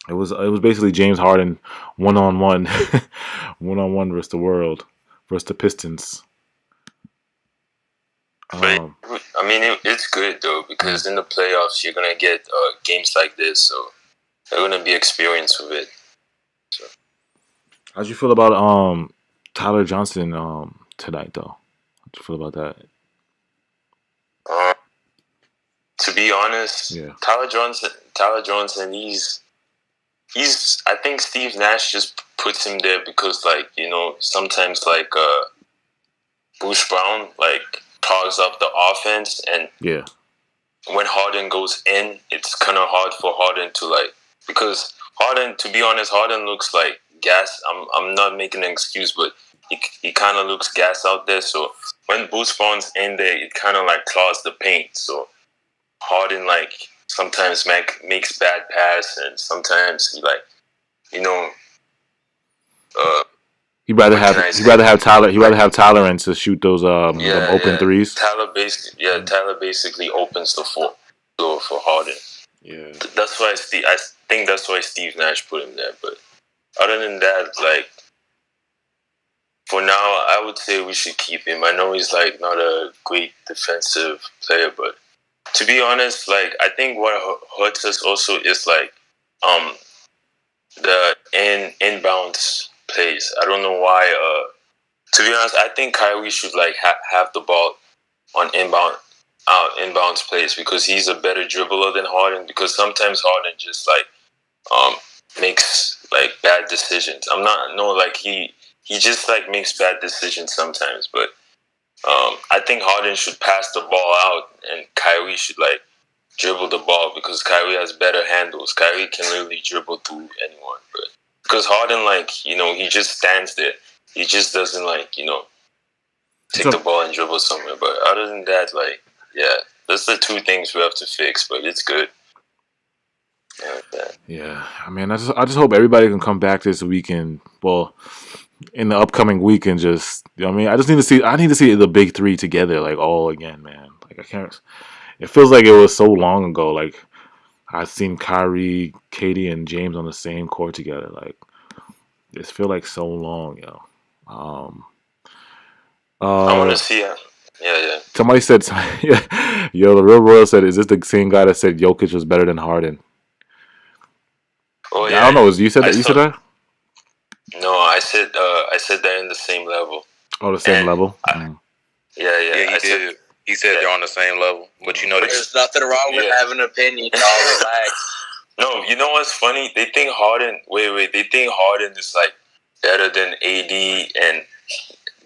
It was basically James Harden one-on-one versus the world. Versus the Pistons. But, I mean, it's good, though, because in the playoffs, you're going to get games like this, so they're going to be experienced with it. So. How'd you feel about Tyler Johnson tonight, though? How'd you feel about that? To be honest, yeah. Tyler Johnson, he's I think Steve Nash just puts him there because, like, you know, sometimes, like, Bruce Brown, like, clogs up the offense, and yeah, when Harden goes in, it's kind of hard for Harden to, like, because Harden, to be honest, Harden looks like gas. I'm not making an excuse, but he kind of looks gas out there, so when Bruce Brown's in there, it kind of, like, clogs the paint, so Harden, like, sometimes makes bad pass, and sometimes he, like, you know, he'd rather have tolerance to shoot those open threes. Tyler basically opens the floor for Harden. Yeah, that's why I think that's why Steve Nash put him there. But other than that, like, for now, I would say we should keep him. I know he's like not a great defensive player, but to be honest, like I think what hurts us also is like the inbounds plays. I don't know why. To be honest, I think Kyrie should like have the ball on inbounds plays because he's a better dribbler than Harden. Because sometimes Harden just like makes like bad decisions. He just like makes bad decisions sometimes. But I think Harden should pass the ball out and Kyrie should like dribble the ball because Kyrie has better handles. Kyrie can literally dribble through anyone, but because Harden, like, he just stands there. He just doesn't like, take the ball and dribble somewhere. But other than that, like, yeah, that's the two things we have to fix. But it's good. Yeah, I mean, I just hope everybody can come back this weekend. Well, in the upcoming week and just, I mean, I need to see the big three together, like all again, man. Like I can't. It feels like it was so long ago. Like I've seen Kyrie, Katie, and James on the same court together. Like it feels like so long, yo. I want to see it. Yeah. Somebody said, yo, the Real Royal said, is this the same guy that said Jokic was better than Harden? Oh yeah. I don't know. You said that? You said that? No, I said they're in the same level. Oh, the same level. Yeah, he said they're on the same level, but there's nothing wrong with having an opinion. Y'all relax. No, you know what's funny? They think Harden. Wait. They think Harden is like better than AD and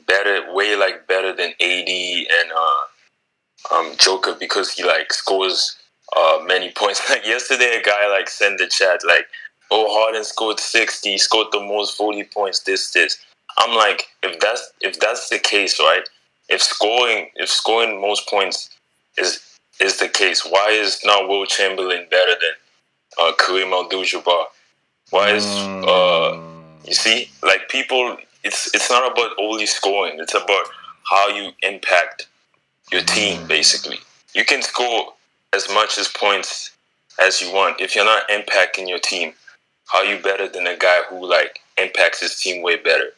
better than AD and Joker because he like scores many points. Like yesterday, a guy like sent the chat like, "Oh, Harden scored 60. He scored the most 40 points. This." I'm like, if that's the case, right? If scoring most points is the case, why is not Will Chamberlain better than Kareem Abdul-Jabbar? Why is you see, like people, it's not about only scoring. It's about how you impact your team. Basically, you can score as much as points as you want. If you're not impacting your team, how are you better than a guy who like impacts his team way better?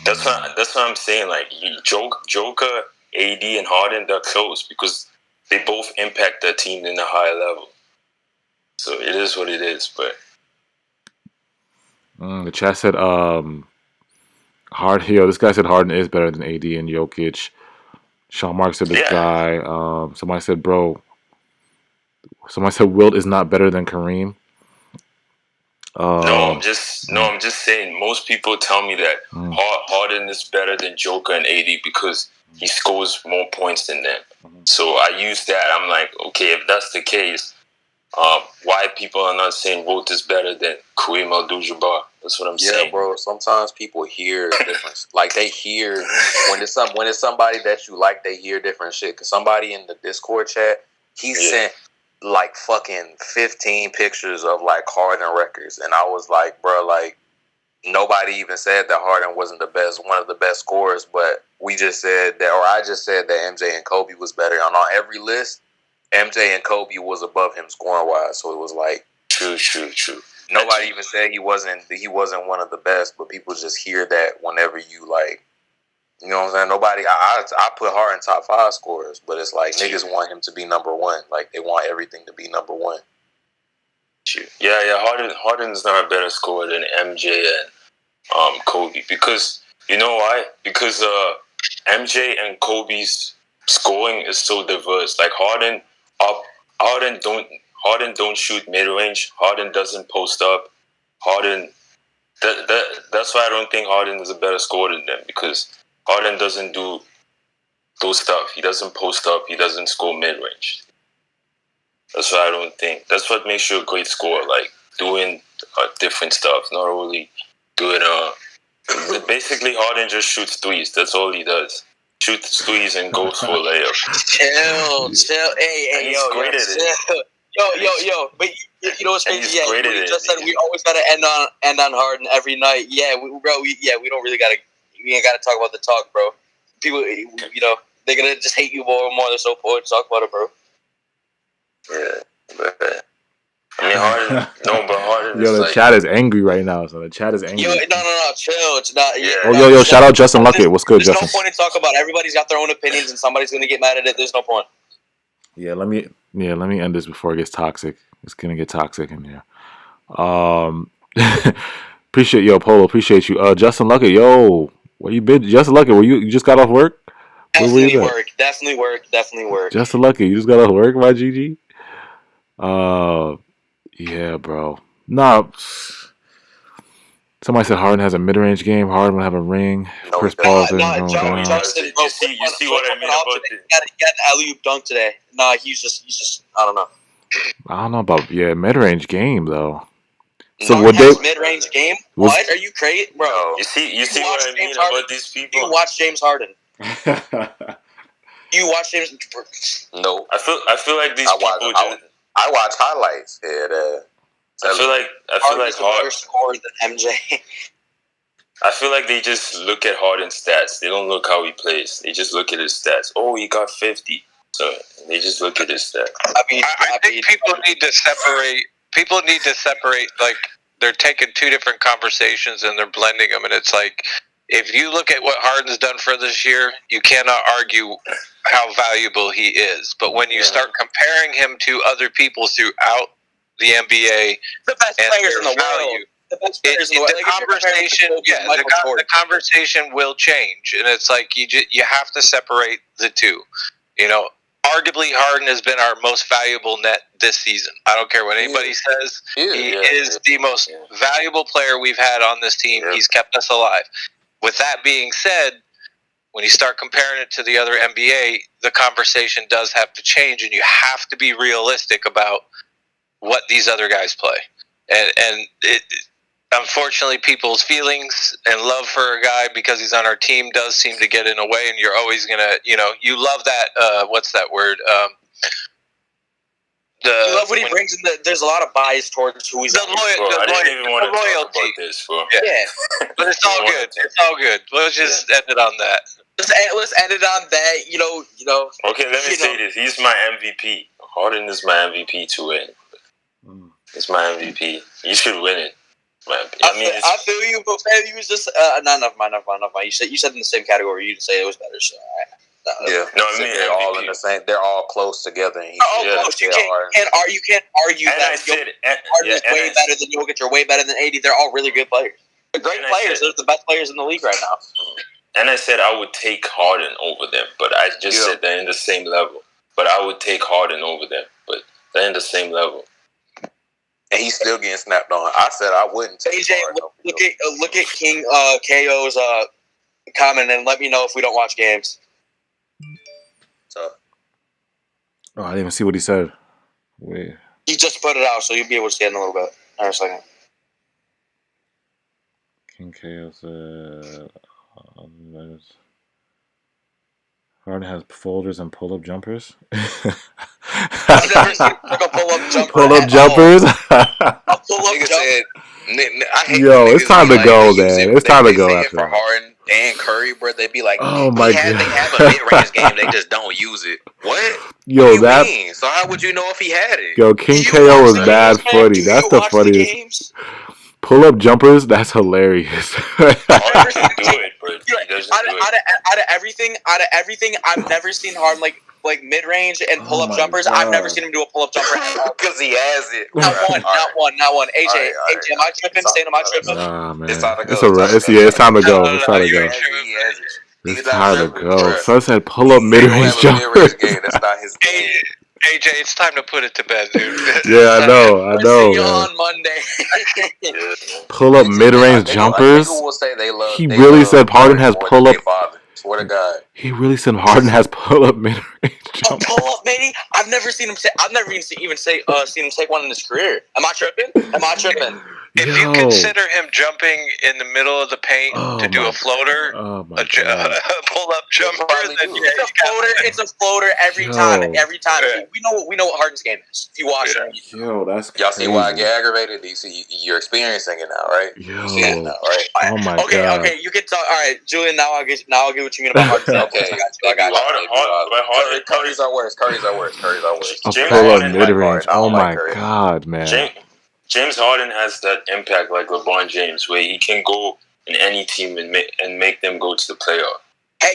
That's what I'm saying. Like Joker, AD, and Harden, they're close because they both impact their team in a higher level. So it is what it is. But the chat said, this guy said Harden is better than AD and Jokic. Sean Mark said this guy. Somebody said, Wilt is not better than Kareem. I'm just saying. Most people tell me that Harden is better than Joker and AD because he scores more points than them. So I use that. I'm like, okay, if that's the case, why people are not saying Wilt is better than Kareem Abdul-Jabbar? That's what I'm saying. Yeah, bro. Sometimes people hear different. Like they hear when it's somebody that you like, they hear different shit. Cause somebody in the Discord chat, he sent like fucking 15 pictures of like Harden records, and I was like, bro, like nobody even said that Harden wasn't one of the best scorers, but we just said that, or I just said that MJ and Kobe was better. And on every list, MJ and Kobe was above him scoring wise, so it was like true. Nobody even said he wasn't one of the best, but people just hear that whenever you like, you know what I'm saying? Nobody, I put Harden top 5 scorers, but it's like niggas want him to be number 1. Like they want everything to be number 1. Yeah. Harden's not a better scorer than MJ and Kobe because you know why? Because MJ and Kobe's scoring is so diverse. Like Harden don't shoot mid range. Harden doesn't post up. That's why I don't think Harden is a better scorer than them because Harden doesn't do those stuff. He doesn't post up. He doesn't score mid range. That's why I don't think. That's what makes you a great scorer. Like doing different stuff, not really doing basically, Harden just shoots threes. That's all he does. Shoots threes and goes for a layup. Chill. Hey, yo, great at it. Yo. But you know what's crazy? Yeah, you just said we always gotta end on Harden every night. Yeah, we don't really we ain't gotta talk about the talk, bro. People, they're gonna just hate you more and more. They're so poor to talk about it, bro. Yeah, but I mean, Harden. No, but Harden Yo, is the like. chat is angry right now. So the chat is angry. Yo, no, chill. It's not. Yeah. Oh, yo, shout out Justin Luckett. What's good, There's Justin? no point in talking about it. Everybody's got their own opinions, and somebody's gonna get mad at it. There's no point. Yeah, let me end this before it gets toxic. It's gonna get toxic in here. Appreciate Polo. Appreciate you. Justin Luckett, yo, where you been? Justin Luckett, you just got off work? Definitely work. Justin Luckett, you just got off work, my GG. Yeah, bro. Nah. Somebody said Harden has a mid-range game. Harden will have a ring. No, Chris Paul's in. Justin, you see what I mean about it? He got an alley-oop dunk today. Nah, he's just. I don't know. I don't know about mid-range game though. So what they mid-range game? What are you crazy, bro? No. You see what I mean about these people? You watch James Harden. You watch James? No, I feel like these people. I watch highlights. Yeah, I feel like Harden scorer than MJ. I feel like they just look at Harden's stats. They don't look how he plays. They just look at his stats. Oh, he got 50. So they just look at his stats. I think people need to separate. People need to separate. Like they're taking two different conversations and they're blending them. And it's like, if you look at what Harden's done for this year, you cannot argue how valuable he is. But when you start comparing him to other people throughout the NBA, the best players in the world. The conversation will change, and it's like you have to separate the two. You know, arguably Harden has been our most valuable net this season. I don't care what anybody says. He is the most valuable player we've had on this team. He's kept us alive. With that being said, when you start comparing it to the other NBA, the conversation does have to change, and you have to be realistic about what these other guys play. And unfortunately, people's feelings and love for a guy because he's on our team does seem to get in a way, and you're always going to, you love that, what's that word? You love what he brings in. There's a lot of bias towards who he's I didn't even want to talk about this, bro. Yeah. But it's all good. It's all good. Let's just end it on that. Let's end it on that, Okay, let me say this. He's my MVP. Harden is my MVP to win. It's my MVP. You should win it. I feel you, but he was just never mind. You said in the same category. You didn't say it was better. So yeah, no, I mean they're MVP. All in the same. They're all close together. And close. You can't argue and that Harden is way better than Jokic or way better than AD. They're all really good players. They're great players. They're the best players in the league right now. And I said I would take Harden over them, but I just said they're in the same level. But I would take Harden over them, but they're in the same level. And he's still getting snapped on. I said I wouldn't take AJ, look at King KO's comment and let me know if we don't watch games. Oh, I didn't even see what he said. Wait. He just put it out, so you'll be able to see it in a little bit. In a second. King KO said Harden has folders and pull-up jumpers. I've never seen a pull-up jumper. Pull-up jumpers? A pull-up jumper. Yo, it's time to go, man. It's time to go after for Harden and Curry, bro. They be like, oh my God. They have a mid-range game. They just don't use it. What? Yo, what do you mean? So how would you know if he had it? Yo, King KO is bad funny. That's the funniest. Pull-up jumpers, that's hilarious. Out of everything, I've never seen Harden like mid-range and pull-up jumpers. God. I've never seen him do a pull-up jumper because he has it. Not one. AJ, am I tripping? Saying am I tripping? Nah, man. It's time to go. It's time to go. It's time to go. It's time to go. First said pull-up mid-range jumpers. That's not his game. AJ, it's time to put it to bed, dude. Yeah, I know. See you on Monday. Pull up mid-range jumpers. He really said Harden has pull up. Swear to God. He really said Harden has pull up mid-range jumpers. Pull up, maybe. I've never seen him say. I've never even seen him take one in his career. Am I tripping? If you consider him jumping in the middle of the paint to do a floater, a pull-up jumper, then it's a floater every time. Every time. We know what Harden's game is. If you watch it. Yo, that's y'all crazy. see why I get aggravated? Do you see you're experiencing it now, right? Yo. You see it now, right? Oh my god. Okay, you can talk. All right, Julian. Now I'll get what you mean about Harden. Okay, I got you. Curry's our worst. Pull up mid-range. Oh my god, man. James Harden has that impact like LeBron James, where he can go in any team and make them go to the playoff. Hey,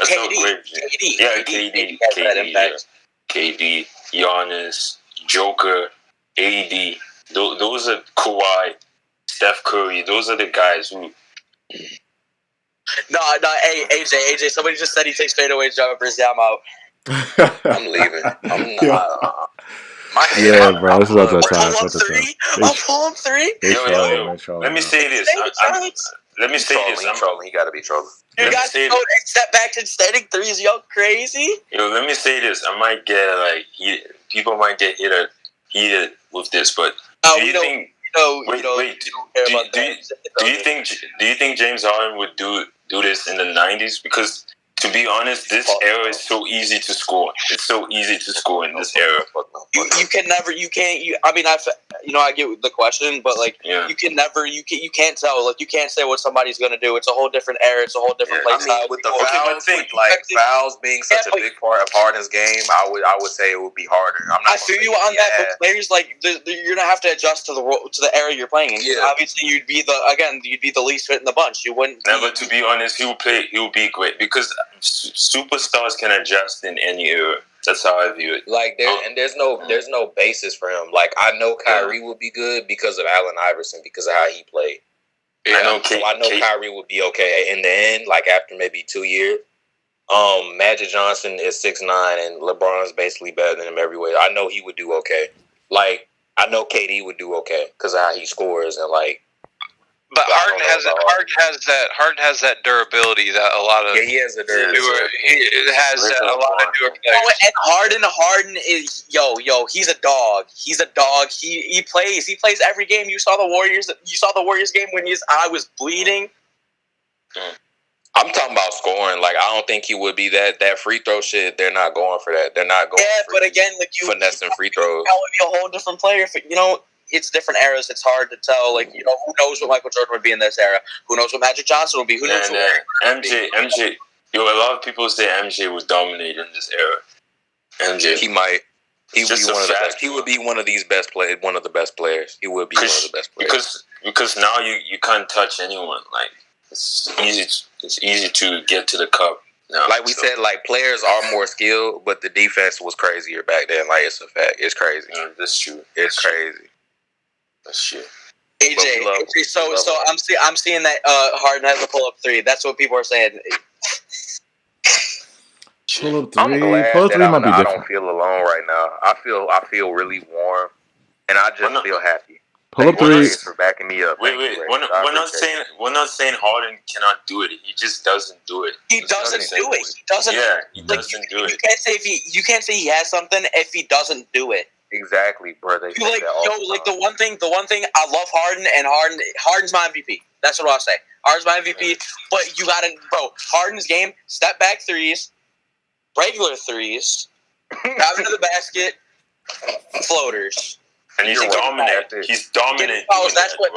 KD, Giannis, Joker, AD. Those are Kawhi, Steph Curry. Those are the guys who. No. Hey, AJ. Somebody just said he takes fadeaway jumpers. Yeah, I'm out. I'm leaving. Yeah, bro. This is what the time. I'll pull him three. Let me say this. Let me say this. Trolling. He gotta be trolling. You guys step back to standing threes. Y'all crazy? Yo, let me say this. I might get people might get heated with this, but do you think James Harden would do this in the 90s? Because to be honest, this era is so easy to score. It's so easy to score in this era. I get the question, but you can't tell. Like, you can't say what somebody's gonna do. It's a whole different era. It's a whole different play style. With the fouls being such a big part of Harden's game, I would say it would be harder. I feel you on that, but players you're gonna have to adjust to the era you're playing in. Yeah. Obviously, you'd be the least fit in the bunch. You wouldn't. Never, to be honest, he'll be great because superstars can adjust in any era. That's how I view it. There's no basis for him. Like, I know Kyrie would be good because of Allen Iverson, because of how he played. Yeah, I know Kyrie would be okay in the end. Like, after maybe 2 years, Magic Johnson is 6'9", and LeBron's basically better than him every way. I know he would do okay. Like, I know KD would do okay because of how he scores and But Harden has that durability that a lot of he has the durability. A lot of newer players. Oh, and Harden is he's a dog. He's a dog. He plays every game. You saw the Warriors game when his eye was bleeding. I'm talking about scoring. Like, I don't think he would be that free throw shit. They're not going for that. They're not going. Yeah, but again, finessing free throws. That would be a whole different player. It's different eras. It's hard to tell. Who knows what Michael Jordan would be in this era? Who knows what Magic Johnson would be? Who knows what MJ. A lot of people say MJ would dominate in this era. MJ, he might. He would be one of the best. He would be one of these best players. One of the best players. He would be one of the best players. Because now you can't touch anyone. Like, it's easy to get to the cup. No, like we said, players are more skilled, but the defense was crazier back then. Like, it's a fact. It's crazy. Yeah, that's true. It's crazy. That's shit. AJ, so I'm seeing that Harden has a pull-up three. That's what people are saying. Pull-up three. I'm glad Pull-up three might be different. I don't feel alone right now. I feel really warm, and I just feel happy. Pull-up three for backing me up. Wait. We're not saying Harden cannot do it. He just doesn't do it. He doesn't do it. He doesn't. Yeah, he doesn't do it. You can't say he has something if he doesn't do it. Exactly, brother. The one thing I love Harden, and Harden's my MVP. That's what I'll say. Harden's my MVP. But you gotta, Harden's game: step back threes, regular threes, driving to the basket, floaters. And he's dominant. He's dominant.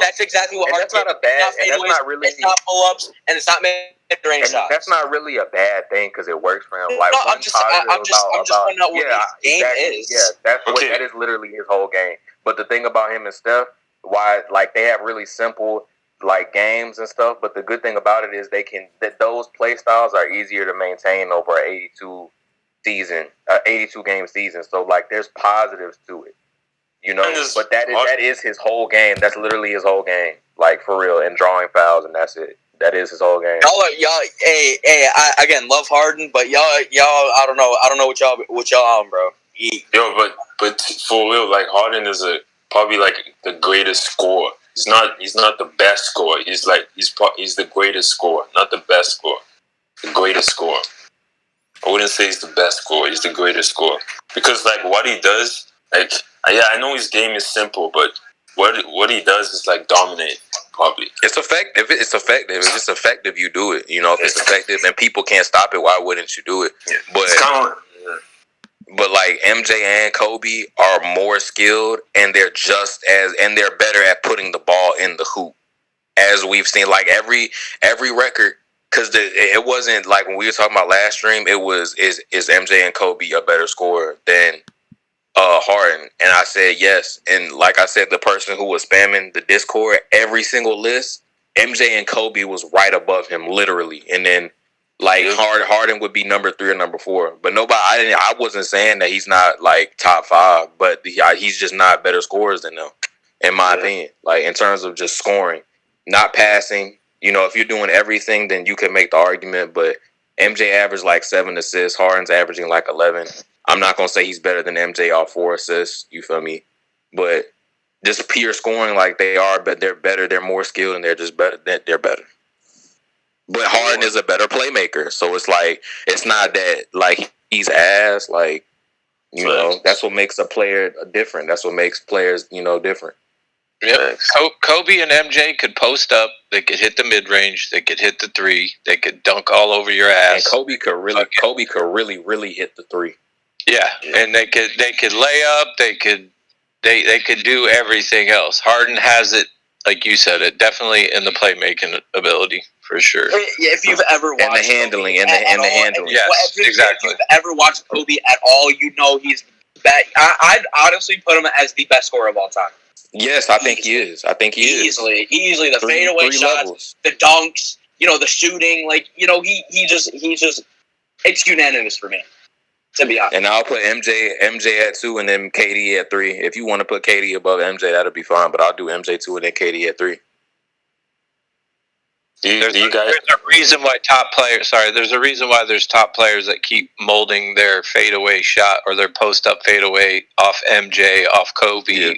That's exactly what Harden's. That's not a bad. And that's not really. It's not pull-ups, and it's not mid-range shots. That's not really a bad thing because it works for him. I'm just pointing out what his game is. Yeah, that is literally his whole game. But the thing about him and Steph, why they have really simple games and stuff. But the good thing about it is those play styles are easier to maintain over an 82 game season. So there's positives to it. But that is his whole game. That's literally his whole game, for real, and drawing fouls, and that's it. That is his whole game. I again love Harden, but y'all, I don't know what y'all on, bro. But for real, Harden is probably the greatest scorer. He's not the best scorer. He's the greatest scorer, not the best scorer. The greatest scorer. I wouldn't say he's the best scorer. He's the greatest scorer because what he does, I know his game is simple, but what he does is like dominate. Probably it's effective. It's effective. If it's effective, you do it. If it's effective and people can't stop it, why wouldn't you do it? Yeah. But it's kind of. But like MJ and Kobe are more skilled, and they're better at putting the ball in the hoop, as we've seen. Like every record, because it wasn't like when we were talking about last stream. It was is MJ and Kobe a better scorer than Harden? And I said yes. And like I said, the person who was spamming the Discord, every single list, MJ and Kobe was right above him, literally. And then like Harden would be number 3 or number 4. But I wasn't saying that he's not like top 5, but he's just not better scorers than them, in my opinion. Like in terms of just scoring, not passing. If you're doing everything, then you can make the argument. But MJ averaged like 7 assists. Harden's averaging like 11. I'm not going to say he's better than MJ off 4 assists. You feel me? But just pure scoring like they are, but they're better. They're more skilled, and they're just better. They're better. But Harden is a better playmaker. So it's like, it's not that like he's ass. Like, that's what makes a player different. That's what makes players, different. Yep. Kobe and MJ could post up. They could hit the mid range. They could hit the 3. They could dunk all over your ass. And Kobe could really hit the 3. Yeah, and they could lay up. They could do everything else. Harden has it, like you said, it definitely in the playmaking ability for sure. If you've ever watched and the handling, and the handling. Yes, exactly. If you've ever watched Kobe at all, he's that. I'd honestly put him as the best scorer of all time. Yes, I think he is. Easily the fadeaway shots, levels. The dunks, the shooting. Like he just it's unanimous for me. To be honest. And I'll put MJ at 2 and then KD at 3. If you want to put KD above MJ, that'll be fine. But I'll do MJ 2 and then KD at 3. There's a reason why there's a reason why there's top players that keep molding their fadeaway shot or their post up fadeaway off MJ, off Kobe. Yeah.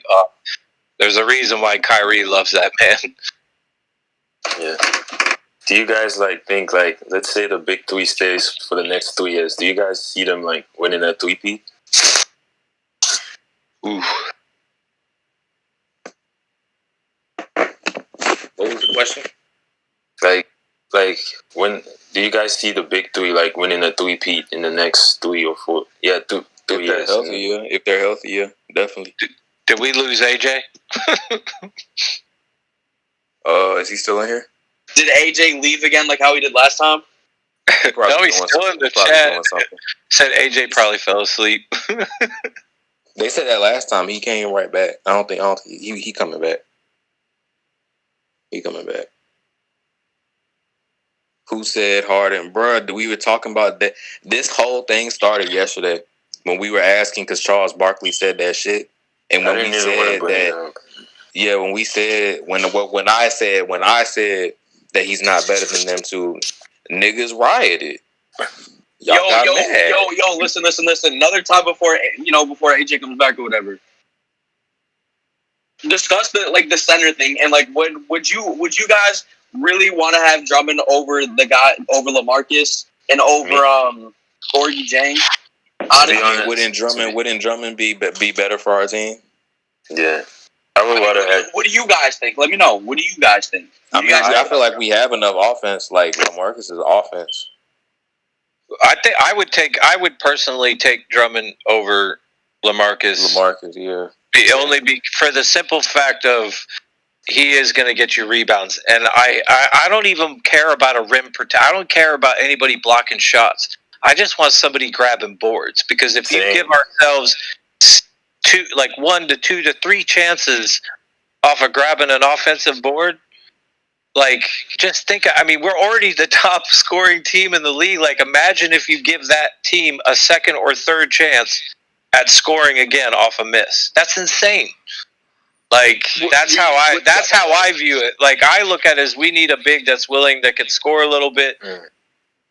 There's a reason why Kyrie loves that man. Yeah. Do you guys think let's say the big 3 stays for the next 3 years? Do you guys see them winning a 3-peat? Ooh. What was the question? When do you guys see the big 3 winning a 3-peat in the next 3 or 4? Yeah, 2 years. If they're healthy, yeah, definitely. Did we lose AJ? Is he still in here? Did AJ leave again like how he did last time? No, he's still in the chat. Said AJ probably fell asleep. They said that last time. He came right back. I don't think he coming back. He coming back. Who said Harden? Bruh, we were talking about that. This whole thing started yesterday when we were asking because Charles Barkley said that shit. And when we said that, yeah, when I said that he's not better than them two, niggas rioted. Yo, listen. Another time before AJ comes back or whatever. Discuss the center thing and would you guys really want to have Drummond over LaMarcus and over Gorgie Jang? Honestly, wouldn't Drummond be better for our team? Yeah. I would want to have. What do you guys think? Let me know. What do you guys think? I feel like we have enough offense. Like LaMarcus' offense. I would personally take Drummond over LaMarcus. LaMarcus, yeah. Only for the simple fact of he is going to get you rebounds, and I don't even care about a rim protect. I don't care about anybody blocking shots. I just want somebody grabbing boards because if you give ourselves 1 to 2 to 3 chances off of grabbing an offensive board, just think. I mean, we're already the top scoring team in the league. Imagine if you give that team a second or third chance at scoring again off a miss. That's insane. That's how I view it. I look at it as we need a big that can score a little bit,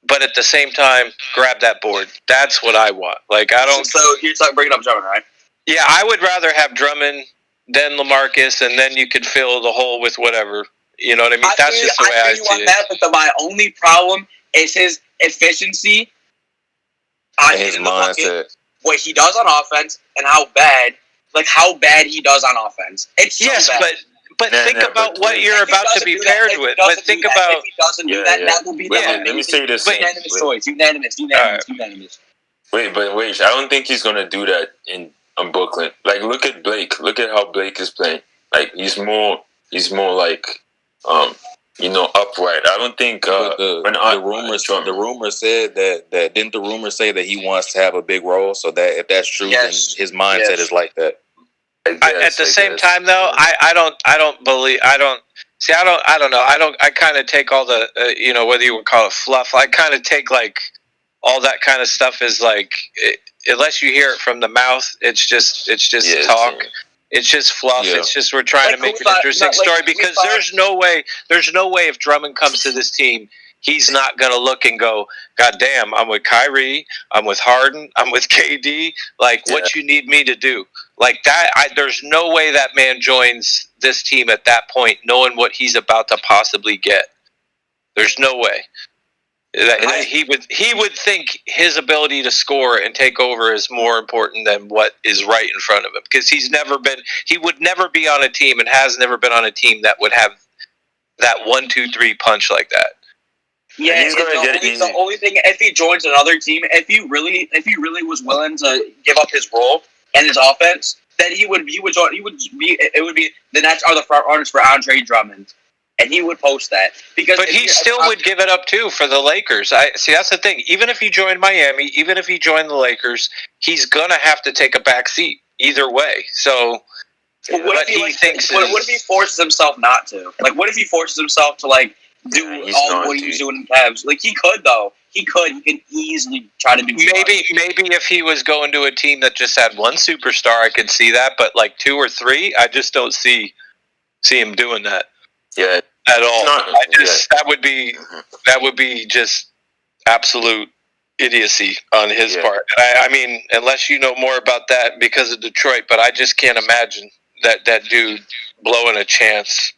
but at the same time grab that board. That's what I want. I don't. So you're bringing up Drummond, right? Yeah, I would rather have Drummond than LaMarcus, and then you could fill the hole with whatever. You know what I mean? That's just the way I see it. That, but my only problem is his efficiency on his mindset. What he does on offense and how bad like how bad he does on offense. It's so bad. But think about what you're about to be paired with. But think about if he doesn't do that, that will be let me say this. Unanimous choice. Unanimous. Wait. I don't think he's gonna do that on Brooklyn. Like, look at Blake. Look at how Blake is playing. Like, he's more like, upright. I don't think the rumors said that didn't the rumors say that he wants to have a big role. So that if that's true, then his mindset is like that. At the same time, though, I don't know. I kind of take all the, whether you would call it fluff, I kind of take, like, all that kind of stuff is, like, unless you hear it from the mouth, it's just talk. Yeah. It's just fluff. Yeah. It's just we're trying to make an interesting story because there's no way if Drummond comes to this team, he's not going to look and go, God damn, I'm with Kyrie, I'm with Harden, I'm with KD. Like, what you need me to do? Like that, there's no way that man joins this team at that point knowing what he's about to possibly get. There's no way. He would think his ability to score and take over is more important than what is right in front of him because he would never be on a team and has never been on a team that would have that 1-2-3 punch like that. Yeah, he's going to get it easy. The only thing, if he joins another team, if he really was willing to give up his role and his offense, then it would be the Nets are the front runners for Andre Drummond. And he would post that but he still would give it up too for the Lakers. That's the thing. Even if he joined Miami, even if he joined the Lakers, he's gonna have to take a back seat either way. So, what if he forces himself not to? Like, what if he forces himself to like do all what he's doing in Cavs? Like he could though. He can easily try to do. Maybe if he was going to a team that just had one superstar, I could see that. But like 2 or 3, I just don't see him doing that. Yeah, at all. That would be just absolute idiocy on his part. I mean, unless you know more about that because of Detroit, but I just can't imagine that dude blowing a chance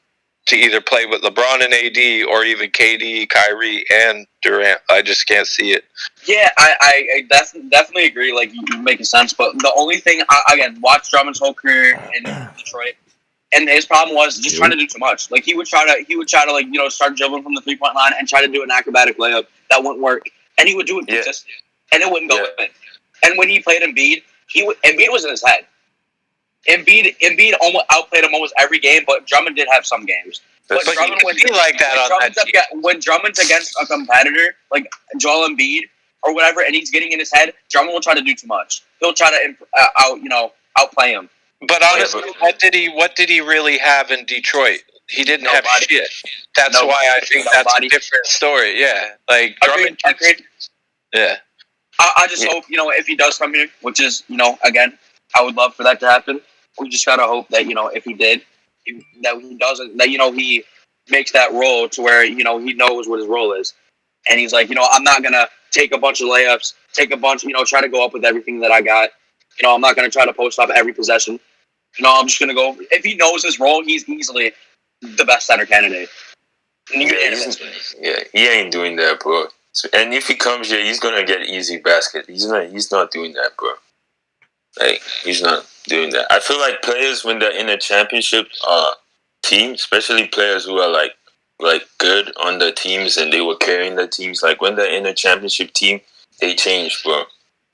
to either play with LeBron and AD or even KD, Kyrie, and Durant. I just can't see it. Yeah, I definitely agree. Like, you're making sense. But the only thing, again, watch Drummond's whole career in Detroit. And his problem was just trying to do too much. Like he would try to like start dribbling from the 3-point line and try to do an acrobatic layup that wouldn't work, and he would do it consistently, and it wouldn't go in. And when he played Embiid, Embiid was in his head. Embiid almost outplayed him almost every game, but Drummond did have some games. But Drummond when Drummond's against a competitor like Joel Embiid or whatever, and he's getting in his head, Drummond will try to do too much. He'll try to outplay him. But honestly, what did he really have in Detroit? He didn't have shit. That's why I think that's a different story. Yeah, like Drummond. Agreed. Yeah. I just hope if he does come here, which is again, I would love for that to happen. We just gotta hope that if he did, that he doesn't, that he makes that role to where he knows what his role is, and he's like, I'm not gonna take a bunch of layups, take a bunch, try to go up with everything that I got. I'm not going to try to post up every possession. I'm just going to go. If he knows his role, he's easily the best center candidate. He ain't doing that, bro. And if he comes here, he's going to get easy basket. He's not doing that, bro. Like, he's not doing that. I feel like players, when they're in a championship team, especially players who are like good on the teams and they were carrying the teams, like when they're in a championship team, they change, bro.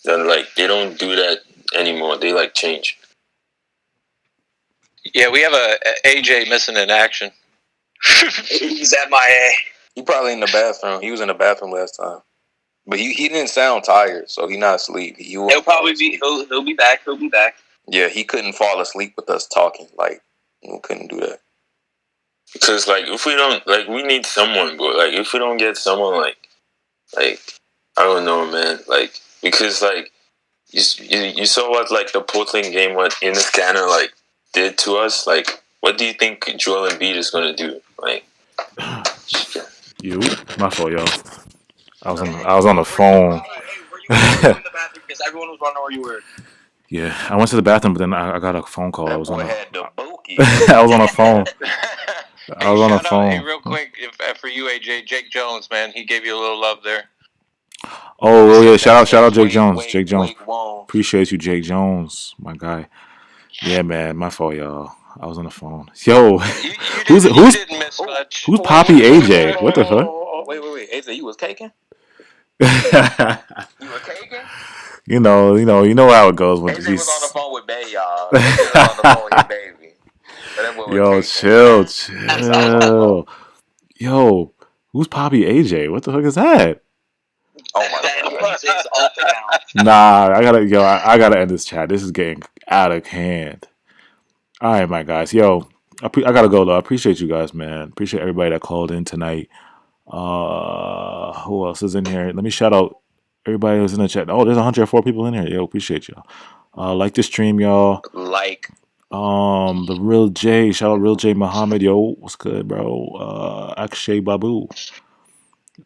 Then they don't do that anymore. They change. Yeah, we have a AJ missing in action. He's MIA. He probably in the bathroom. He was in the bathroom last time, but he didn't sound tired, so he's not asleep. He'll probably be. He'll be back. He'll be back. Yeah, he couldn't fall asleep with us talking. We couldn't do that. Because if we don't we need someone, bro. If we don't get someone I don't know, man. Because you saw what the Portland game what Inniscanner did to us. What do you think Joel Embiid is gonna do? My fault, yo. I was on the phone. Were you in the bathroom? Because everyone was wondering where you were. Yeah, I went to the bathroom, but then I got a phone call. I was on a phone. I was on the phone. Hey, real quick, for you, AJ, Jake Jones, man, he gave you a little love there. Oh yeah! Shout out, Jake Jones. Jake Jones, appreciate you, Jake Jones, my guy. Yeah, man, my fault, y'all. I was on the phone. Yo, You didn't miss much. Who's Poppy AJ? What the fuck? Wait. AJ, you was caking? You were caking? You know how it goes when AJ these. was on the phone with Bay, y'all. AJ was on the phone with his baby. So that boy was Yo, chill. Yo, who's Poppy AJ? What the fuck is that? Oh my god. Nah, I gotta end this chat. This is getting out of hand. All right, my guys. Yo, I gotta go though. I appreciate you guys, man. Appreciate everybody that called in tonight. Who else is in here? Let me shout out everybody who's in the chat. Oh, there's 104 people in here. Yo, appreciate y'all. Like the stream, y'all. The Real J. Shout out Real J Muhammad. Yo, what's good, bro? Akshay Babu.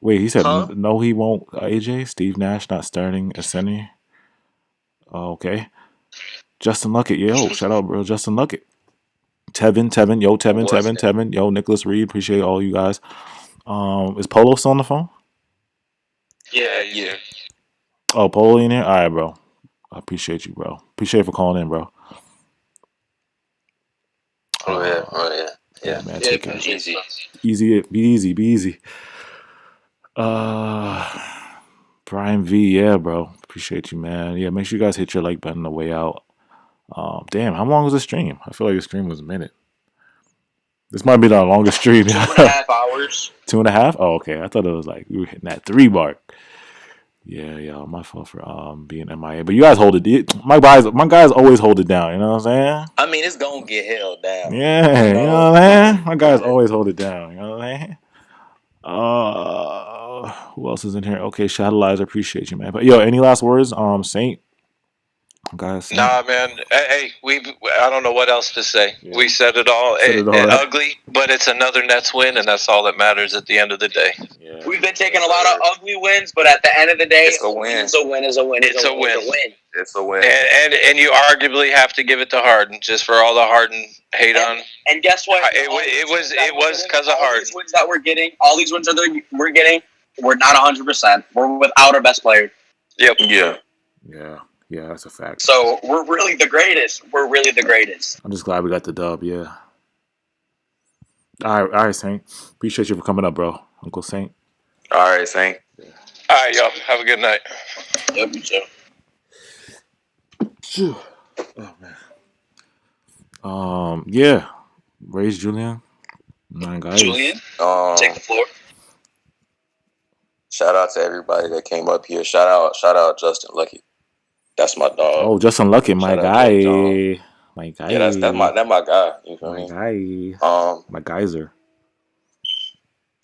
Wait, he said no, he won't. AJ, Steve Nash not starting as center. Okay. Justin Luckett, yo, shout out, bro. Justin Luckett. Tevin, yo, Tevin, yo, Nicholas Reed, appreciate all you guys. Is Polo still on the phone? Yeah. Oh, Polo in here? All right, bro. I appreciate you, bro. Appreciate you for calling in, bro. Oh yeah. Man, take it easy. Be easy. Brian V, yeah, bro. Appreciate you, man. Yeah, make sure you guys hit your like button on the way out. Damn, how long was the stream? I feel like the stream was a minute. This might be the longest stream. 2.5 hours. 2.5? Oh, okay. I thought it was like we were hitting that 3 mark. Yeah, my fault for being MIA. But you guys hold it. My guys always hold it down, you know what I'm saying? I mean, it's gonna get held down. Yeah, you know what I'm saying? My guys always hold it down, you know what I'm saying? Who else is in here? Okay, Shadowlizer, appreciate you, man. But yo, any last words? Saint? Guys, nah, man. Hey, I don't know what else to say. Yeah. We said it all. Ugly, but it's another Nets win, and that's all that matters at the end of the day. Yeah. We've been taking a lot of ugly wins, but at the end of the day, it's a win. It's a win. It's a win. And you arguably have to give it to Harden, just for all the Harden hate on. And guess what? It was because of Harden. These wins that we're getting, all these wins we're getting, we're not 100%. We're without our best player. Yep. Yeah, that's a fact. So we're really the greatest. I'm just glad we got the dub. Yeah. All right, Saint. Appreciate you for coming up, bro. Uncle Saint. All right, Saint. Yeah. All right, y'all. Have a good night. Yep, you too. Oh man. Yeah. Raise Julian. 9 guys. Julian. Take the floor. Shout out to everybody that came up here. Shout out Justin Lucky. That's my dog. Oh, Justin Luckett, my guy. Yeah, that's my guy. You feel me? Guy. My geyser.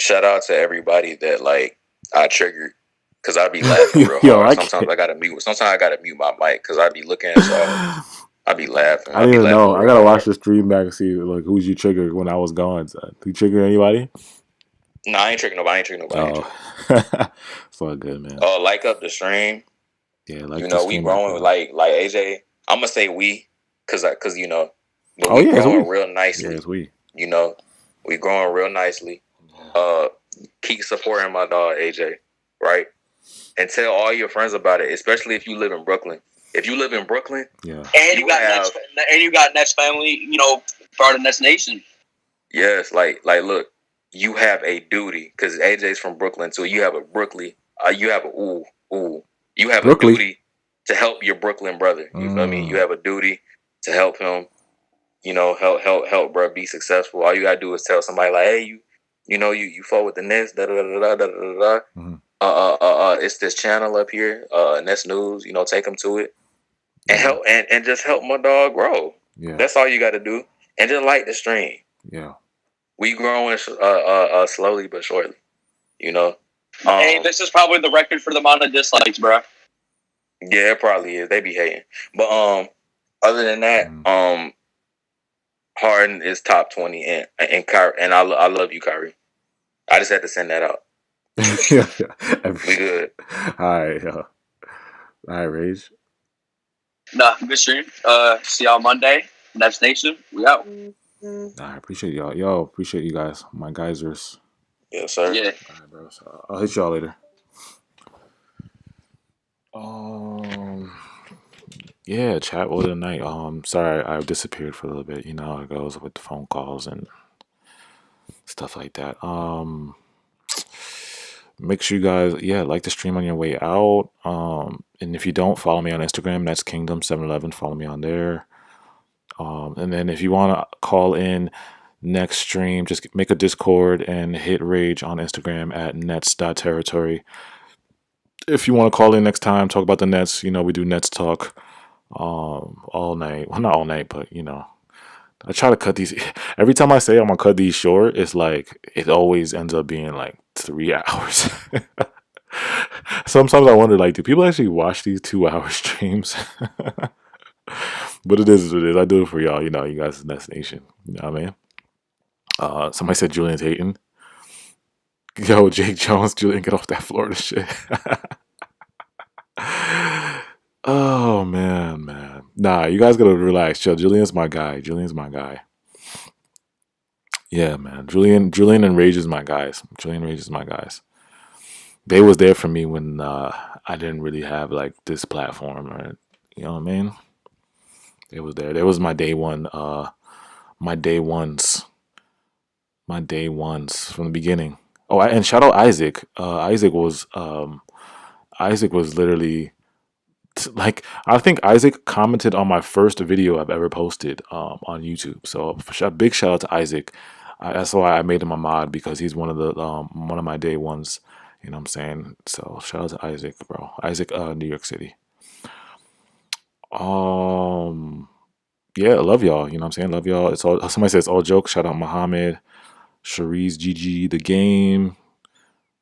Shout out to everybody that like I triggered because I be laughing real hard. Sometimes I gotta mute my mic because I be looking at y'all. I be laughing. I didn't even know. I gotta watch the stream back and see like who's you triggered when I was gone. Did you trigger anybody? No, I ain't triggering nobody. Oh, it's all good, man. Like up the stream. Yeah, like we growing like AJ. I'm gonna say we, cause we growing real nicely. Yeah, it's we. We growing real nicely. Keep supporting my dog AJ, right? And tell all your friends about it, especially if you live in Brooklyn. If you live in Brooklyn, yeah, and you got Nets family, part of Nets Nation. Yes, like look, you have a duty because AJ's from Brooklyn too. You have a Brooklyn. You have a You have a duty to help your Brooklyn brother. You feel me? You have a duty to help him. Help bro be successful. All you gotta do is tell somebody like, hey, you fought with the Nets. It's this channel up here, Nets News. Take them to it and help and just help my dog grow. Yeah, that's all you got to do, and just like the stream. Yeah, we growing slowly but surely. Hey, this is probably the record for the amount of dislikes, bro. Yeah, it probably is. They be hating. But other than that, Harden is top 20 and Kyrie, and I love you, Kyrie. I just had to send that out. We good. All right, Rage. Nah, good stream. See y'all Monday. Nets Nation. We out. I appreciate y'all. Yo, appreciate you guys. My geysers. Yes, sir. Yeah. All right, bro. So I'll hit y'all later. Yeah, chat order tonight. Sorry I disappeared for a little bit. You know how it goes with the phone calls and stuff like that. Make sure you guys, like the stream on your way out. And if you don't, follow me on Instagram. That's Kingdom711. Follow me on there. And then if you want to call in next stream, just make a Discord and hit Rage on Instagram at nets.territory. If you want to call in next time, talk about the Nets. You know, we do Nets talk all night. Well, not all night, but you know, I try to cut these. Every time I say I'm gonna cut these short, it's like it always ends up being like 3 hours. Sometimes I wonder, like, do people actually watch these 2-hour streams? But it is what it is. I do it for y'all. You know, you guys, Nets Nation. You know what I mean? Somebody said Julian's hating. Yo, Jake Jones, Julian, get off that Florida shit. Oh man. Nah, you guys gotta relax. Chill. Julian's my guy. Yeah, man. Julian and Rage is my guys. They was there for me when I didn't really have like this platform, or you know what I mean? They was there. There was my day one, my day ones from the beginning. Oh, and shout out Isaac. Isaac was literally like, I think Isaac commented on my first video I've ever posted on YouTube. So big shout out to Isaac. That's why I made him a mod, because he's one of my day ones. You know what I'm saying? So shout out to Isaac, bro. Isaac, New York City. Yeah, love y'all. You know what I'm saying? Love y'all. It's all, somebody says all jokes. Shout out Muhammad, Sharice, GG, the game.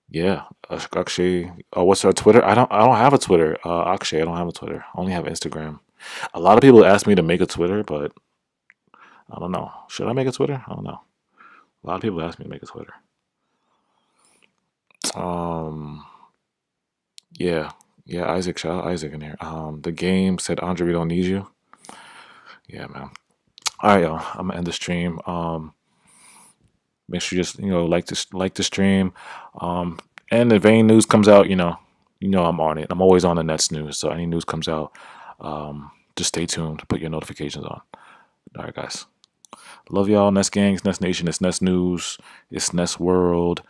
Yeah, Akshay. What's our Twitter? I don't have a Twitter. Akshay, I don't have a Twitter. I only have Instagram. A lot of people ask me to make a Twitter, but I don't know. Should I make a Twitter? I don't know. A lot of people ask me to make a Twitter. Yeah, Isaac. Shout out Isaac in here. The game said Andre, we don't need you. Yeah, man. All right, y'all. I'm gonna end the stream. Make sure you just like the stream. And if any news comes out, you know I'm on it. I'm always on the Nets news, so any news comes out, just stay tuned. Put your notifications on. All right, guys. Love y'all, Nets gangs, Nets Nation. It's Nets News. It's Nets World.